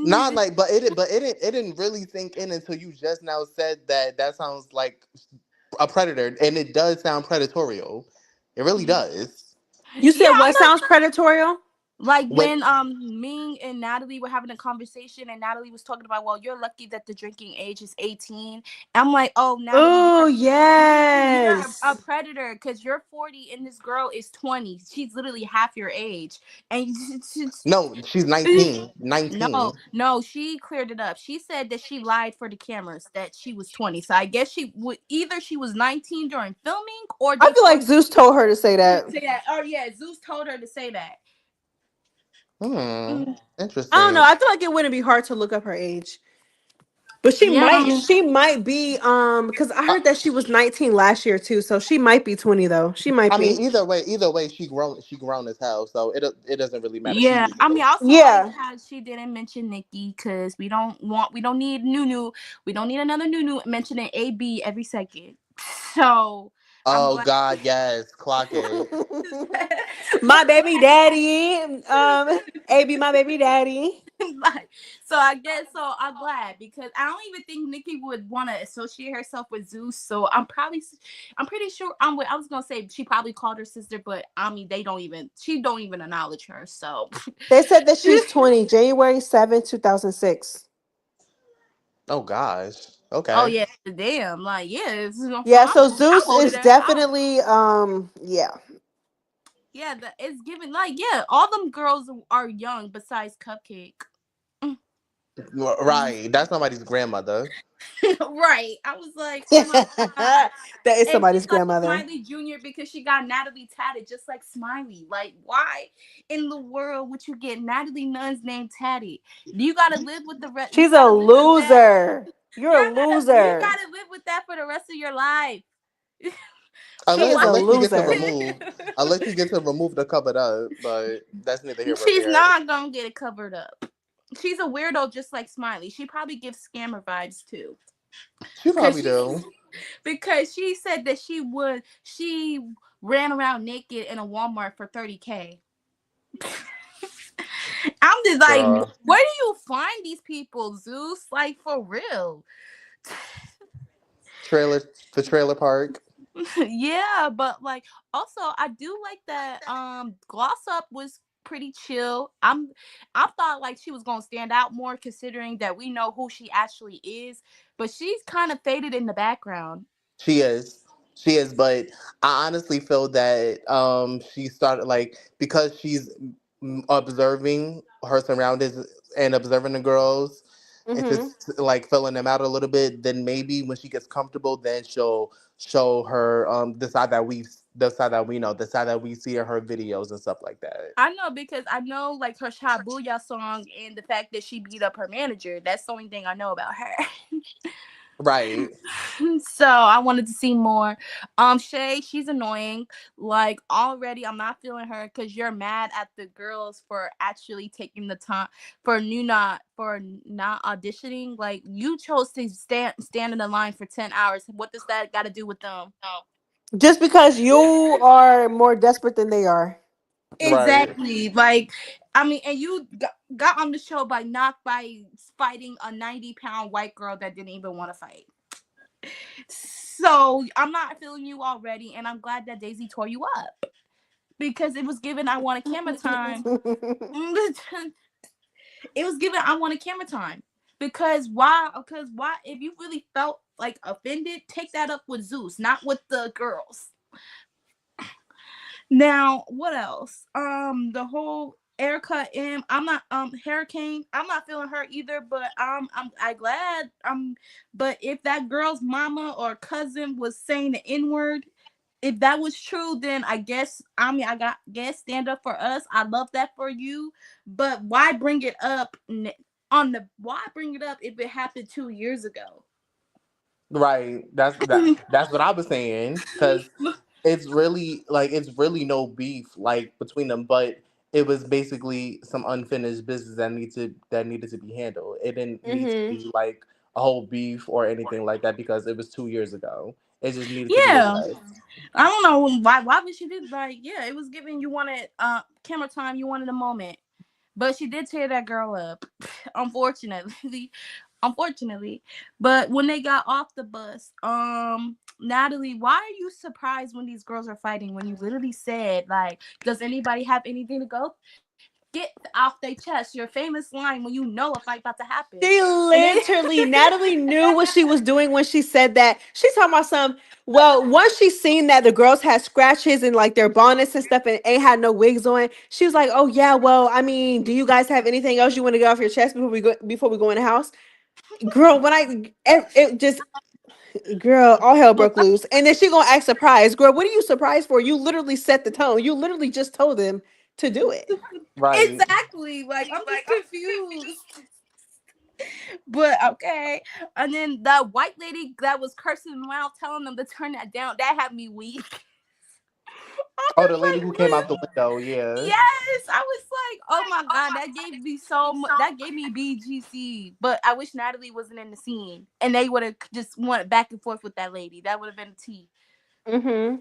Not and like, but it didn't really sink in until you just now said that. That sounds like a predator, and it does sound predatorial. It really does. You yeah, said I'm what sounds predatorial? like When when Ming and Natalie were having a conversation and Natalie was talking about, well, you're lucky that the drinking age is 18. I'm like, oh, Natalie, Oh you're a yes. predator because you're 40 and this girl is 20. She's literally half your age. And no, she's 19. 19. no, she cleared it up. She said that she lied for the cameras that she was 20. So I guess she would either she was 19 during filming or I just feel like Zeus told her to say that. say that. Or yeah, Zeus told her to say that. Hmm. Mm, I don't know. Interesting. I feel like it wouldn't be hard to look up her age. But yeah. she might be because I heard that she was 19 last year too, so she might be 20 though. She might I mean, be. either way, she grown as hell, so it doesn't really matter. She's Yeah, I mean, legal. I also like Yeah. how she didn't mention Nikki because we don't need Nunu, we don't need another Nunu mentioning AB every second. So I'm Oh glad. God, yes, clock it. My baby daddy. AB, my baby daddy. Like, so I guess so. I'm glad because I don't even think Nikki would want to associate herself with Zeus. So I'm pretty sure. I was gonna say she probably called her sister, but I mean they don't even. She don't even acknowledge her. So, They said that she's 20, January 7th, 2006. Oh gosh. oh Okay. yeah, damn, like yeah. So Yeah, so I'm Zeus older is than her. definitely yeah. Yeah, it's given like yeah. All them girls are young besides Cupcake. Right. That's somebody's grandmother. Right. I was like, oh my god. That is And she's somebody's like grandmother. Smiley Jr. because she got Natalie tatted just like Smiley. Like, why in the world would you get Natalie Nunn's name tatted? You gotta live with the rest. You She's a gotta live with that. loser. You're a You loser. gotta live with that for the rest of your life. She is a Unless she gets to loser. remove, unless she gets to remove the covered up, but that's neither here nor She's there. not gonna get it covered up. She's a weirdo just like Smiley. She probably gives scammer vibes too. She Cause probably she do. because she said that she ran around naked in a Walmart for 30K. I'm just like, Girl. where do you find these people, Zeus? Like for real. Trailer the trailer park. Yeah, but like also I do like that Gloss Up was pretty chill. I thought like she was gonna stand out more considering that we know who she actually is, but she's kind of faded in the background. She is. She is, but I honestly feel that she started like because she's observing her surroundings and observing the girls and Hmm. just like filling them out a little bit, then maybe when she gets comfortable, then she'll show her the side that we know, the side that we see in her videos and stuff like that. I know because I know like her Shabuya song and the fact that she beat up her manager. That's the only thing I know about her. Right. So I wanted to see more. Shay, she's annoying. Like already, I'm not feeling her because you're mad at the girls for actually taking the time for not auditioning. Like you chose to stand in the line for 10 hours. What does that got to do with them? Just because you are more desperate than they are. Right. Exactly. Like, I mean, and you got on the show by fighting a 90-pound white girl that didn't even want to fight. So I'm not feeling you already, and I'm glad that Daisy tore you up because it was given I want a camera time. It was given I want a camera time because why? Because why? If you really felt like offended, take that up with Zeus, not with the girls. Now, what else? The whole Erica M. I'm not Hurricane. I'm not feeling her either, but I glad but if that girl's mama or cousin was saying the N-word, if that was true, then I guess I mean I got guess stand up for us. I love that for you, but why bring it up why bring it up if it happened 2 years ago? Right. That's what I was saying. Cause it's really no beef like between them, but it was basically some unfinished business that needed to be handled. It didn't need to Hmm. be like a whole beef or anything like that because it was 2 years ago. It just needed to be Yeah. addressed. I don't know why would she do like yeah, it was giving you wanted camera time, you wanted a moment. But she did tear that girl up, unfortunately. Unfortunately. But when they got off the bus, Natalie, why are you surprised when these girls are fighting when you literally said, like, does anybody have anything to go? Get off their chest your famous line when you know a fight about to happen. She And then literally, Natalie knew what she was doing when she said that. She's talking about some. Well, once she seen that the girls had scratches and like their bonnets and stuff and ain't had no wigs on, she was like, "Oh yeah, well, I mean, do you guys have anything else you want to get off your chest before we go in the house?" Girl, it just girl, all hell broke loose, and then she gonna act surprised. Girl, what are you surprised for? You literally set the tone. You literally just told them to do it. Right. exactly, like I'm just confused. But okay. And then that white lady that was cursing them out, telling them to turn that down, that had me weak. I Oh, was the lady like, who came really? out the window, yeah. Yes. I was like, oh my God, that gave me so much. That gave me BGC. But I wish Natalie wasn't in the scene and they would have just went back and forth with that lady. That would have been a T. Mm-hmm.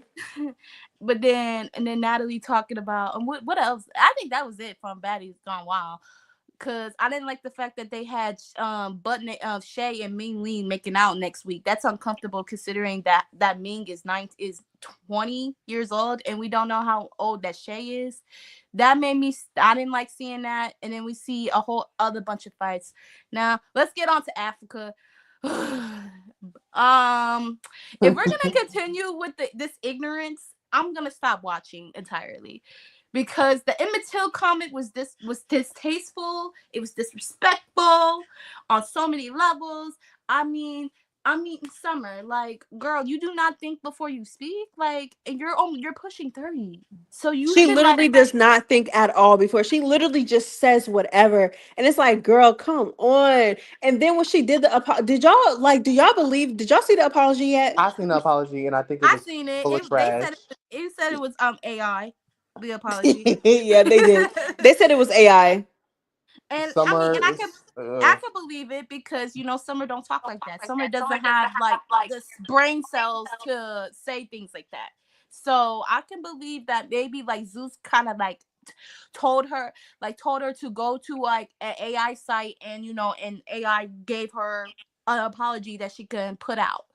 But then and then Natalie talking about what else? I think that was it from Baddies Gone Wild. Cause I didn't like the fact that they had Shay and Ming Lee making out next week. That's uncomfortable considering that Ming is 20 years old and we don't know how old that Shay is. That made me. I didn't like seeing that. And then we see a whole other bunch of fights. Now let's get on to Africa. If we're gonna continue with this ignorance, I'm gonna stop watching entirely because the Emmett Till comment was distasteful. It was disrespectful on so many levels. I mean, Summer, like, girl, you do not think before you speak. Like, and you're pushing 30, so you She should like. literally does not think at all before. She literally just says whatever. And it's like, girl, come on. And then when she did did y'all like, do y'all believe, did y'all see the apology yet? I seen the apology and I think it I was seen it. full of They trash. said it said it was AI, the apology. Yeah, they did. They said it was AI. And I mean, Summer and is I could believe it because Summer don't talk like that. Summer doesn't have like the brain cells to say things like that. So I can believe that maybe like Zeus kind of like told her to go to like an AI site and and AI gave her an apology that she can put out.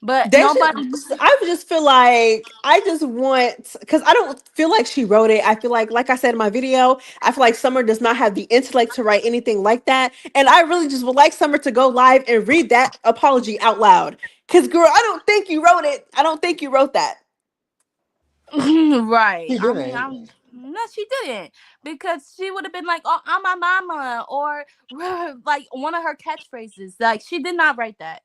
But They should. nobody. I just feel like I just want because I don't feel like she wrote it. I feel like I said in my video, I feel like Summer does not have the intellect to write anything like that. And I really just would like Summer to go live and read that apology out loud. Because girl, I don't think you wrote it. I don't think you wrote that. Right. he I mean, didn't. no, she didn't because she would have been like, "Oh, I'm my mama," or like one of her catchphrases. Like she did not write that.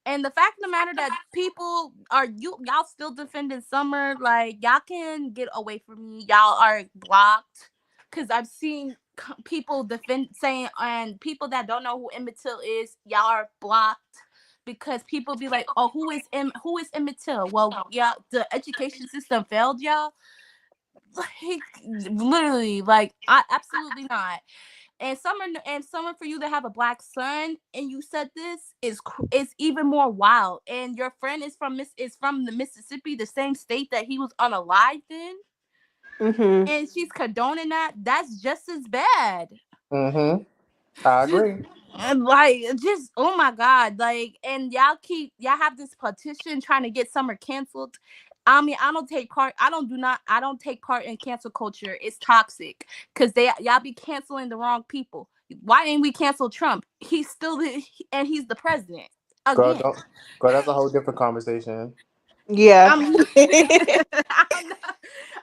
And the fact of the matter that people are y'all still defending Summer, like y'all can get away from me. Y'all are blocked because I've seen people defend saying and people that don't know who Emmett Till is, y'all are blocked because people be like, "Oh, who is Emmett Till?" Well, yeah, the education system failed y'all. Like literally, like I absolutely not. And summer for you to have a black son and you said this is even more wild. And your friend is from the Mississippi, the same state that he was unalived in, Mm-hmm. and she's condoning that. That's just as bad. Mm-hmm. I Just agree. and like just oh my god, like and y'all have this petition trying to get Summer canceled. I mean, I don't take part. I don't take part in cancel culture. It's toxic because y'all be canceling the wrong people. Why didn't we cancel Trump? And he's the president Girl, again. don't girl, that's a whole different conversation. Yeah. I mean, I know,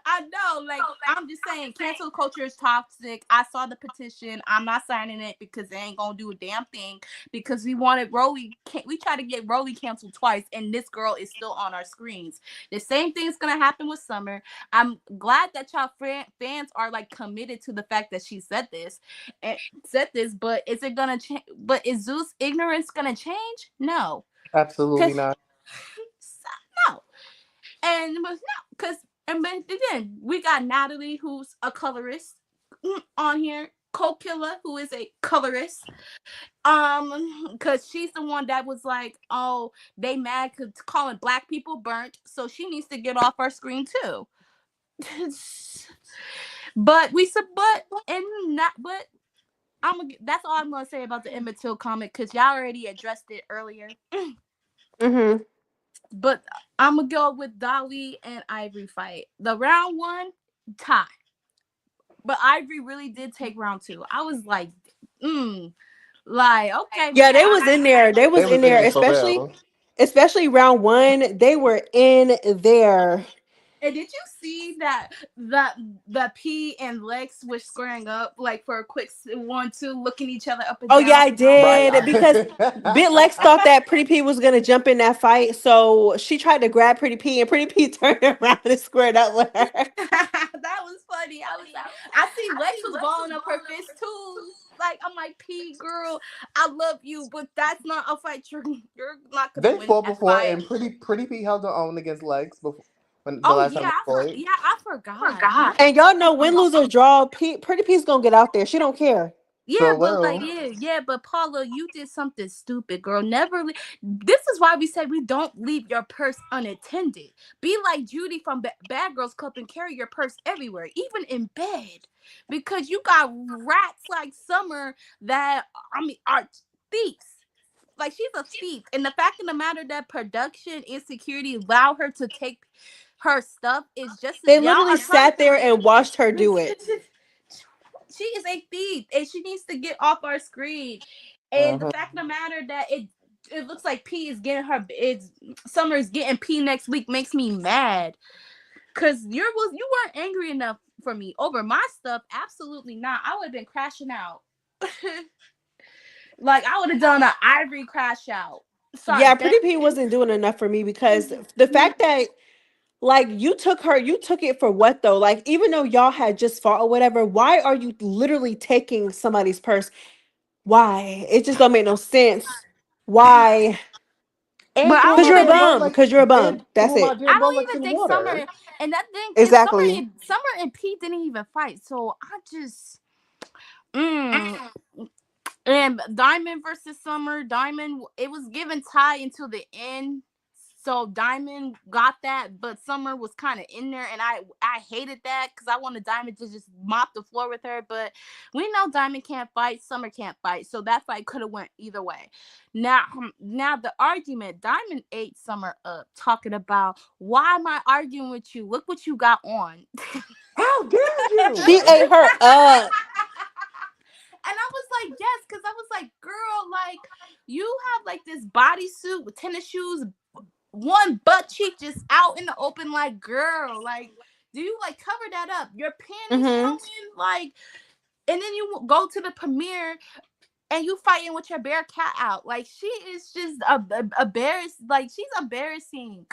I know. Like, I'm just saying, cancel culture is toxic. I saw the petition. I'm not signing it because they ain't gonna do a damn thing. Because we wanted Rolly. We tried to get Rolly canceled twice, and this girl is still on our screens. The same thing is gonna happen with Summer. I'm glad that y'all fans are like committed to the fact that she said this. But is it gonna change? But is Zeus' ignorance gonna change? No, Absolutely because not. no. And but no, because and but then we got Natalie, who's a colorist on here. Coke Killer, who is a colorist. Because she's the one that was like, oh, they mad cause calling black people burnt, so she needs to get off our screen too. But we said, but and not, but that's all I'm gonna say about the Emmett Till comic because y'all already addressed it earlier. Mm-hmm. But I'm gonna go with Dolly and Ivory fight. The round one tie, but Ivory really did take round two. I was like okay, Yeah, maybe they was in there. They They was in was in there, there for especially real. round one. They were in there. And did you see that P and Lex were squaring up like for a quick 1-2, looking each other up and Oh yeah, down? I Right. did because Bit Lex thought that Pretty P was gonna jump in that fight, so she tried to grab Pretty P, and Pretty P turned around and squared up with her. That was funny. I see Lex was balling up her fist too. Like I'm like P girl, I love you, but that's not a fight. You're not gonna They win fought that before fight. and pretty Pete held her own against Legs before when the Oh last time yeah, they fought. I forgot. Yeah. And y'all know win, lose or draw, Pretty P's gonna get out there. She don't care. Yeah, So but like, well. yeah, but Paula, you did something stupid, girl. Never. This is why we say we don't leave your purse unattended. Be like Judy from Bad Girls Club and carry your purse everywhere, even in bed, because you got rats like Summer that are thieves. Like she's a thief, and the fact of the matter that production and security allow her to take her stuff is just They y'all literally are trying. sat there and watched her do it. She is a thief and she needs to get off our screen. And the Mhm. fact of the matter that it looks like P is getting her, it's Summer's getting P next week makes me mad. Cause you weren't angry enough for me over my stuff. Absolutely not. I would have been crashing out. Like I would have done an Ivory crash out. Yeah, Start Pretty P wasn't doing enough for me because the fact that like you took it for what though? Like even though y'all had just fought or whatever, why are you literally taking somebody's purse? Why? It just don't make no sense. Why? But And I threw Because don't you're a my even damn think bum. Rolex Because you're a and bum. That's threw my it. damn I don't Rolex even in the think water. Summer and that thing is Exactly. Summer and P didn't even fight. So I just mm, and Diamond versus Summer, Diamond, it was given tie until the end. So Diamond got that, but Summer was kind of in there, and I hated that because I wanted Diamond to just mop the floor with her. But we know Diamond can't fight, Summer can't fight, so that fight could have went either way. Now the argument, Diamond ate Summer up, talking about why am I arguing with you? Look what you got on. How dare She you? ate her up. And I was like, yes, because I was like, girl, like you have like this bodysuit with tennis shoes, one butt cheek just out in the open, like girl, like do you like cover that up? Your panties Mm-hmm. showing, like, and then you go to the premiere and you fighting with your bare cat out. Like she is just embarrassed. Like she's embarrassing.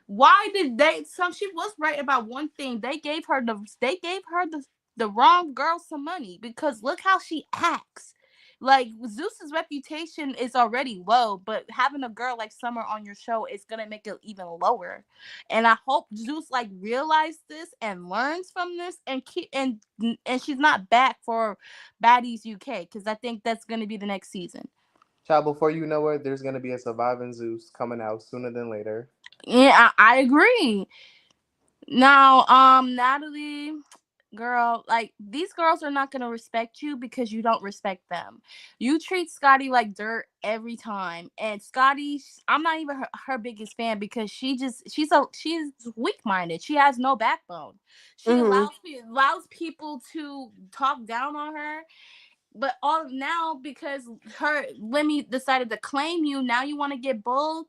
Why did they? Some she was right about one thing. They gave her the wrong girl some money because look how she acts. Like Zeus's reputation is already low, but having a girl like Summer on your show is gonna make it even lower. And I hope Zeus like realized this and learns from this and keep and she's not back for Baddies UK because I think that's gonna be the next season. Child, before you know it, there's gonna be a Surviving Zeus coming out sooner than later. Yeah, I agree. Now, Natalie, girl, like these girls are not gonna respect you because you don't respect them. You treat Scotty like dirt every time, and Scotty, I'm not even her biggest fan because she's weak minded. She has no backbone. She Mm-hmm. allows people to talk down on her. But all now because her Lemmy decided to claim you, now you want to get bold,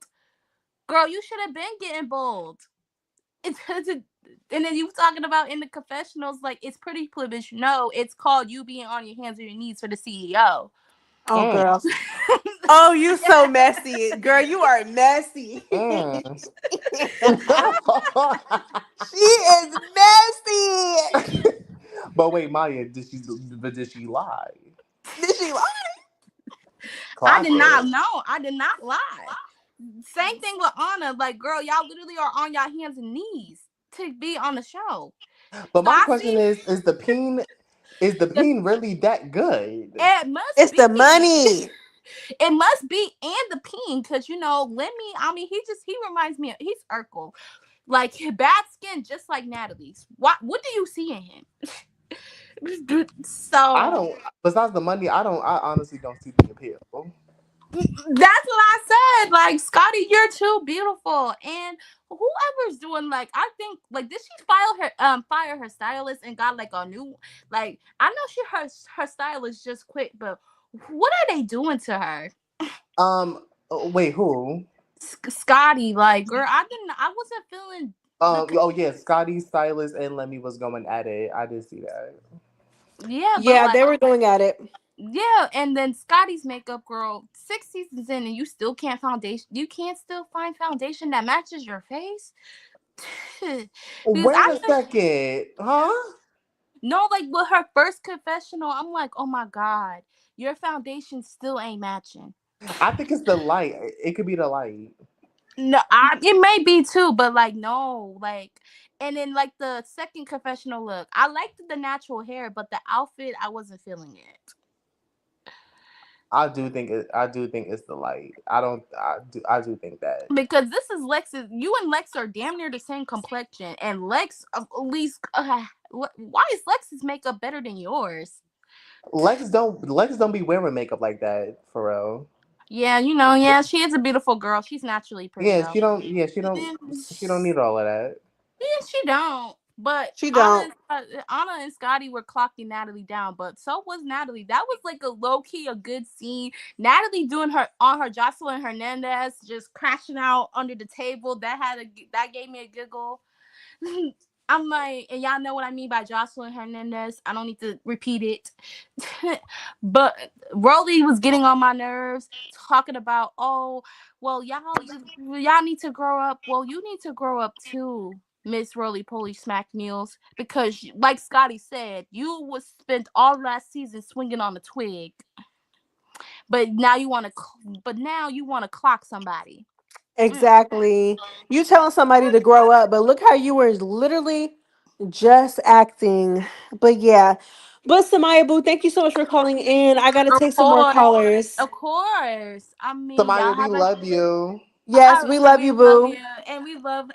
girl. You should have been getting bold. It's and then you talking about in the confessionals, like it's pretty plebeish. No, it's called you being on your hands and your knees for the CEO. Oh, Mm, girl. Oh, you so messy. Girl, you are messy. mm. She is messy. But wait, Maya, did she lie? Did she lie? I did not Classic. know. I did not lie. Same thing with Anna. Like, girl, y'all literally are on your hands and knees to be on the show. But my Foxy, question is the the, peen really that good? it must It's the be. money. It must be, and the peen, because Lemmy. I mean, he reminds me of he's Urkel, like bad skin, just like Natalie's. What do you see in him? I So don't. Besides the money, I don't. I honestly don't see the appeal. that's what I said. Like Scotty, you're too beautiful, and whoever's doing like, I think like did she fire her stylist and got like a new, like I know her stylist just quit, but what are they doing to her? Wait, who? Scotty, like girl, I wasn't feeling the Oh yeah, Scotty, Stylist, and Lemmy was going at it. I did see that. yeah, but Yeah, like they were going at it. yeah, and then Scotty's makeup girl, 6 seasons in, and you still can't foundation. You can't still find foundation that matches your face. Because Wait a second, huh? no, like with her first confessional, I'm like, oh my god, your foundation still ain't matching. I think it's the light. It could be the light. No, it may be too, but like no, like, and then like the second confessional look, I liked the natural hair, but the outfit, I wasn't feeling it. I do think it's the light. I don't. I do think that Because this is Lex's. You and Lex are damn near the same complexion, and Lex at least. Why is Lex's makeup better than yours? Lex don't be wearing makeup like that for real. Yeah, you know, yeah, she is a beautiful girl. She's naturally pretty Yeah, though. she don't. Yeah, Yeah, she don't need all of that. she don't. But She don't. Anna and Scotty were clocking Natalie down, but so was Natalie. That was like a low key, a good scene. Natalie doing her on her Jocelyn Hernandez, just crashing out under the table. That gave me a giggle. I'm like, and y'all know what I mean by Jocelyn Hernandez. I don't need to repeat it. But Rolly was getting on my nerves, talking about, oh, well, y'all need to grow up. Well, you need to grow up too, Miss Roly Poly Smack Meals, because like Scotty said, you was spent all last season swinging on a twig, but now you want to clock somebody. Mm. Exactly. You telling somebody to grow up, but look how you were literally just acting. But yeah. But Samaya Boo, thank you so much for calling in. I gotta Of take some more course, callers. of course. I mean, Samaya, y'all we have a love you. Yes, we love we you, love Boo. you,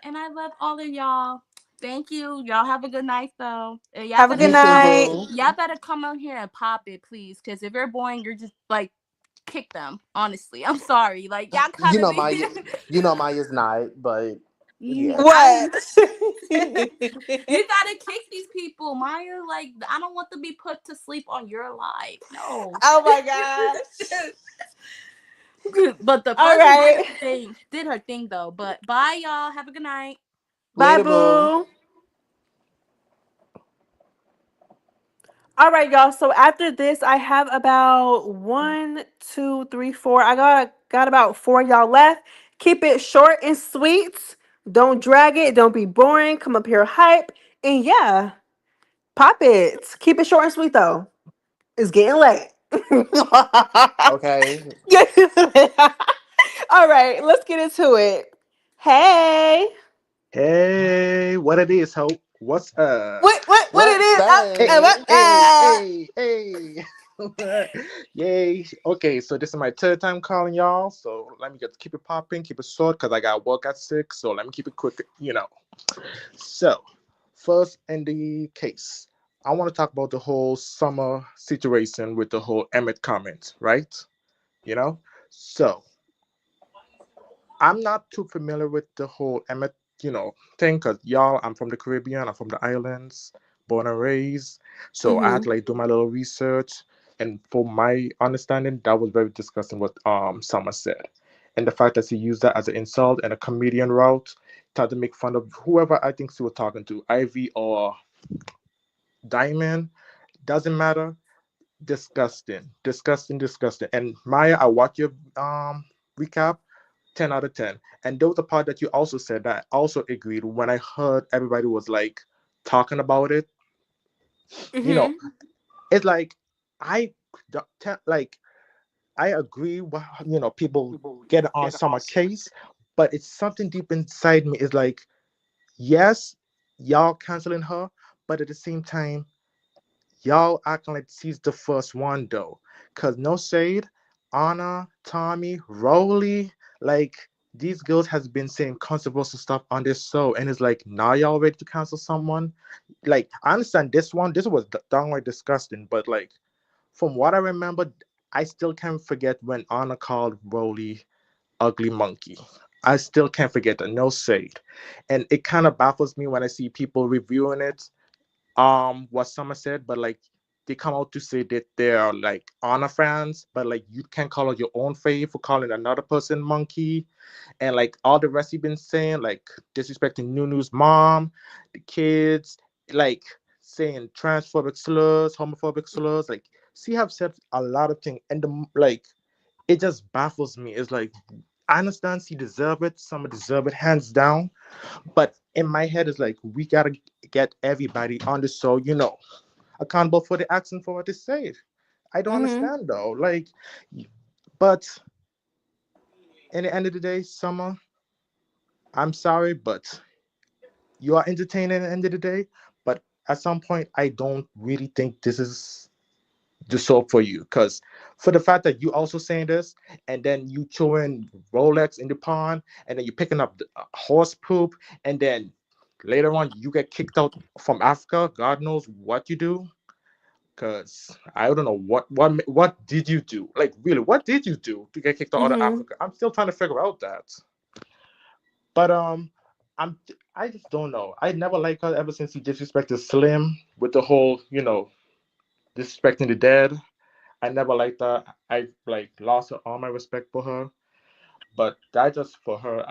and I love all of y'all. Thank you. Y'all have a good night though. And Have a good You too, night. boo. y'all better come out here and pop it, please. Because if you're boring, you're just like kick them. Honestly, I'm sorry. Like y'all You gotta know be. Maya. You know Maya's not, but yeah. What? You gotta kick these people, Maya. Like I don't want to be put to sleep on your life. No. Oh my gosh. But the All person right. did her thing though. But bye y'all. Have a good night. Bye, Later, boo. Boo. All right, y'all. So after this, I have about one, two, three, four. I got about four of y'all left. Keep it short and sweet. Don't drag it. Don't be boring. Come up here hype. And yeah, pop it. Keep it short and sweet though. It's getting late. Okay. All right, let's get into it. Hey. Hey, what it is, Hope? What's up? What it What's is? Hey, that? hey. Yay. Okay, so this is my third time calling y'all. So let me just keep it popping, keep it short, because I got work at 6. So let me keep it quick. So, first in the case, I want to talk about the whole summer situation with the whole Emmett comment, right? You know? So, I'm not too familiar with the whole Emmett, thing, because y'all, I'm from the Caribbean, I'm from the islands, born and raised. So I had Mm-hmm. to like do my little research, and for my understanding, that was very disgusting what Summer said, and the fact that she used that as an insult and a comedian route, tried to make fun of whoever I think she was talking to, Ivy or Diamond, doesn't matter. Disgusting, disgusting, disgusting. And Maya, I watched your recap. 10 out of 10. And there was a part that you also said that I also agreed when I heard everybody was like talking about it. You know, Mm-hmm. it's like I like I agree with people get on Summer case, but it's something deep inside me is like, yes, y'all canceling her, but at the same time, y'all acting like she's the first one though. Cause no shade, Anna, Tommy, Rowley, like these girls has been saying controversial stuff on this show, and it's like now y'all ready to cancel someone. Like I understand this was downright disgusting, but like from what I remember, I still can't forget when Anna called Rowley ugly monkey. I still can't forget that, no shade. And it kind of baffles me when I see people reviewing it what Summer said, but like they come out to say that they're like honor fans, but like you can't call out your own faith for calling another person monkey, and like all the rest you've been saying, like disrespecting Nunu's mom, the kids, like saying transphobic slurs, homophobic slurs, like she have said a lot of things, and like it just baffles me. It's like I understand she deserve it, Summer deserve it hands down, but in my head, it's like we gotta get everybody on the show, accountable for the action for what they say. I don't Mm-hmm. understand though. Like, but in the end of the day, Summer, I'm sorry, but you are entertaining at the end of the day. But at some point, I don't really think this is the soap for you. Because for the fact that you also saying this, and then you throwing Rolex in the pond, and then you picking up the, horse poop, and then later on you get kicked out from Africa. God knows what you do. Because I don't know what did you do? Like really, what did you do to get kicked out of Mm-hmm. Africa? I'm still trying to figure out that. But I'm I just don't know. I never liked her ever since he disrespected Slim with the whole, disrespecting the dead. I never liked that. I like lost all my respect for her. But that just for her,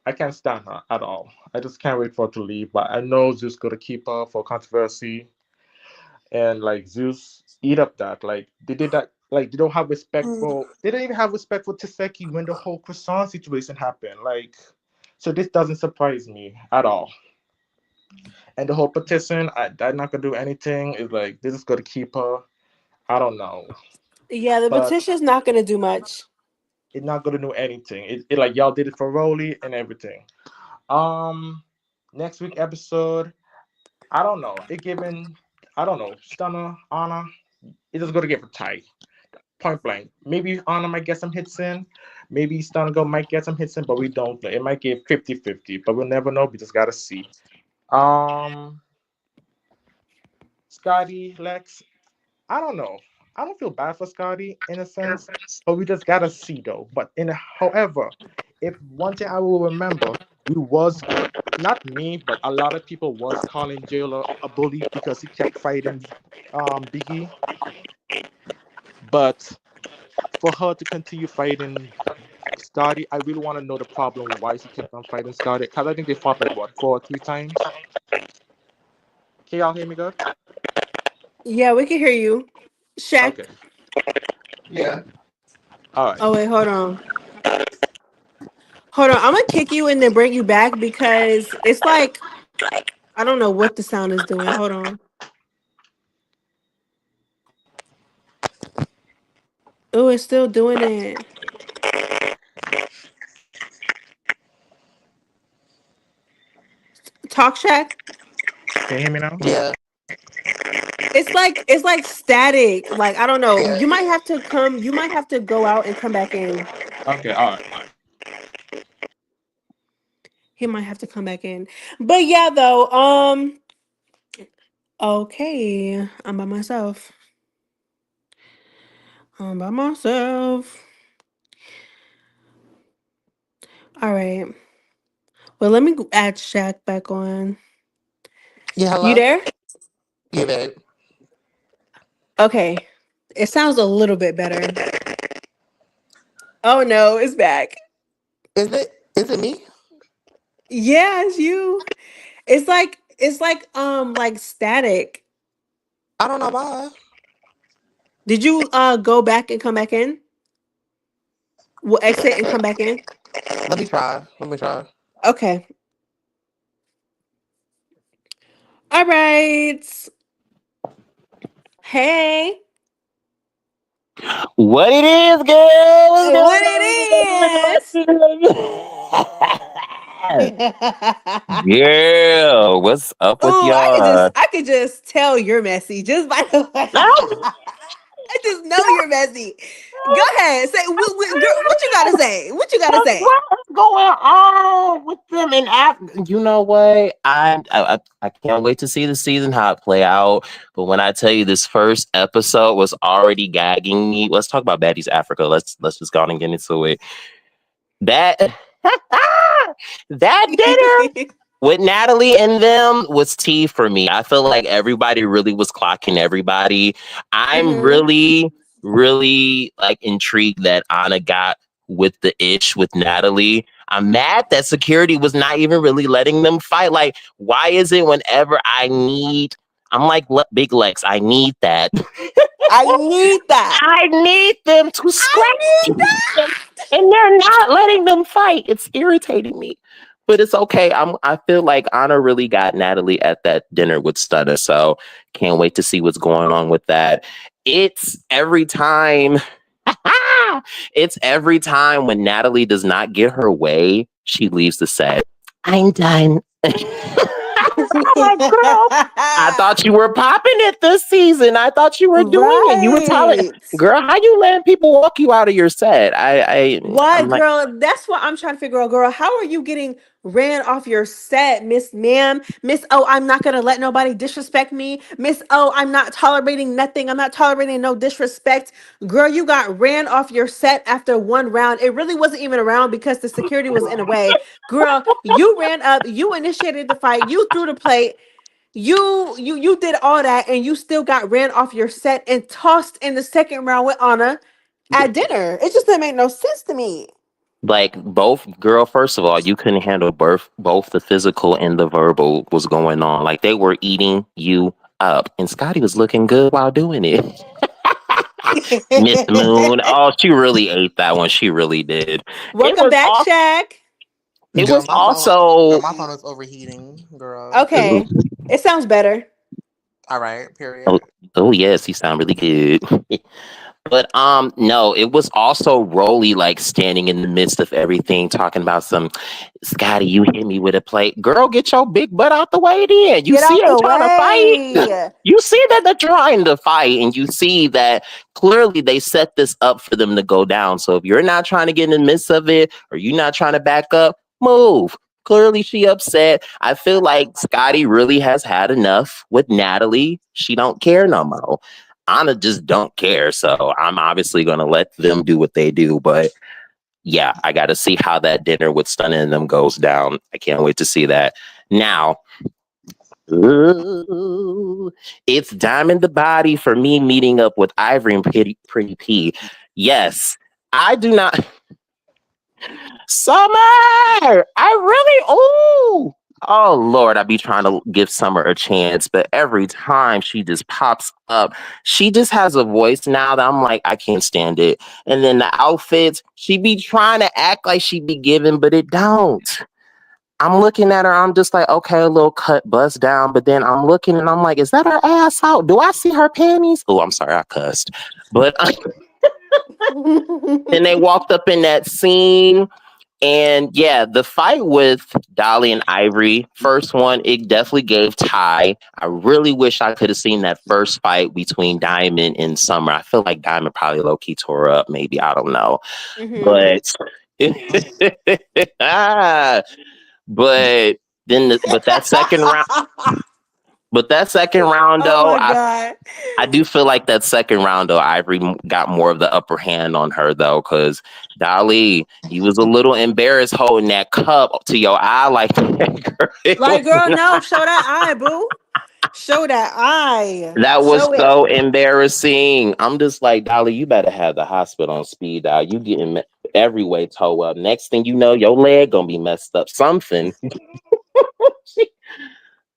I can't stand her at all. I just can't wait for her to leave. But I know Zeus gonna keep her for controversy, and like Zeus eat up that. Like they did that. Like they don't have respect for. They don't even have respect for Taseki when the whole croissant situation happened. Like, so this doesn't surprise me at all. And the whole petition, I'm not gonna do anything. Is like this is gonna keep her. I don't know, Yeah, the but petition's not gonna do much. it's not gonna do anything. It like y'all did it for Rolly and everything. Um, Next week episode, I don't know. It given, I don't know, Stunner, Anna. It just gonna give a tie. Point blank. Maybe Anna might get some hits in. Maybe Stunner Girl might get some hits in, but we don't know. It might give 50-50, but we'll never know. We just gotta see. Um, Scotty, Lex. I don't know. I don't feel bad for Scotty in a sense, but we just gotta see though. But however, if one thing I will remember, we was not me, but a lot of people was calling Jailer a bully because he kept fighting Biggie. But for her to continue fighting Scotty, I really want to know the problem why she kept on fighting Scotty. Because I think they fought like what 4 or 3 times. Can y'all hear me good? Yeah, we can hear you. Shaq. Okay. Yeah. All right. Oh wait, hold on. Hold on. I'm gonna kick you and then bring you back because it's like I don't know what the sound is doing. Hold on. Oh, it's still doing it. Talk Shack. Can you hear me now? Yeah. It's like static. Like I don't know. Yeah. You might have to go out and come back in. Okay. All right. He might have to come back in. But yeah though, okay. I'm by myself. I'm by myself. All right. Well, let me add Shaq back on. Yeah. You Hello. there? Yeah, babe. Okay. It sounds a little bit better. Oh no, it's back. Is it? Is it me? Yeah, it's you. It's like static. I don't know why. Did you go back and come back in? We'll exit and come back in. Let me try. Let me try. Okay. All right. Hey. What it is, girl? What's What going on? it is? Girl, what's up with Oh, y'all? I could just tell you're messy just by the way. I just know you're messy. Go ahead, say girl, what you gotta say? What you gotta say? What's going on with them in You know what? I can't wait to see the season how it play out. But when I tell you this first episode was already gagging me, let's talk about Baddies Africa. Let's just go on and get into it. That that dinner with Natalie and them was tea for me. I feel like everybody really was clocking everybody. I'm Mm-hmm. really like intrigued that Anna got with the ish with Natalie. I'm mad that security was not even really letting them fight. Like, why is it whenever I'm like Big Lex, I need that. I need that. I need them to scrap I need me. And they're not letting them fight. It's irritating me. But it's okay. I feel like Anna really got Natalie at that dinner with Stunna. So can't wait to see what's going on with that. It's every time. It's every time when Natalie does not get her way, she leaves the set. I'm done. I'm like, girl, I thought you were popping it this season. I thought you were doing it. You were telling, Right. girl, how you letting people walk you out of your set? I'm What, like, girl? That's what I'm trying to figure out, girl. How are you getting ran off your set, Miss Ma'am? Miss Oh, I'm not gonna let nobody disrespect me. Miss Oh, I'm not tolerating nothing. I'm not tolerating no disrespect. Girl, you got ran off your set after one round. It really wasn't even a round because the security was in the way. Girl, you ran up, you initiated the fight, you threw the plate. You did all that and you still got ran off your set and tossed in the second round with Anna at dinner. It just didn't make no sense to me. like both, girl, first of all, you couldn't handle both the physical and the verbal was going on. Like they were eating you up. And Scotty was looking good while doing it. Miss Moon. Oh, she really ate that one. She really did. It Welcome was back, all Shaq. it Girl, was girl, also my phone is overheating, girl. Okay, it sounds better. All right, oh, period. oh yes, you sound really good. But no, it was also Rolly like standing in the midst of everything, talking about some Scotty, you hit me with a plate. Girl, get your big butt out the way then. You Get see out they the trying to fight. way. You see that they're trying to fight, and you see that clearly they set this up for them to go down. So if you're not trying to get in the midst of it, or you're not trying to back up, move. Clearly she upset. I feel like Scotty really has had enough with Natalie. She don't care no more. Anna just don't care. So I'm obviously going to let them do what they do. But yeah, I got to see how that dinner with Stunna and them goes down. I can't wait to see that. Now, ooh, it's Diamond the Body for me meeting up with Ivory and Pretty P. Yes, I do not. Summer! I really, ooh. Oh Lord, I be trying to give Summer a chance, but every time she just pops up, she just has a voice now that I'm like, I can't stand it. And then the outfits, she be trying to act like she be giving, but it don't. I'm looking at her, I'm just like, okay, a little cut bust down, but then I'm looking and I'm like, is that her ass out? Do I see her panties? Oh, I'm sorry, I cussed. But then they walked up in that scene. And yeah, the fight with Dolly and Ivory, first one, it definitely gave Ty. I really wish I could have seen that first fight between Diamond and Summer. I feel like Diamond probably low-key tore up, maybe, I don't know. Mhm. But but but that second round, Oh though, my god. I do feel like that second round, though, Ivory got more of the upper hand on her, though, because Dolly, you was a little embarrassed holding that cup to your eye like that. Like, girl, no, show that eye, boo. Show that eye. That was Show it. so embarrassing. I'm just like, Dolly, you better have the hospital on speed dial. You getting every way toe up. Next thing you know, your leg gonna be messed up. Something.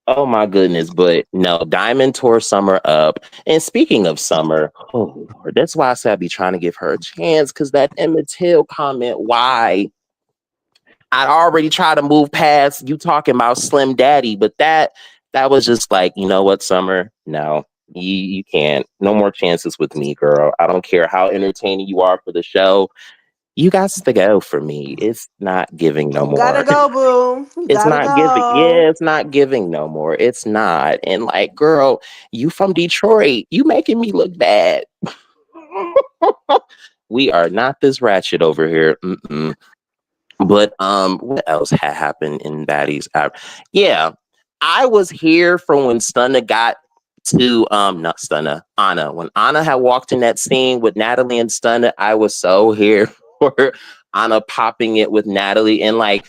Oh my goodness, but no, Diamond tore Summer up. And speaking of Summer, oh Lord, that's why I said I'd be trying to give her a chance because that Emmett Till comment, why? I'd already tried to move past you talking about Slim Daddy, but that was just like, you know what, Summer? No, you can't. No more chances with me, girl. I don't care how entertaining you are for the show. You got to go for me. It's not giving no You gotta more. go, boo. You It's gotta not giving. go. Yeah, it's not giving no more. It's not. And like, girl, you from Detroit. You making me look bad. We are not this ratchet over here. Mm-mm. But what else had happened in Baddies? Yeah, I was here for when Stunna got to not Stunna, Ahna. When Ahna had walked in that scene with Natalie and Stunna, I was so here for Ahna popping it with Natalie and like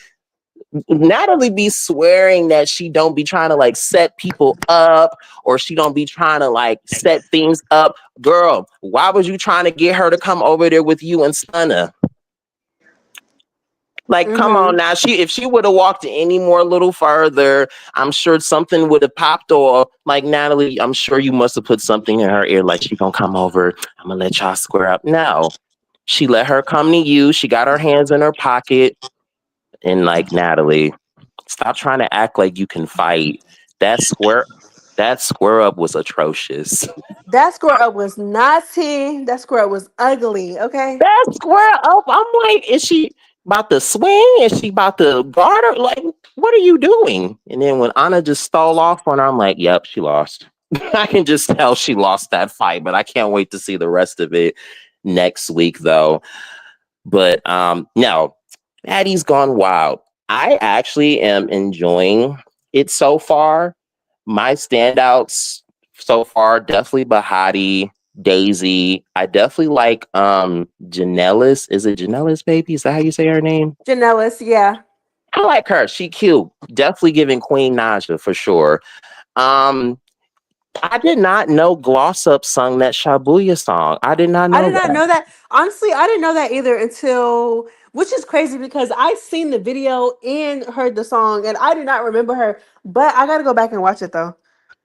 Natalie be swearing that she don't be trying to like set people up or she don't be trying to like set things up. Girl, why was you trying to get her to come over there with you and Stunna? Like, come on Mm-hmm. now. If she would have walked any more little further, I'm sure something would have popped off. Like Natalie, I'm sure you must have put something in her ear, like she gonna come over. I'm gonna let y'all square up. No. She let her come to you. She got her hands in her pocket. And like Natalie, stop trying to act like you can fight. That square that square up was atrocious. That square up was naughty. That square up was ugly. Okay. That square up, I'm like, is she? about to swing? Is she about to guard her? Like, what are you doing? And then when Anna just stole off on her, I'm like, yep, she lost. I can just tell she lost that fight, but I can't wait to see the rest of it next week, though. But no, Baddies Gone Wild. I actually am enjoying it so far. My standouts so far definitely Bahati, Daisy. I definitely like Janellis. Is it Janellis, baby? Is that how you say her name? Janellis, yeah. I like her. She cute. Definitely giving Queen Naja for sure. Um, I did not know Gloss Up sung that Shabuya song. I did not I know did not that. know that. Honestly, I didn't know that either until, which is crazy because I seen the video and heard the song and I do not remember her, but I gotta go back and watch it though.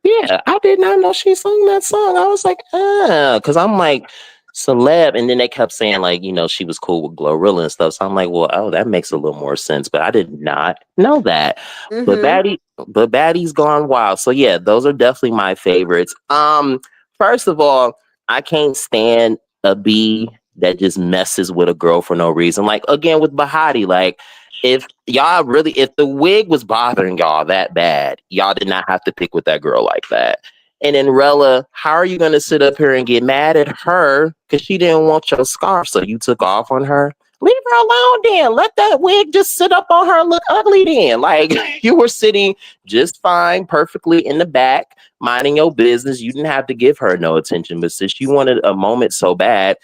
Yeah, I did not know she sung that song. I was like, because I'm like celeb, and then they kept saying like, she was cool with Glorilla and stuff. So I'm like, well, oh, that makes a little more sense. But I did not know that. But Mm-hmm. Baddie's Gone Wild. So yeah, those are definitely my favorites. First of all, I can't stand a B that just messes with a girl for no reason. Like again with Bahati, like if the wig was bothering y'all that bad, y'all did not have to pick with that girl like that. And then Rella, how are you going to sit up here and get mad at her because she didn't want your scarf, so you took off on her? Leave her alone then. Let that wig just sit up on her and look ugly then. Like you were sitting just fine, perfectly in the back, minding your business. You didn't have to give her no attention. But since you wanted a moment so bad,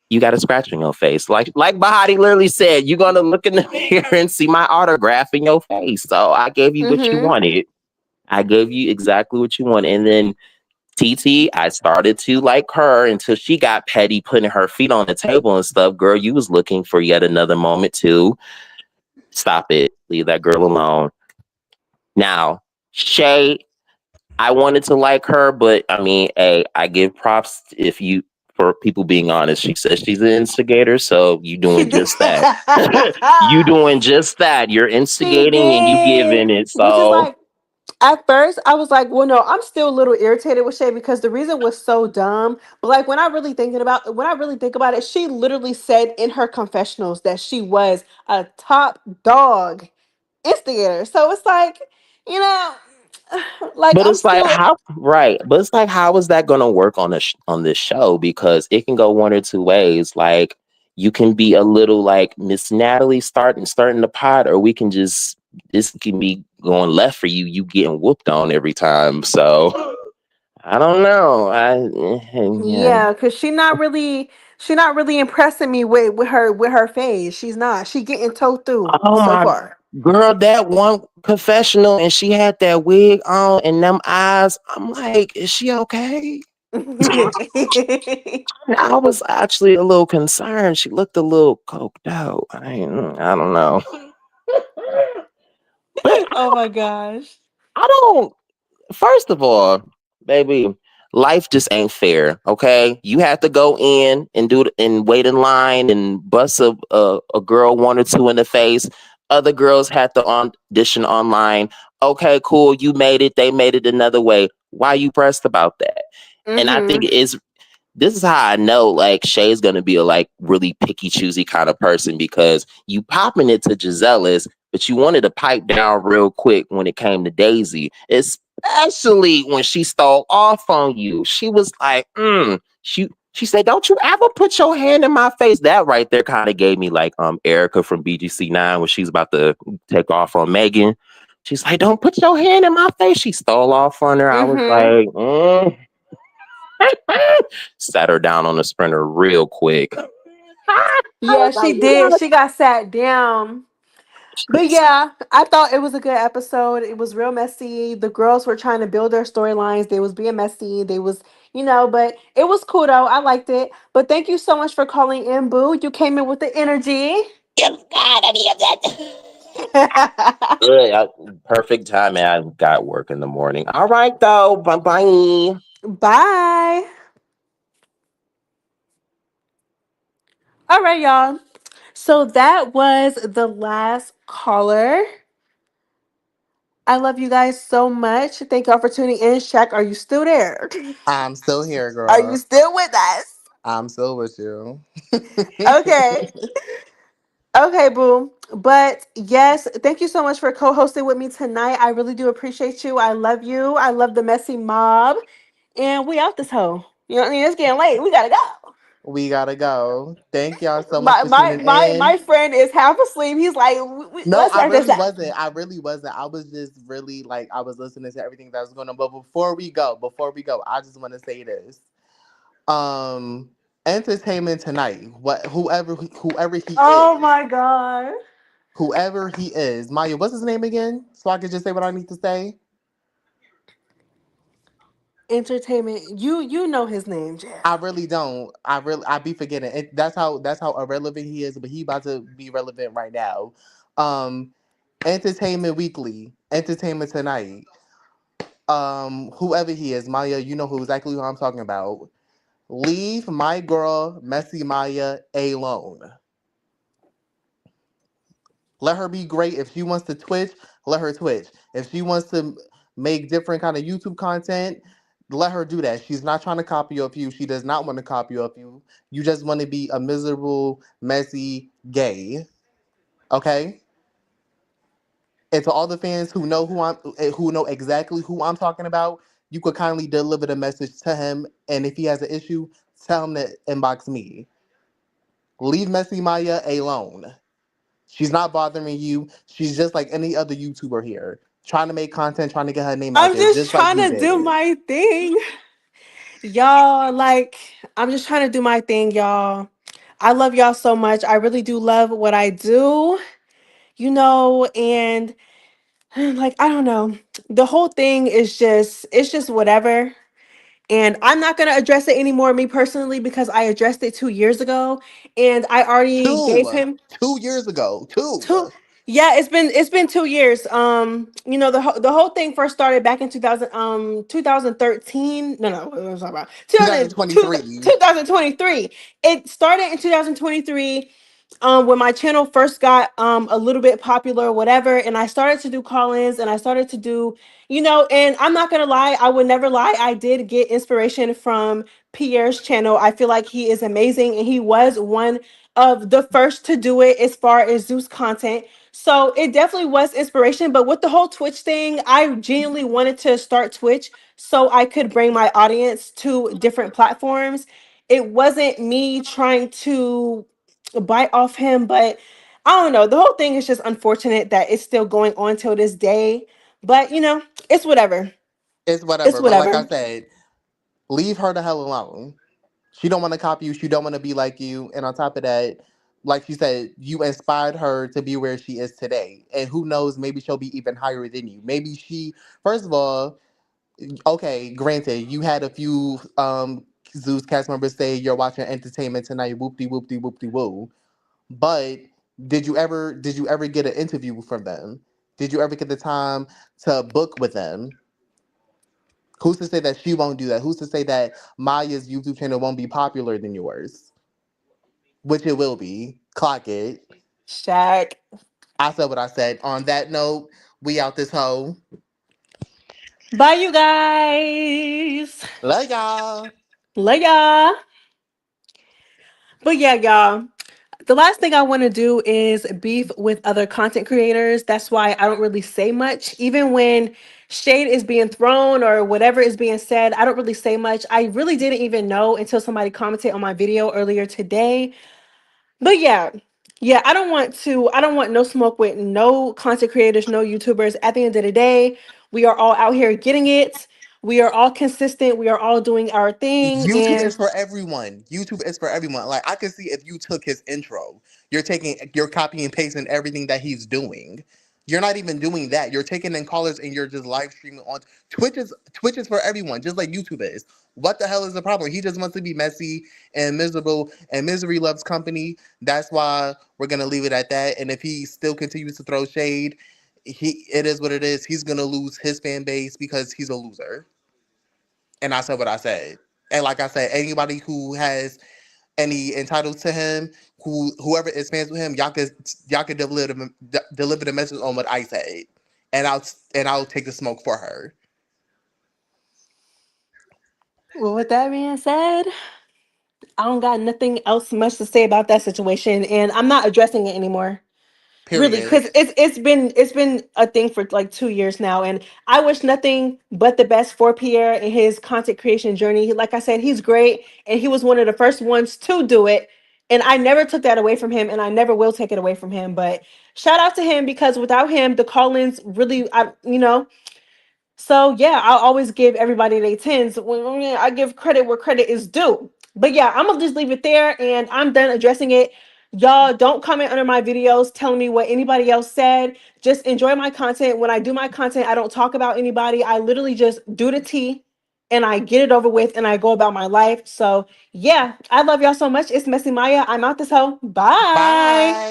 you got a scratch on your face. Like Bahati literally said, you're gonna look in the mirror and see my autograph in your face. So I gave you what you Mm-hmm. wanted. I gave you exactly what you wanted. And then TT, I started to like her until she got petty, putting her feet on the table and stuff. Girl, you was looking for yet another moment too. Stop it. Leave that girl alone. Now, Shay, I wanted to like her, but I mean, hey, I give props if you for people being honest. She says she's an instigator, so you She doing did. just that. You doing just that. You're She instigating and you did. giving it. Which is So, like, at first, I was like, well, no, I'm still a little irritated with Shay because the reason was so dumb. But like when I really think about it, she literally said in her confessionals that she was a top dog instigator. So it's like, you know, like but I'm it's like still how right? But it's like how is that going to work on on this show? Because it can go one or two ways. Like you can be a little like Miss Natalie starting the pot, or we can just this can be going left for you. You getting whooped on every time. So I don't know. Yeah. yeah, because she not really impressing me with her face. She's not. She getting towed through Oh so my far. girl, that one confessional, and she had that wig on and them eyes. I'm like, is she okay? I was actually a little concerned. She looked a little coked out. I don't know. But Oh my gosh. I don't. First of all, baby, life just ain't fair. Okay, you have to go in and and wait in line and bust a girl one or two in the face. Other girls had to audition online. Okay, cool. You made it. They made it another way. Why you pressed about that? And I think Mm-hmm. it's this is how I know like Shay's gonna be a like really picky choosy kind of person because you popping it to Giselle's, but you wanted to pipe down real quick when it came to Daisy, especially when she stole off on you. She was like, she said, "Don't you ever put your hand in my face." That right there kind of gave me like Erica from BGC 9 when she's about to take off on Megan. She's like, "Don't put your hand in my face." She stole off on her. I was Mm-hmm. like, sat her down on the sprinter real quick. I Yeah, was like, she did. She got sat down. But yeah, I thought it was a good episode. It was real messy. The girls were trying to build their storylines. They was being messy. They was, but it was cool though. I liked it. But thank you so much for calling in, Boo. You came in with the energy. God, I need that. Good. Perfect timing. I got work in the morning. All right, though. Bye bye. Bye. All right, y'all. So that was the last caller. I love you guys so much. Thank y'all for tuning in. Shaq, are you still there? I'm still here, Are you girl. still with us? I'm still with you. Okay. Okay, boo. But yes, thank you so much for co-hosting with me tonight. I really do appreciate you. I love you. I love the messy mob. And we out this hoe. You know what I mean? It's getting late. We gotta go. We gotta go. Thank y'all so much My for my tuning my in. my friend is half asleep. He's like, No, let's I wrap this really up. wasn't. I really wasn't. I was just really like I was listening to everything that was going on. But before we go, I just want to say this. Um, entertainment tonight. Whoever he Oh is, my god. whoever he is. Maya, what's his name again? So I can just say what I need to say. Entertainment. You know his name, Jeff. I really don't. I be forgetting. That's how irrelevant he is. But he about to be relevant right now. Um, Entertainment Weekly, Entertainment Tonight. Whoever he is, Maya, you know exactly who I'm talking about. Leave my girl, Messy Maya, alone. Let her be great. If she wants to Twitch, let her Twitch. If she wants to make different kind of YouTube content, let her do that. She's not trying to copy off you. She does not want to copy off you. You just want to be a miserable, messy gay. Okay? And to all the fans who know exactly who I'm talking about, you could kindly deliver the message to him. And if he has an issue, tell him to inbox me. Leave Messy Maya alone. She's not bothering you. She's just like any other YouTuber here, trying to make content, trying to get her name out I'm there, just just like trying you to do did. my thing. Y'all, like, I'm just trying to do my thing, y'all. I love y'all so much. I really do love what I do, and like, I don't know. The whole thing is it's just whatever. And I'm not going to address it anymore, me personally, because I addressed it 2 years ago and I already gave Two, him 2 years ago, two. two. Yeah, it's been 2 years. The whole thing first started back in 2013. No, what was I about? 2023. 2023. It started in 2023, when my channel first got a little bit popular, whatever, and I started to do call-ins and I started to do, and I'm not gonna lie, I would never lie. I did get inspiration from Pierre's channel. I feel like he is amazing and he was one of the first to do it as far as Zeus content. So it definitely was inspiration. But with the whole Twitch thing, I genuinely wanted to start Twitch so I could bring my audience to different platforms. It wasn't me trying to bite off him, but I don't know. The whole thing is just unfortunate that it's still going on till this day. But it's whatever. It's It's whatever. But like I whatever. said, leave her the hell alone. She don't want to copy you. She don't want to be like you. And on top of that, like she said, you inspired her to be where she is today. And who knows, maybe she'll be even higher than you. Maybe first of all, okay, granted, you had a few Zeus cast members say you're watching entertainment tonight, whoopty whoopty whoopty woo. But did you ever get an interview from them? Did you ever get the time to book with them? Who's to say that she won't do that? Who's to say that Maya's YouTube channel won't be popular than yours? Which it will be. Clock it. Shaq. I said what I said. On that note, we out this hoe. Bye, you guys. Love y'all. Love ya. But yeah, y'all. The last thing I want to do is beef with other content creators. That's why I don't really say much. Even when shade is being thrown or whatever is being said, I don't really say much. I really didn't even know until somebody commented on my video earlier today. But yeah. Yeah, I don't want no smoke with no content creators, no YouTubers. At the end of the day, we are all out here getting it. We are all consistent. We are all doing our thing. YouTube is And for everyone. YouTube is for everyone. Like I can see if you took his intro, you're copying and pasting everything that he's doing. You're not even doing that. You're taking in callers and you're just live streaming on Twitch. Twitch is for everyone, just like YouTube is. What the hell is the problem? He just wants to be messy and miserable, and misery loves company. That's why we're gonna leave it at that. And if he still continues to throw shade, it is what it is. He's gonna lose his fan base because he's a loser. And I said what I said. And like I said, anybody who has any entitled to him, whoever is fans with him, y'all could deliver the message on what I said, and I'll take the smoke for her. well, with that being said, I don't got nothing else much to say about that situation, and I'm not addressing it anymore. Really, Period. because it's been a thing for like 2 years now, and I wish nothing but the best for Pierre and his content creation journey. Like I said, he's great, and he was one of the first ones to do it, and I never took that away from him, and I never will take it away from him. But shout out to him because without him, the call-ins really, so yeah, I'll always give everybody their tens. When I give credit where credit is due. But yeah, I'm gonna just leave it there and I'm done addressing it. Y'all don't comment under my videos telling me what anybody else said. Just enjoy my content. When I do my content, I don't talk about anybody. I literally just do the tea and I get it over with and I go about my life. So yeah, I love y'all so much. It's Messy Maya. I'm out this hoe. Bye. Bye.